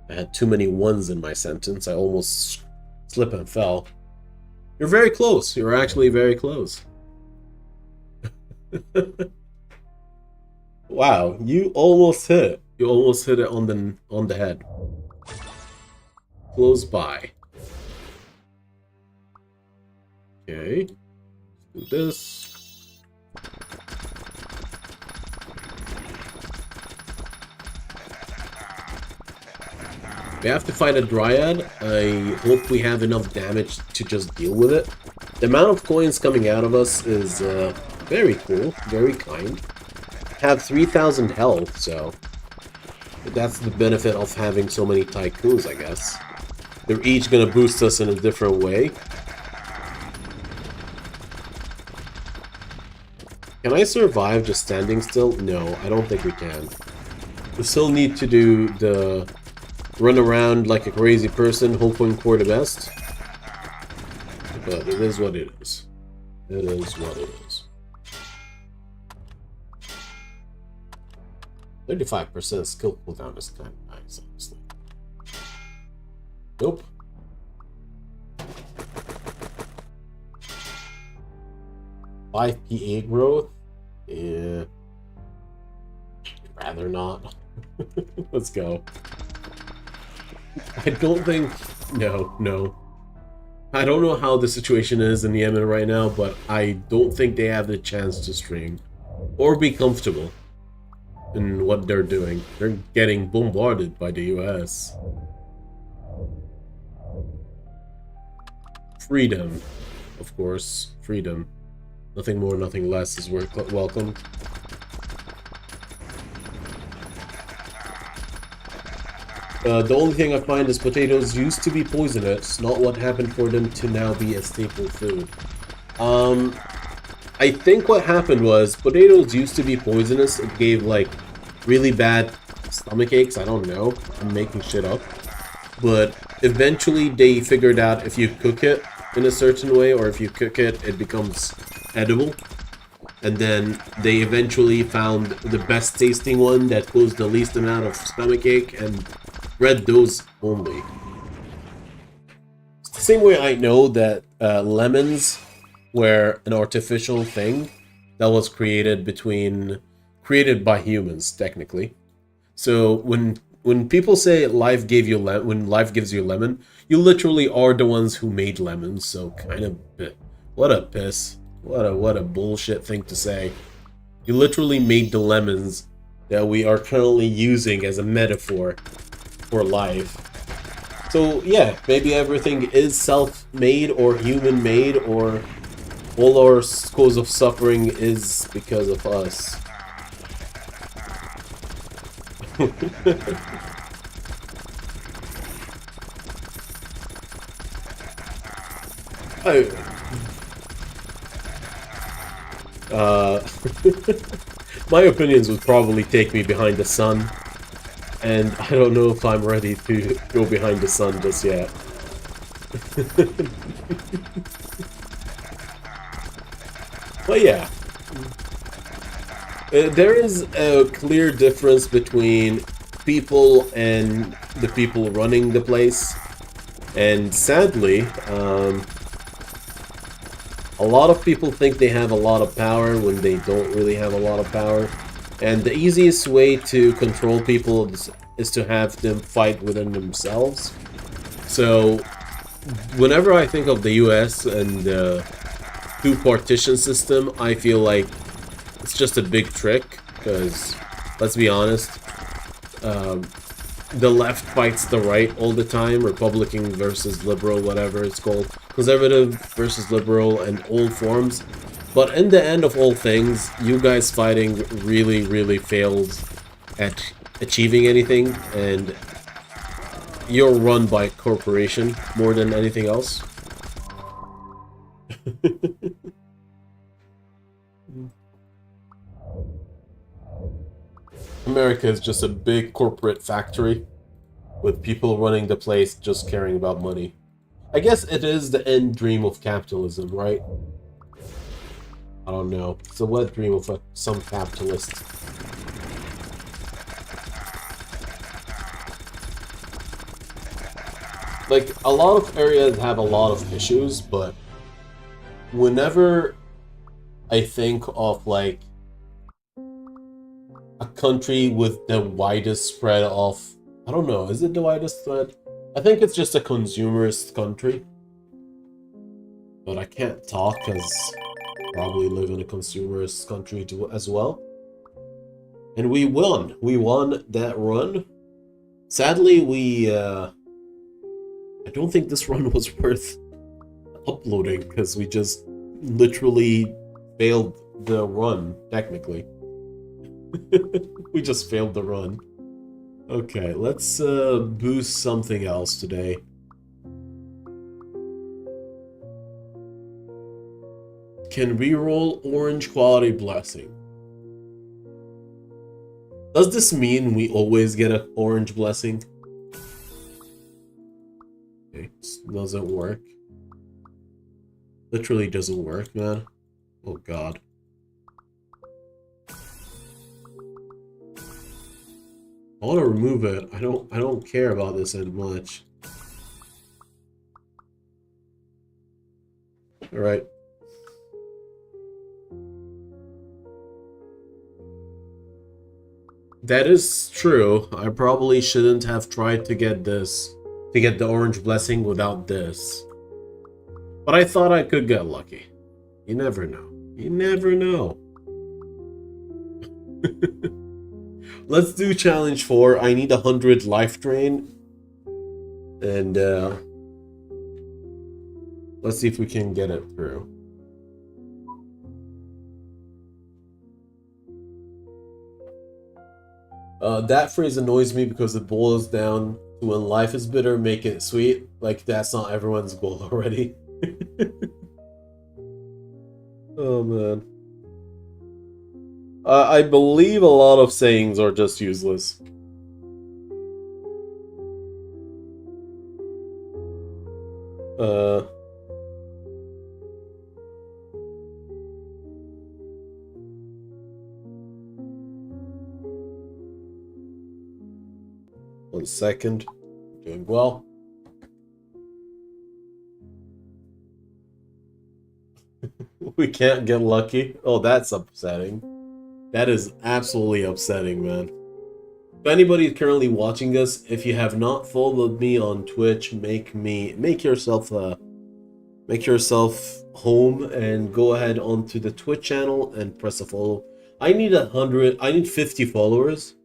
I had too many ones in my sentence. I almost slipped and fell. You're very close. You're actually very close. Wow, you almost hit it. You almost hit it on the head. Close by. Okay. Let's do this. We have to fight a Dryad. I hope we have enough damage to just deal with it. The amount of coins coming out of us is very cool, very kind. Have 3,000 health, so that's the benefit of having so many tycoons, I guess. They're each gonna boost us in a different way. Can I survive just standing still? No, I don't think we can. We still need to do the run around like a crazy person, hoping for the best. But it is what it is. It is what it is. 35% skill cooldown is kind of nice, honestly. Nope. Five PA growth? Yeah. Rather not. Let's go. I don't think... No. I don't know how the situation is in Yemen right now, but I don't think they have the chance to stream. Or be comfortable in what they're doing. They're getting bombarded by the US. Freedom. Of course. Freedom. Nothing more, nothing less is welcome. The only thing I find is potatoes used to be poisonous, not what happened for them to now be a staple food. I think what happened was potatoes used to be poisonous. It gave like really bad stomach aches. I don't know. I'm making shit up. But eventually they figured out if you cook it in a certain way, or if you cook it, it becomes edible. And then they eventually found the best tasting one that caused the least amount of stomach ache and bred those only. It's the same way I know that lemons were an artificial thing that was created by humans, technically. So when when people say life gave you when life gives you lemon, you literally are the ones who made lemons. So kind of, what a piss, what a bullshit thing to say. You literally made the lemons that we are currently using as a metaphor for life. So yeah, maybe everything is self-made or human-made, or all our cause of suffering is because of us. I, my opinions would probably take me behind the sun, and I don't know if I'm ready to go behind the sun just yet. But yeah, there is a clear difference between people and the people running the place, and sadly, a lot of people think they have a lot of power when they don't really have a lot of power. And the easiest way to control people is to have them fight within themselves. So, whenever I think of the US and the two-partition system, I feel like it's just a big trick, because, let's be honest, the left fights the right all the time, Republican versus liberal, whatever it's called, conservative versus liberal, and all forms. But in the end of all things, you guys fighting really failed at achieving anything, and you're run by corporation more than anything else. America is just a big corporate factory with people running the place just caring about money. I guess it is the end dream of capitalism, right? I don't know. It's a wet dream of some capitalist. Like, a lot of areas have a lot of issues, but whenever I think of, like, a country with the widest spread of... I don't know, is it the widest spread? I think it's just a consumerist country. But I can't talk, because I probably live in a consumerist country too, as well. And we won. We won that run. Sadly, I don't think this run was worth uploading, because we just literally failed the run, technically. We just failed the run. Okay, let's boost something else today. Can reroll orange quality blessing. Does this mean we always get an orange blessing? Okay, doesn't work. Literally doesn't work, man. Oh god. I want to remove it. I don't care about this that much. Alright. That is true. I probably shouldn't have tried to get this, to get the orange blessing without this. But I thought I could get lucky. You never know. You never know. Let's do challenge 4. I need 100 life drain. And let's see if we can get it through. That phrase annoys me because it boils down to when life is bitter, make it sweet. Like, that's not everyone's goal already. Oh, man. I believe a lot of sayings are just useless. One second. Doing well. We can't get lucky. Oh, that's upsetting. That is absolutely upsetting, man. If anybody is currently watching this, if you have not followed me on Twitch, make yourself home and go ahead onto the Twitch channel and press a follow. I need 50 followers.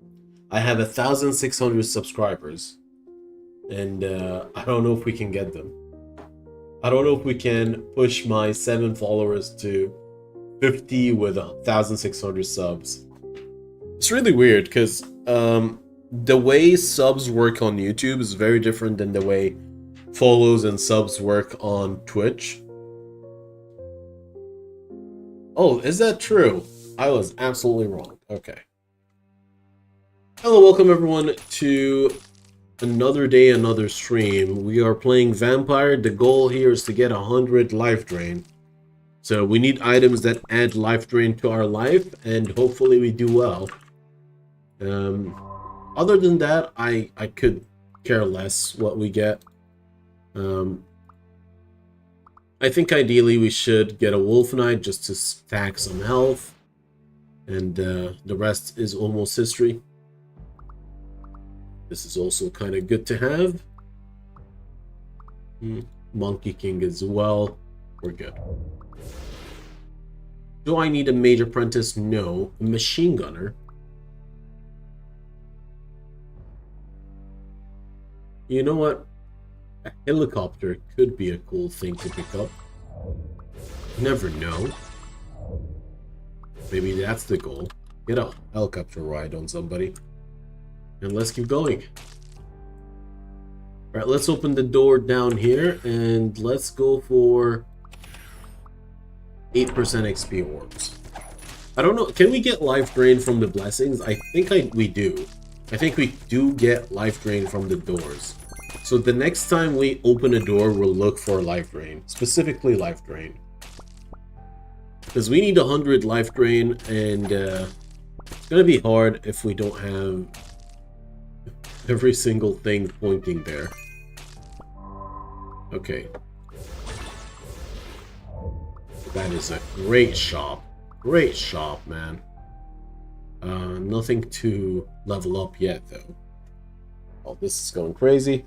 I have 1,600 subscribers, and I don't know if we can get them. I don't know if we can push my 7 followers to 50 with 1,600 subs. It's really weird because the way subs work on YouTube is very different than the way follows and subs work on Twitch. Oh, is that true? I was absolutely wrong. Okay. Hello, welcome everyone to another day, another stream. We are playing Vampire. The goal here is to get 100 life drain. So we need items that add life drain to our life, and hopefully we do well. Other than that, I could care less what we get. I think ideally we should get a Wolf Knight just to stack some health, and the rest is almost history. This is also kind of good to have. Monkey King as well. We're good. Do I need a Mage Apprentice? No. A Machine Gunner. You know what? A helicopter could be a cool thing to pick up. You never know. Maybe that's the goal. Get a helicopter ride on somebody. And let's keep going. Alright, let's open the door down here and let's go for 8% XP orbs. I don't know, can we get life drain from the blessings? I think we do. I think we do get life drain from the doors. So the next time we open a door, we'll look for life drain. Specifically life drain. Because we need 100 life drain, and it's gonna be hard if we don't have every single thing pointing there. Okay. That is a great shop. Great shop, man. Nothing to level up yet, though. Oh, this is going crazy.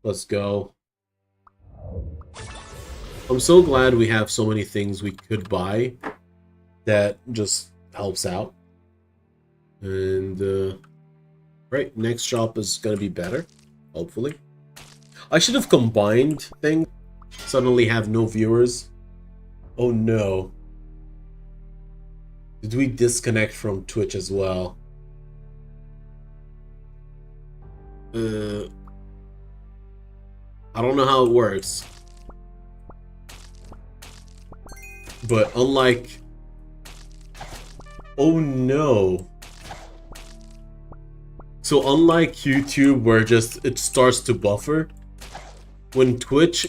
Let's go. I'm so glad we have so many things we could buy. That just helps out. And, right, next shop is gonna be better. Hopefully. I should have combined things. Suddenly have no viewers. Oh no. Did we disconnect from Twitch as well? I don't know how it works. But unlike... Oh no. So unlike YouTube where it starts to buffer, when Twitch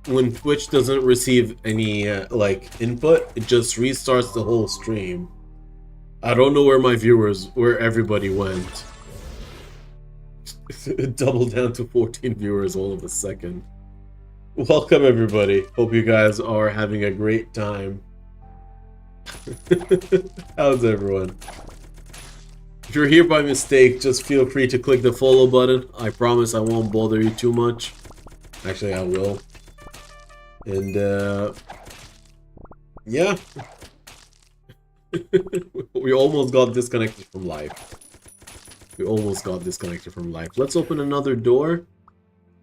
doesn't receive any like input, it just restarts the whole stream. I don't know where everybody went. It doubled down to 14 viewers all of a second. Welcome everybody. Hope you guys are having a great time. How's everyone? If you're here by mistake, just feel free to click the follow button. I promise I won't bother you too much. Actually, I will. And, yeah. We almost got disconnected from life. Let's open another door.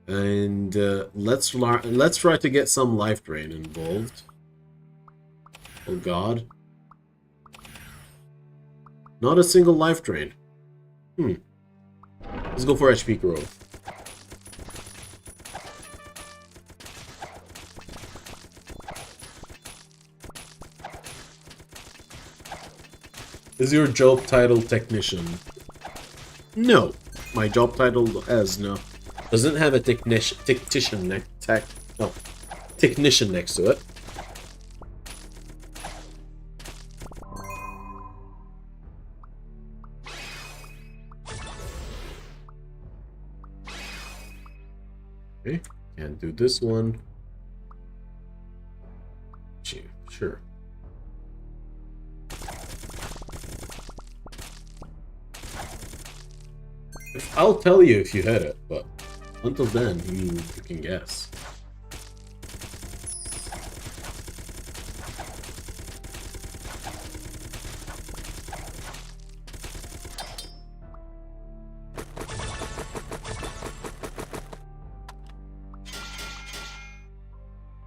And, let's try to get some life drain involved. Oh god. Not a single life drain. Let's go for HP growth. Is your job title technician? No. My job title doesn't have a technician next to it. Okay, can't do this one. I'll tell you if you hit it, but until then, you can guess.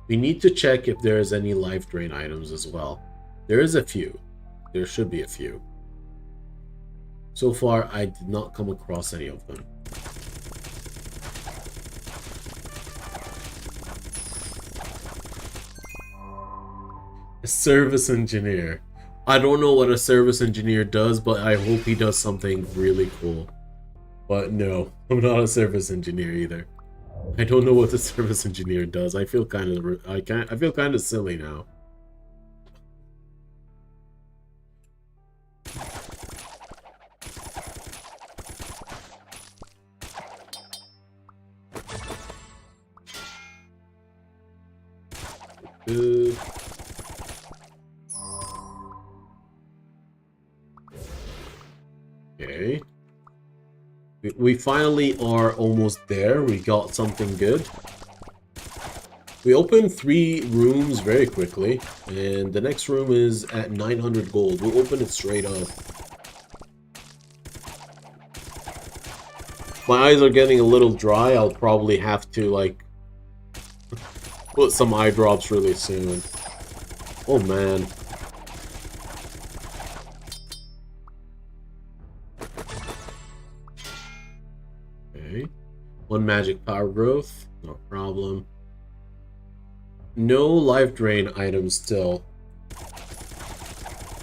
We need to check if there is any life drain items as well. There is a few. There should be a few. So far, I did not come across any of them. A service engineer. I don't know what a service engineer does, but I hope he does something really cool. But no, I'm not a service engineer either. I don't know what the service engineer does. I feel kind of silly now. Okay. We finally are almost there. We got something good. We opened 3 rooms very quickly, and the next room is at 900 gold. We'll open it straight up. My eyes are getting a little dry. I'll probably have to, like, put some eye drops really soon. Oh, man. Okay. 1 magic power growth. No problem. No life drain items still.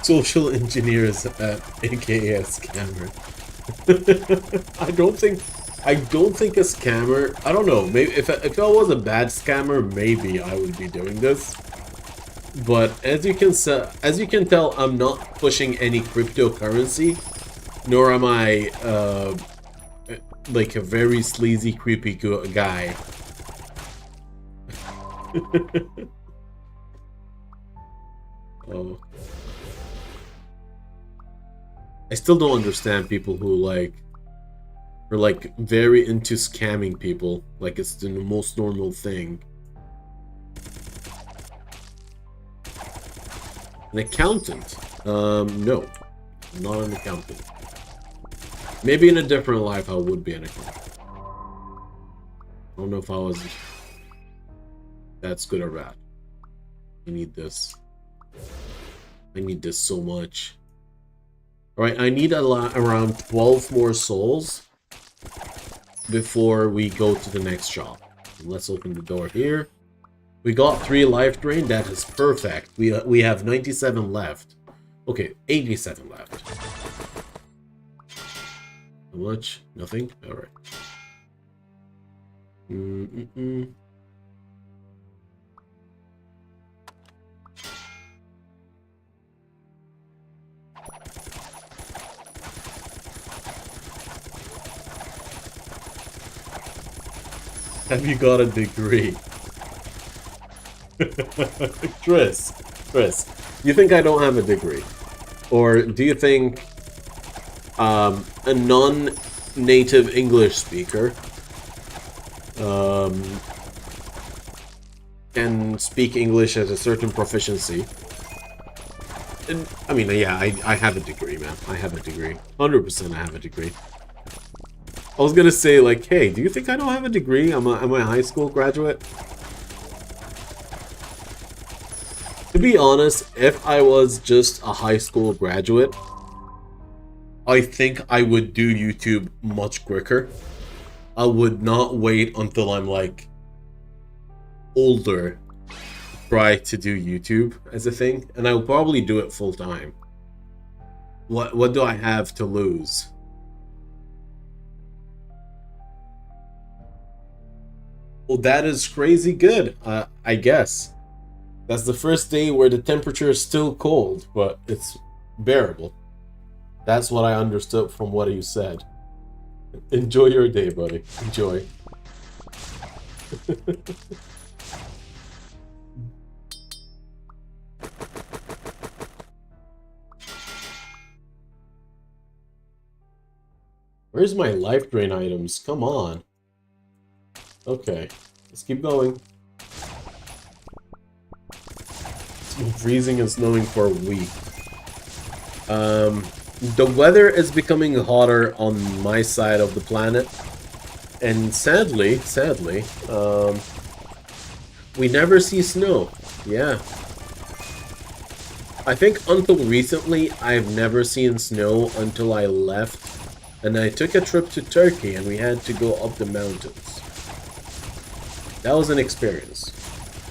Social engineers at aka scammer. I don't think a scammer. I don't know. Maybe if I was a bad scammer, maybe I would be doing this. But as you can tell, I'm not pushing any cryptocurrency, nor am I like a very sleazy, creepy guy. Oh. I still don't understand people who like are like very into scamming people, like it's the most normal thing. An accountant? No. I'm not an accountant. Maybe in a different life I would be an accountant. I don't know if I was that's good or bad. I need this. I need this so much. Alright, I need around 12 more souls before we go to the next shop. Let's open the door here. We got 3 life drain. That is perfect. We have 97 left. Okay, 87 left. How much? Nothing? Alright. Have you got a degree? Chris, you think I don't have a degree? Or do you think a non-native English speaker can speak English at a certain proficiency? And, I mean, yeah, I have a degree, man. I have a degree. 100% I have a degree. I was gonna say, like, hey, do you think I don't have a degree? I'm a high school graduate. To be honest, if I was just a high school graduate, I think I would do YouTube much quicker. I would not wait until I'm, like, older to try to do YouTube as a thing, and I will probably do it full time. What do I have to lose? Well, that is crazy good, I guess. That's the first day where the temperature is still cold, but it's bearable. That's what I understood from what you said. Enjoy your day, buddy. Enjoy. Where's my life drain items? Come on. Okay, let's keep going. It's been freezing and snowing for a week. The weather is becoming hotter on my side of the planet. And sadly, we never see snow. Yeah. I think until recently, I've never seen snow until I left. And I took a trip to Turkey and we had to go up the mountains. That was an experience.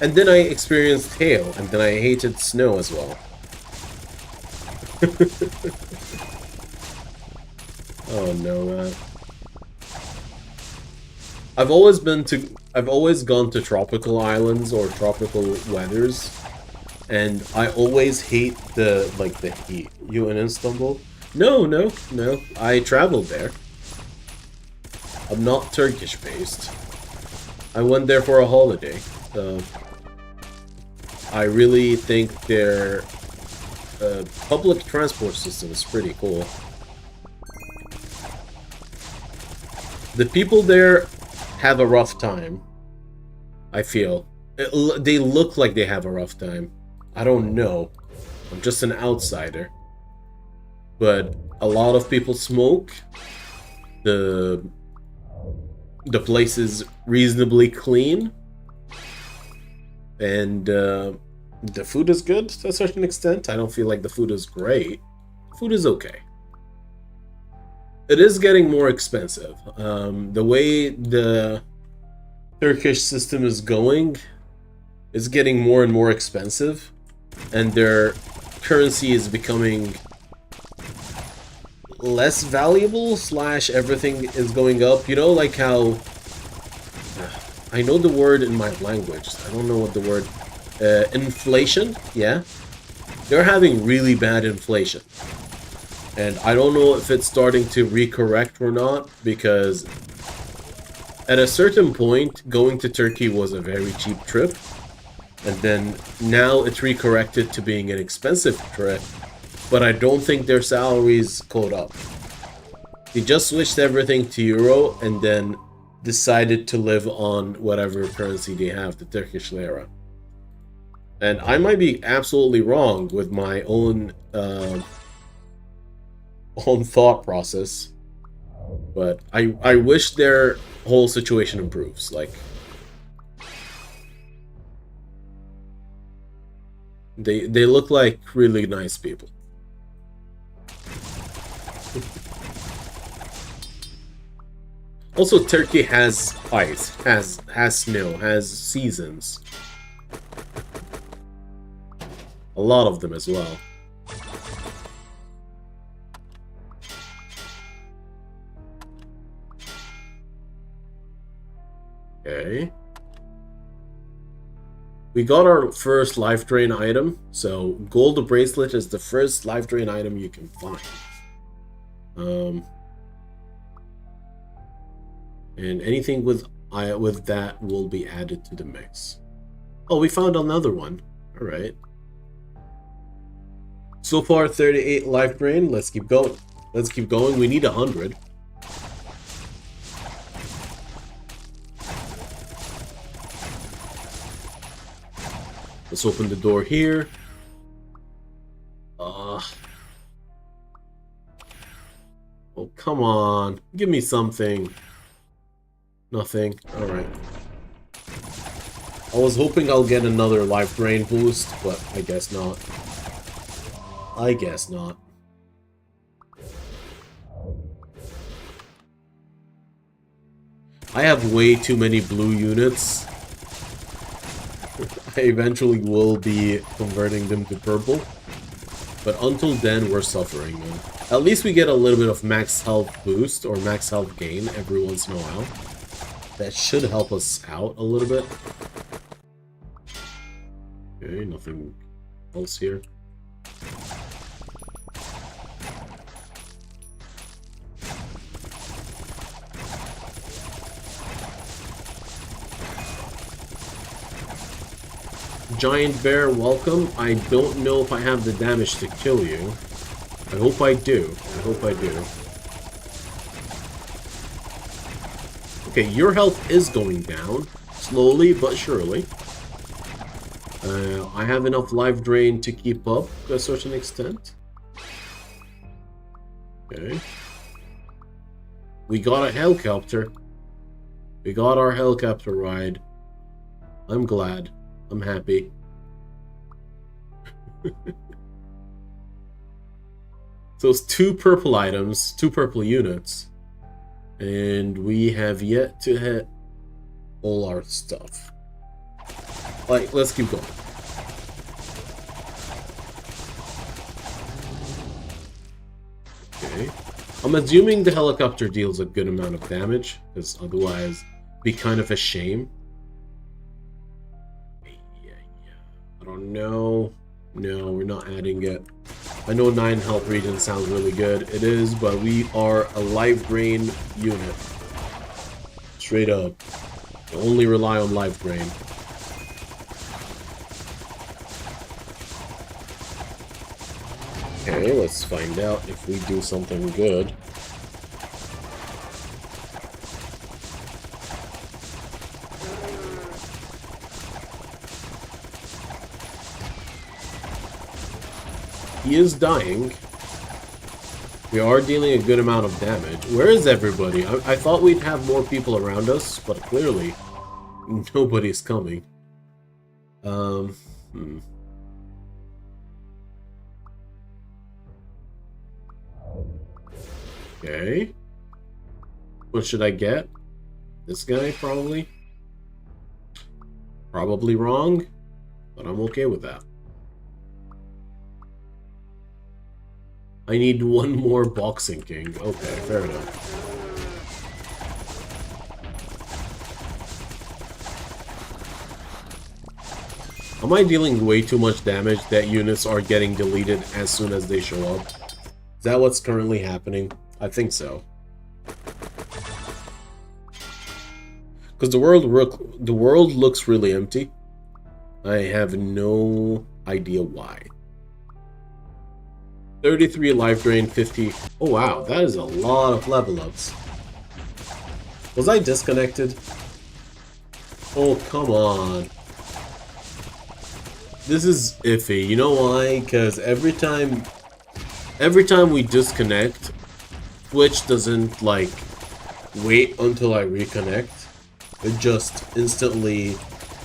And then I experienced hail, and then I hated snow as well. Oh no, man. I've always gone to tropical islands or tropical weathers, and I always hate the heat. You in Istanbul? No. I traveled there. I'm not Turkish based. I went there for a holiday. I really think their public transport system is pretty cool. The people there have a rough time, I feel. They look like they have a rough time. I don't know. I'm just an outsider. But a lot of people smoke. The place is reasonably clean. And the food is good to a certain extent. I don't feel like the food is great. Food is okay. It is getting more expensive. The way the Turkish system is going is getting more and more expensive. And their currency is becoming less valuable / everything is going up. You know, like how... I know the word in my language. I don't know what the word... inflation? Yeah. They're having really bad inflation. And I don't know if it's starting to recorrect or not, because at a certain point, going to Turkey was a very cheap trip. And then now it's recorrected to being an expensive trip. But I don't think their salaries caught up. They just switched everything to euro and then decided to live on whatever currency they have, the Turkish lira. And I might be absolutely wrong with my own thought process, but I wish their whole situation improves. Like, they look like really nice people. Also, Turkey has ice, has snow, has seasons. A lot of them as well. Okay. We got our first life drain item, so gold bracelet is the first life drain item you can find. And anything with that will be added to the mix. Oh, we found another one. All right. So far, 38 life drain. Let's keep going. Let's keep going. We need 100. Let's open the door here. Oh, come on. Give me something. Nothing. Alright. I was hoping I'll get another life drain boost, but I guess not. I guess not. I have way too many blue units. I eventually will be converting them to purple. But until then, we're suffering, man. At least we get a little bit of max health boost or max health gain every once in a while. That should help us out a little bit. Okay, nothing else here. Giant bear, welcome. I don't know if I have the damage to kill you. I hope I do. I hope I do. Okay, your health is going down. Slowly but surely. I have enough life drain to keep up to a certain extent. Okay. We got a helicopter. We got our helicopter ride. I'm glad. I'm happy. So it's 2 purple items, 2 purple units. And we have yet to hit all our stuff. Like, let's keep going. Okay. I'm assuming the helicopter deals a good amount of damage, because otherwise it'd be kind of a shame. Yeah. I don't know. No, we're not adding it. I know 9 health regen sounds really good. It is, but we are a life drain unit. Straight up. We only rely on life drain. Okay, let's find out if we do something good. He is dying. We are dealing a good amount of damage. Where is everybody? I thought we'd have more people around us, but clearly nobody's coming. Okay. What should I get? This guy, probably? Probably wrong, but I'm okay with that. I need 1 more Boxing King. Okay, fair enough. Am I dealing way too much damage that units are getting deleted as soon as they show up? Is that what's currently happening? I think so. Because the world looks really empty. I have no idea why. 33 life drain, 50... Oh wow, that is a lot of level ups. Was I disconnected? Oh, come on. This is iffy. You know why? Because every time we disconnect, Twitch doesn't, like, wait until I reconnect. It just instantly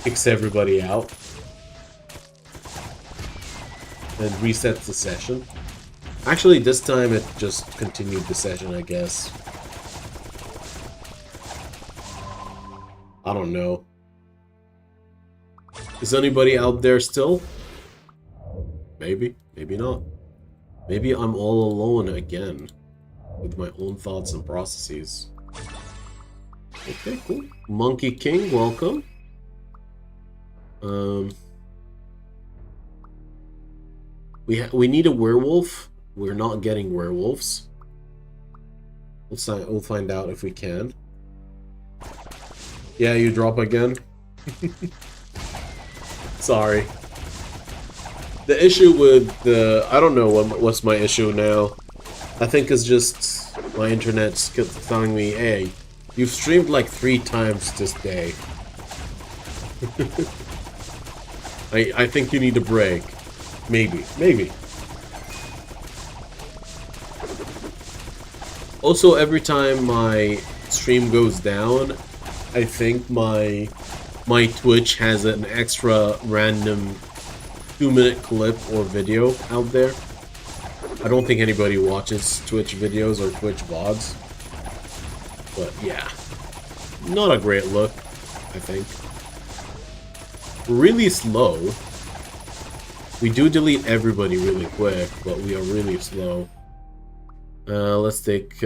kicks everybody out and resets the session. Actually, this time it just continued the session, I guess. I don't know. Is anybody out there still? Maybe, maybe not. Maybe I'm all alone again with my own thoughts and processes. Okay, cool. Monkey King, welcome. We need a werewolf. We're not getting werewolves. We'll find out if we can. Yeah, you drop again. Sorry. The issue with the... I don't know what's my issue now. I think it's just my internet's telling me, hey, you've streamed like 3 times this day. I think you need a break. Maybe. Also, every time my stream goes down, I think my Twitch has an extra random 2-minute clip or video out there. I don't think anybody watches Twitch videos or Twitch VODs. But yeah, not a great look, I think. Really slow. We do delete everybody really quick, but we are really slow. Let's take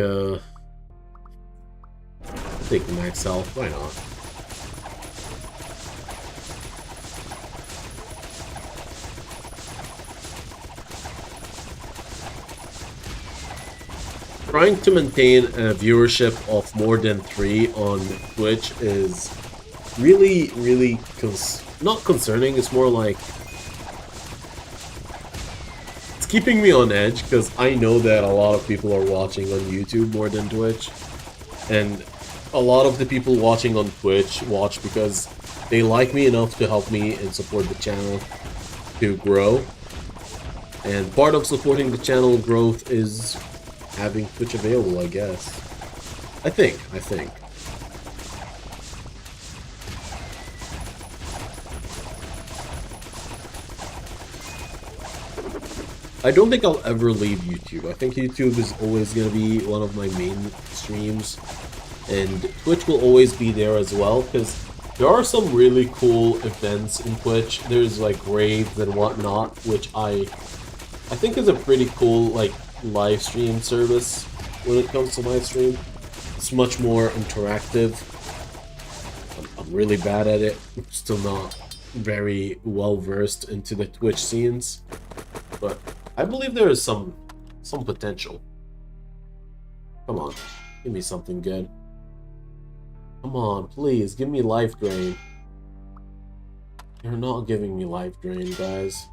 max health. Why not? Trying to maintain a viewership of more than 3 on Twitch is really not concerning. It's more like it's keeping me on edge, because I know that a lot of people are watching on YouTube more than Twitch, and a lot of the people watching on Twitch watch because they like me enough to help me and support the channel to grow. And part of supporting the channel growth is having Twitch available, I guess. I think. I don't think I'll ever leave YouTube. I think YouTube is always going to be one of my main streams. And Twitch will always be there as well, because there are some really cool events in Twitch. There's like raids and whatnot, which I think is a pretty cool like live stream service when it comes to live stream. It's much more interactive. I'm really bad at it. I'm still not very well versed into the Twitch scenes, but I believe there is some potential. Come on, give me something good. Come on, please, give me life drain. You're not giving me life drain, guys.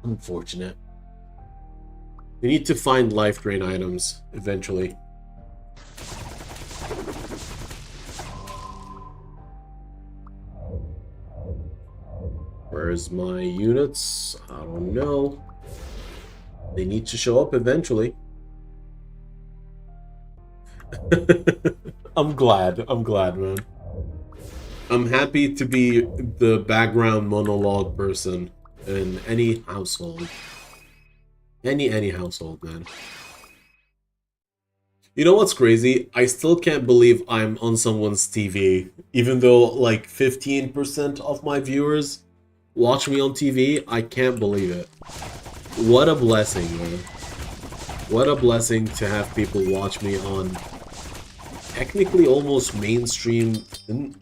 Unfortunate. We need to find life drain items eventually. Where's my units? I don't know. They need to show up eventually. I'm glad, man. I'm happy to be the background monologue person in any household. Any household, man. You know what's crazy? I still can't believe I'm on someone's TV, even though like 15% of my viewers watch me on TV. I can't believe it. What a blessing, man. What a blessing to have people watch me on technically almost mainstream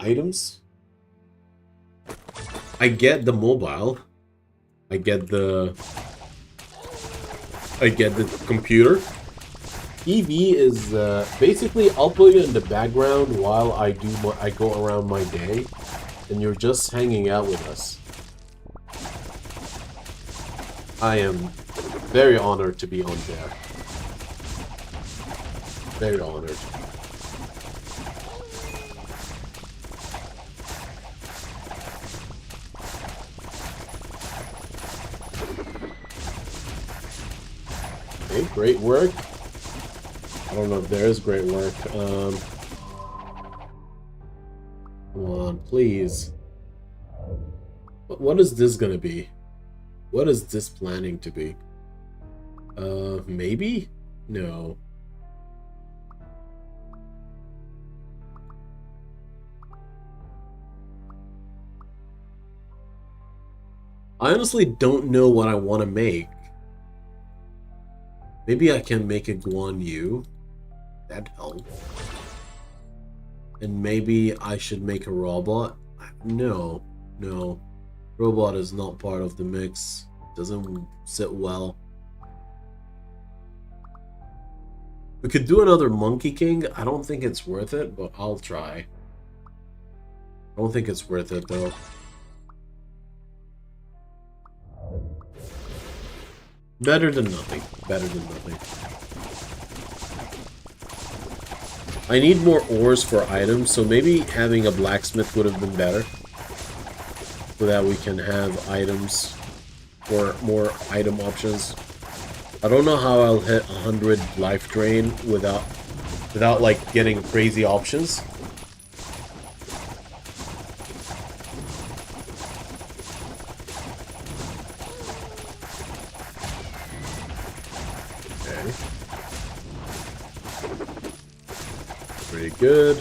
items. I get the mobile. I get the computer. TV is basically I'll put you in the background while I go around my day, and you're just hanging out with us. I am very honored to be on there. Very honored. Okay, great work. I don't know if there is great work. Come on, please. What is this gonna be? What is this planning to be? Maybe? No. I honestly don't know what I want to make. Maybe I can make a Guan Yu. That'd help. And maybe I should make a robot. No. Robot is not part of the mix. Doesn't sit well. We could do another Monkey King. I don't think it's worth it, but I'll try. I don't think it's worth it, though. Better than nothing. Better than nothing. I need more ores for items, so maybe having a blacksmith would have been better. So that we can have items for more item options. I don't know how I'll hit 100 life drain without like getting crazy options. Okay. Pretty good.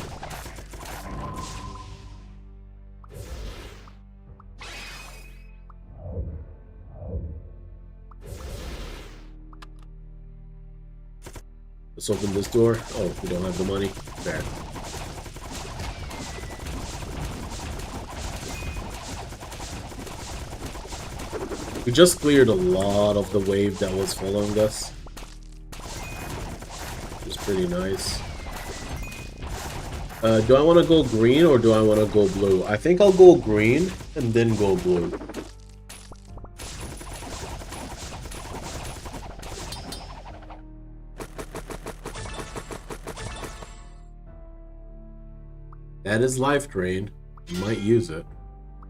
Let's open this door. Oh, we don't have the money. There. We just cleared a lot of the wave that was following us. Which is pretty nice. Do I want to go green or do I want to go blue? I think I'll go green and then go blue. That is life drain. You might use it.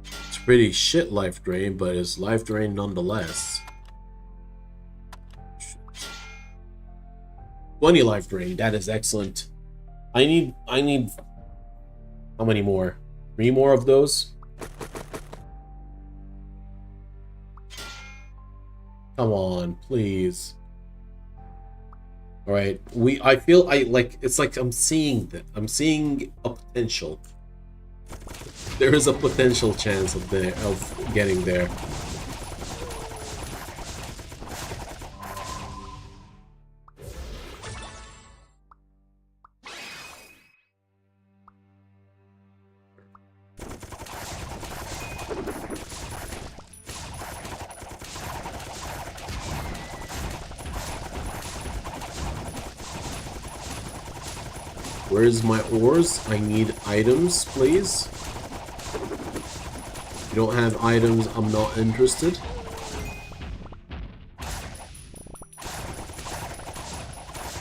It's pretty shit life drain, but it's life drain nonetheless. 20 life drain. That is excellent. I need how many more? 3 more of those? Come on, please. All right, I feel it's like I'm seeing that. I'm seeing a potential. There is a potential chance of getting there. Where's my ores? I need items, please. If you don't have items, I'm not interested.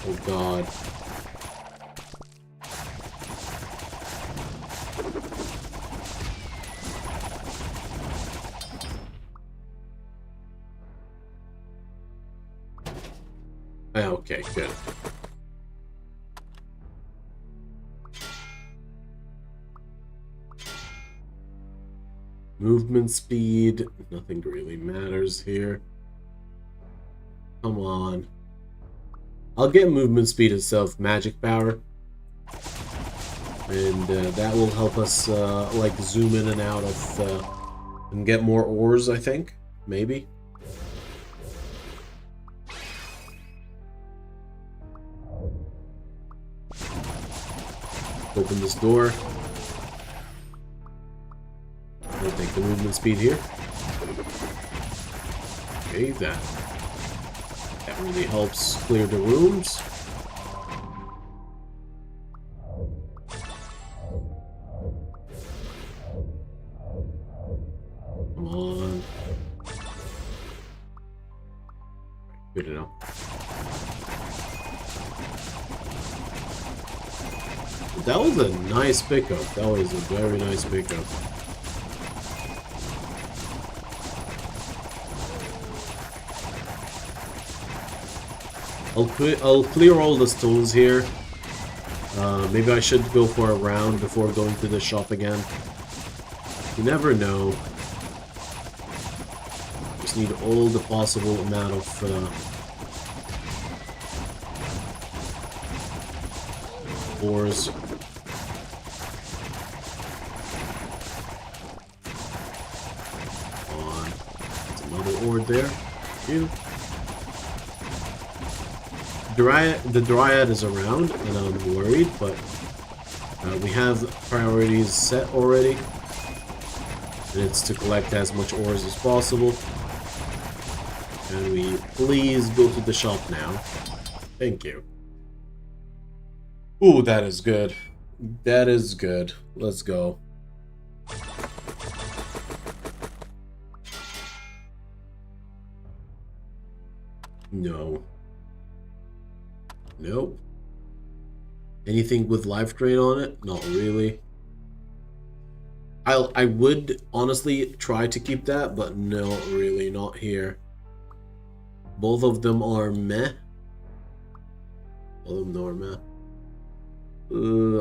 Oh god. Okay, good. Movement speed, nothing really matters here. Come on. I'll get movement speed itself, magic power. And that will help us like zoom in and out of and get more ores, I think. Maybe. Open this door. I'll take the movement speed here. Okay, that really helps clear the rooms. Come on. Good enough. That was a nice pickup. That was a very nice pickup. I'll clear all the stones here. Maybe I should go for a round before going to the shop again. You never know. Just need all the possible amount of ores. Come on. There's another ore there. Thank you. The Dryad is around, and I'm worried, but we have priorities set already. And it's to collect as much ores as possible. Can we please go to the shop now? Thank you. Ooh, that is good. That is good. Let's go. No. Nope. Anything with life drain on it? Not really. I would honestly try to keep that, but no, really, not here. Both of them are meh. Both of them are meh.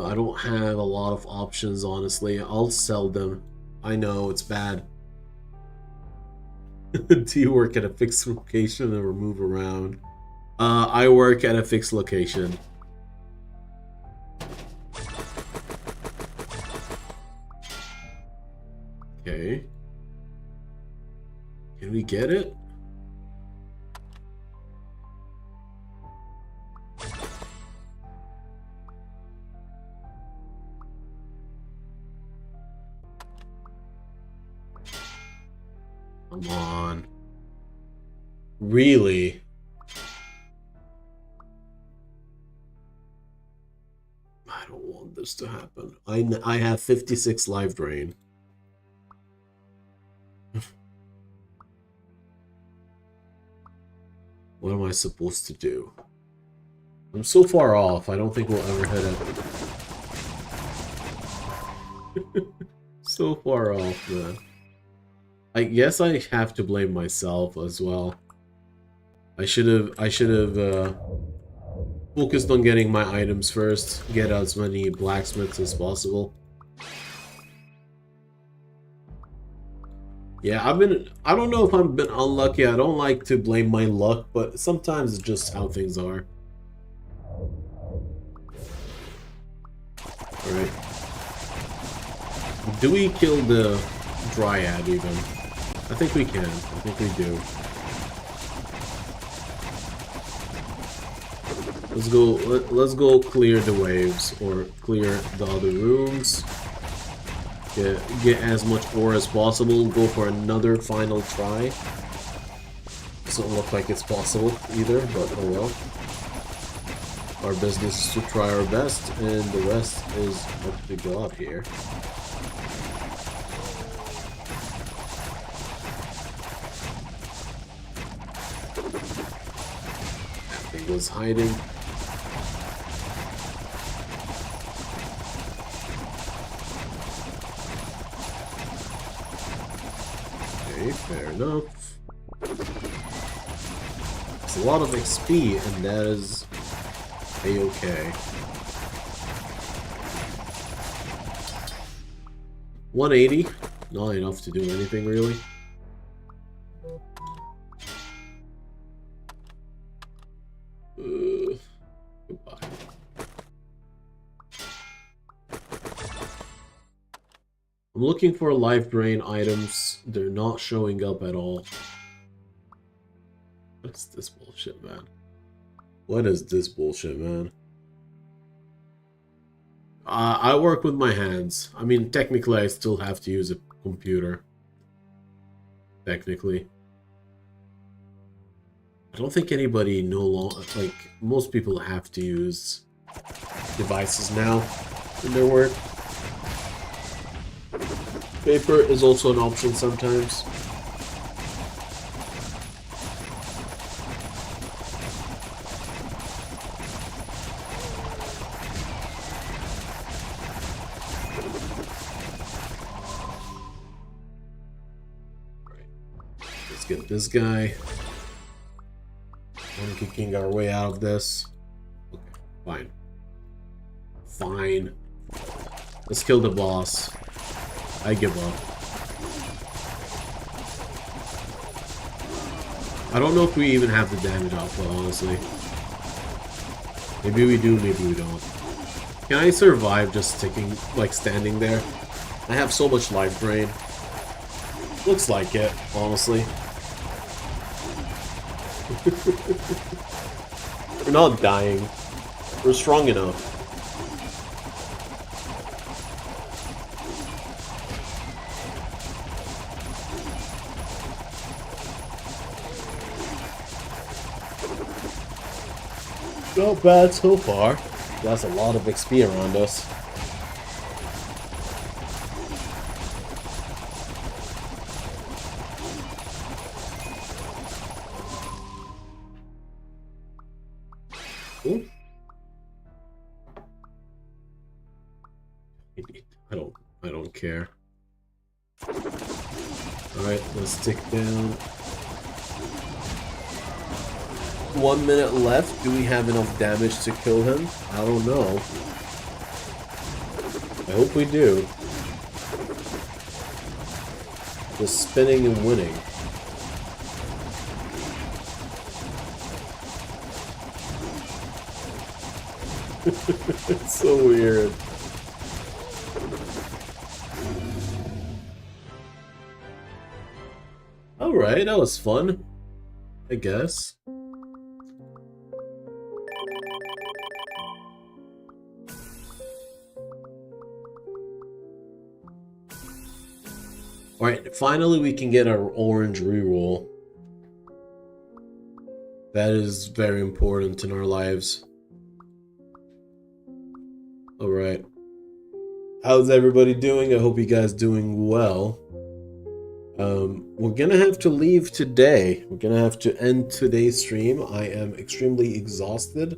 I don't have a lot of options, honestly. I'll sell them. I know, it's bad. Do you work at a fixed location or move around? I work at a fixed location. Okay. Can we get it? Come on. Really? I don't want this to happen. I have 56 life drain. What am I supposed to do? I'm so far off, I don't think we'll ever hit it. So far off, man. I guess I have to blame myself as well. I should have focused on getting my items first, get as many blacksmiths as possible. Yeah, I don't know if I've been unlucky. I don't like to blame my luck, but sometimes it's just how things are. Alright. Do we kill the Dryad even? I think we can. I think we do. Let's go clear the waves, or clear the other rooms. Get as much ore as possible, go for another final try. Doesn't look like it's possible either, but oh well. Our business is to try our best, and the rest is up to God here. That thing was hiding. Fair enough. It's a lot of XP, and that is a-okay. 180, not enough to do anything really. Goodbye. I'm looking for life drain items. They're not showing up at all. What's this bullshit, man? What is this bullshit, man? I work with my hands. I mean, technically, I still have to use a computer. Technically. I don't think anybody no longer... Like, most people have to use devices now in their work. Paper is also an option sometimes. Let's get this guy. One kicking our way out of this. Okay, fine. Fine. Let's kill the boss. I give up. I don't know if we even have the damage output, honestly. Maybe we do, maybe we don't. Can I survive just sticking, like, standing there? I have so much life drain. Looks like it, honestly. We're not dying. We're strong enough. Not bad so far. That's a lot of XP around us. Ooh. I don't care. Alright, let's stick down. 1 minute left. Do we have enough damage to kill him? I don't know. I hope we do. Just spinning and winning. It's so weird. Alright, that was fun. I guess. Alright, finally we can get our orange reroll. That is very important in our lives. Alright. How's everybody doing? I hope you guys doing well. We're gonna have to leave today. We're gonna have to end today's stream. I am extremely exhausted.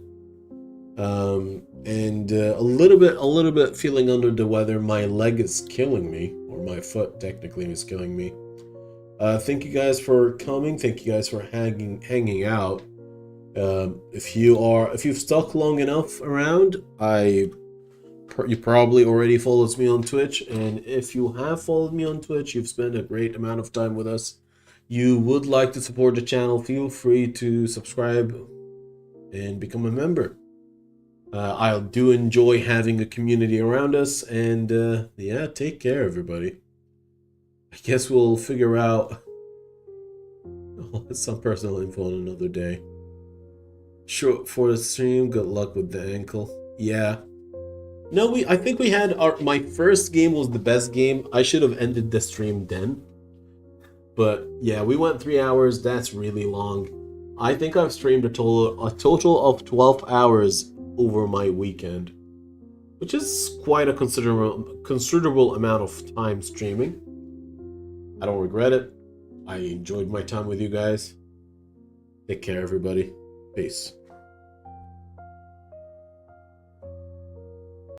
And a little bit feeling under the weather. My leg is killing me, or my foot technically is killing me. Thank you guys for coming. Thank you guys for hanging out. If you've stuck long enough around, you probably already followed me on Twitch, and if you have followed me on Twitch, you've spent a great amount of time with us. You would like to support the channel, feel free to subscribe and become a member. I do enjoy having a community around us, and yeah, take care, everybody. I guess we'll figure out some personal info on another day. Sure, for the stream, good luck with the ankle. Yeah. No, I think we had my first game was the best game. I should have ended the stream then. But yeah, we went 3 hours. That's really long. I think I've streamed a total of 12 hours over my weekend, which is quite a considerable amount of time streaming. I don't regret it. I enjoyed my time with you guys. Take care, everybody. Peace.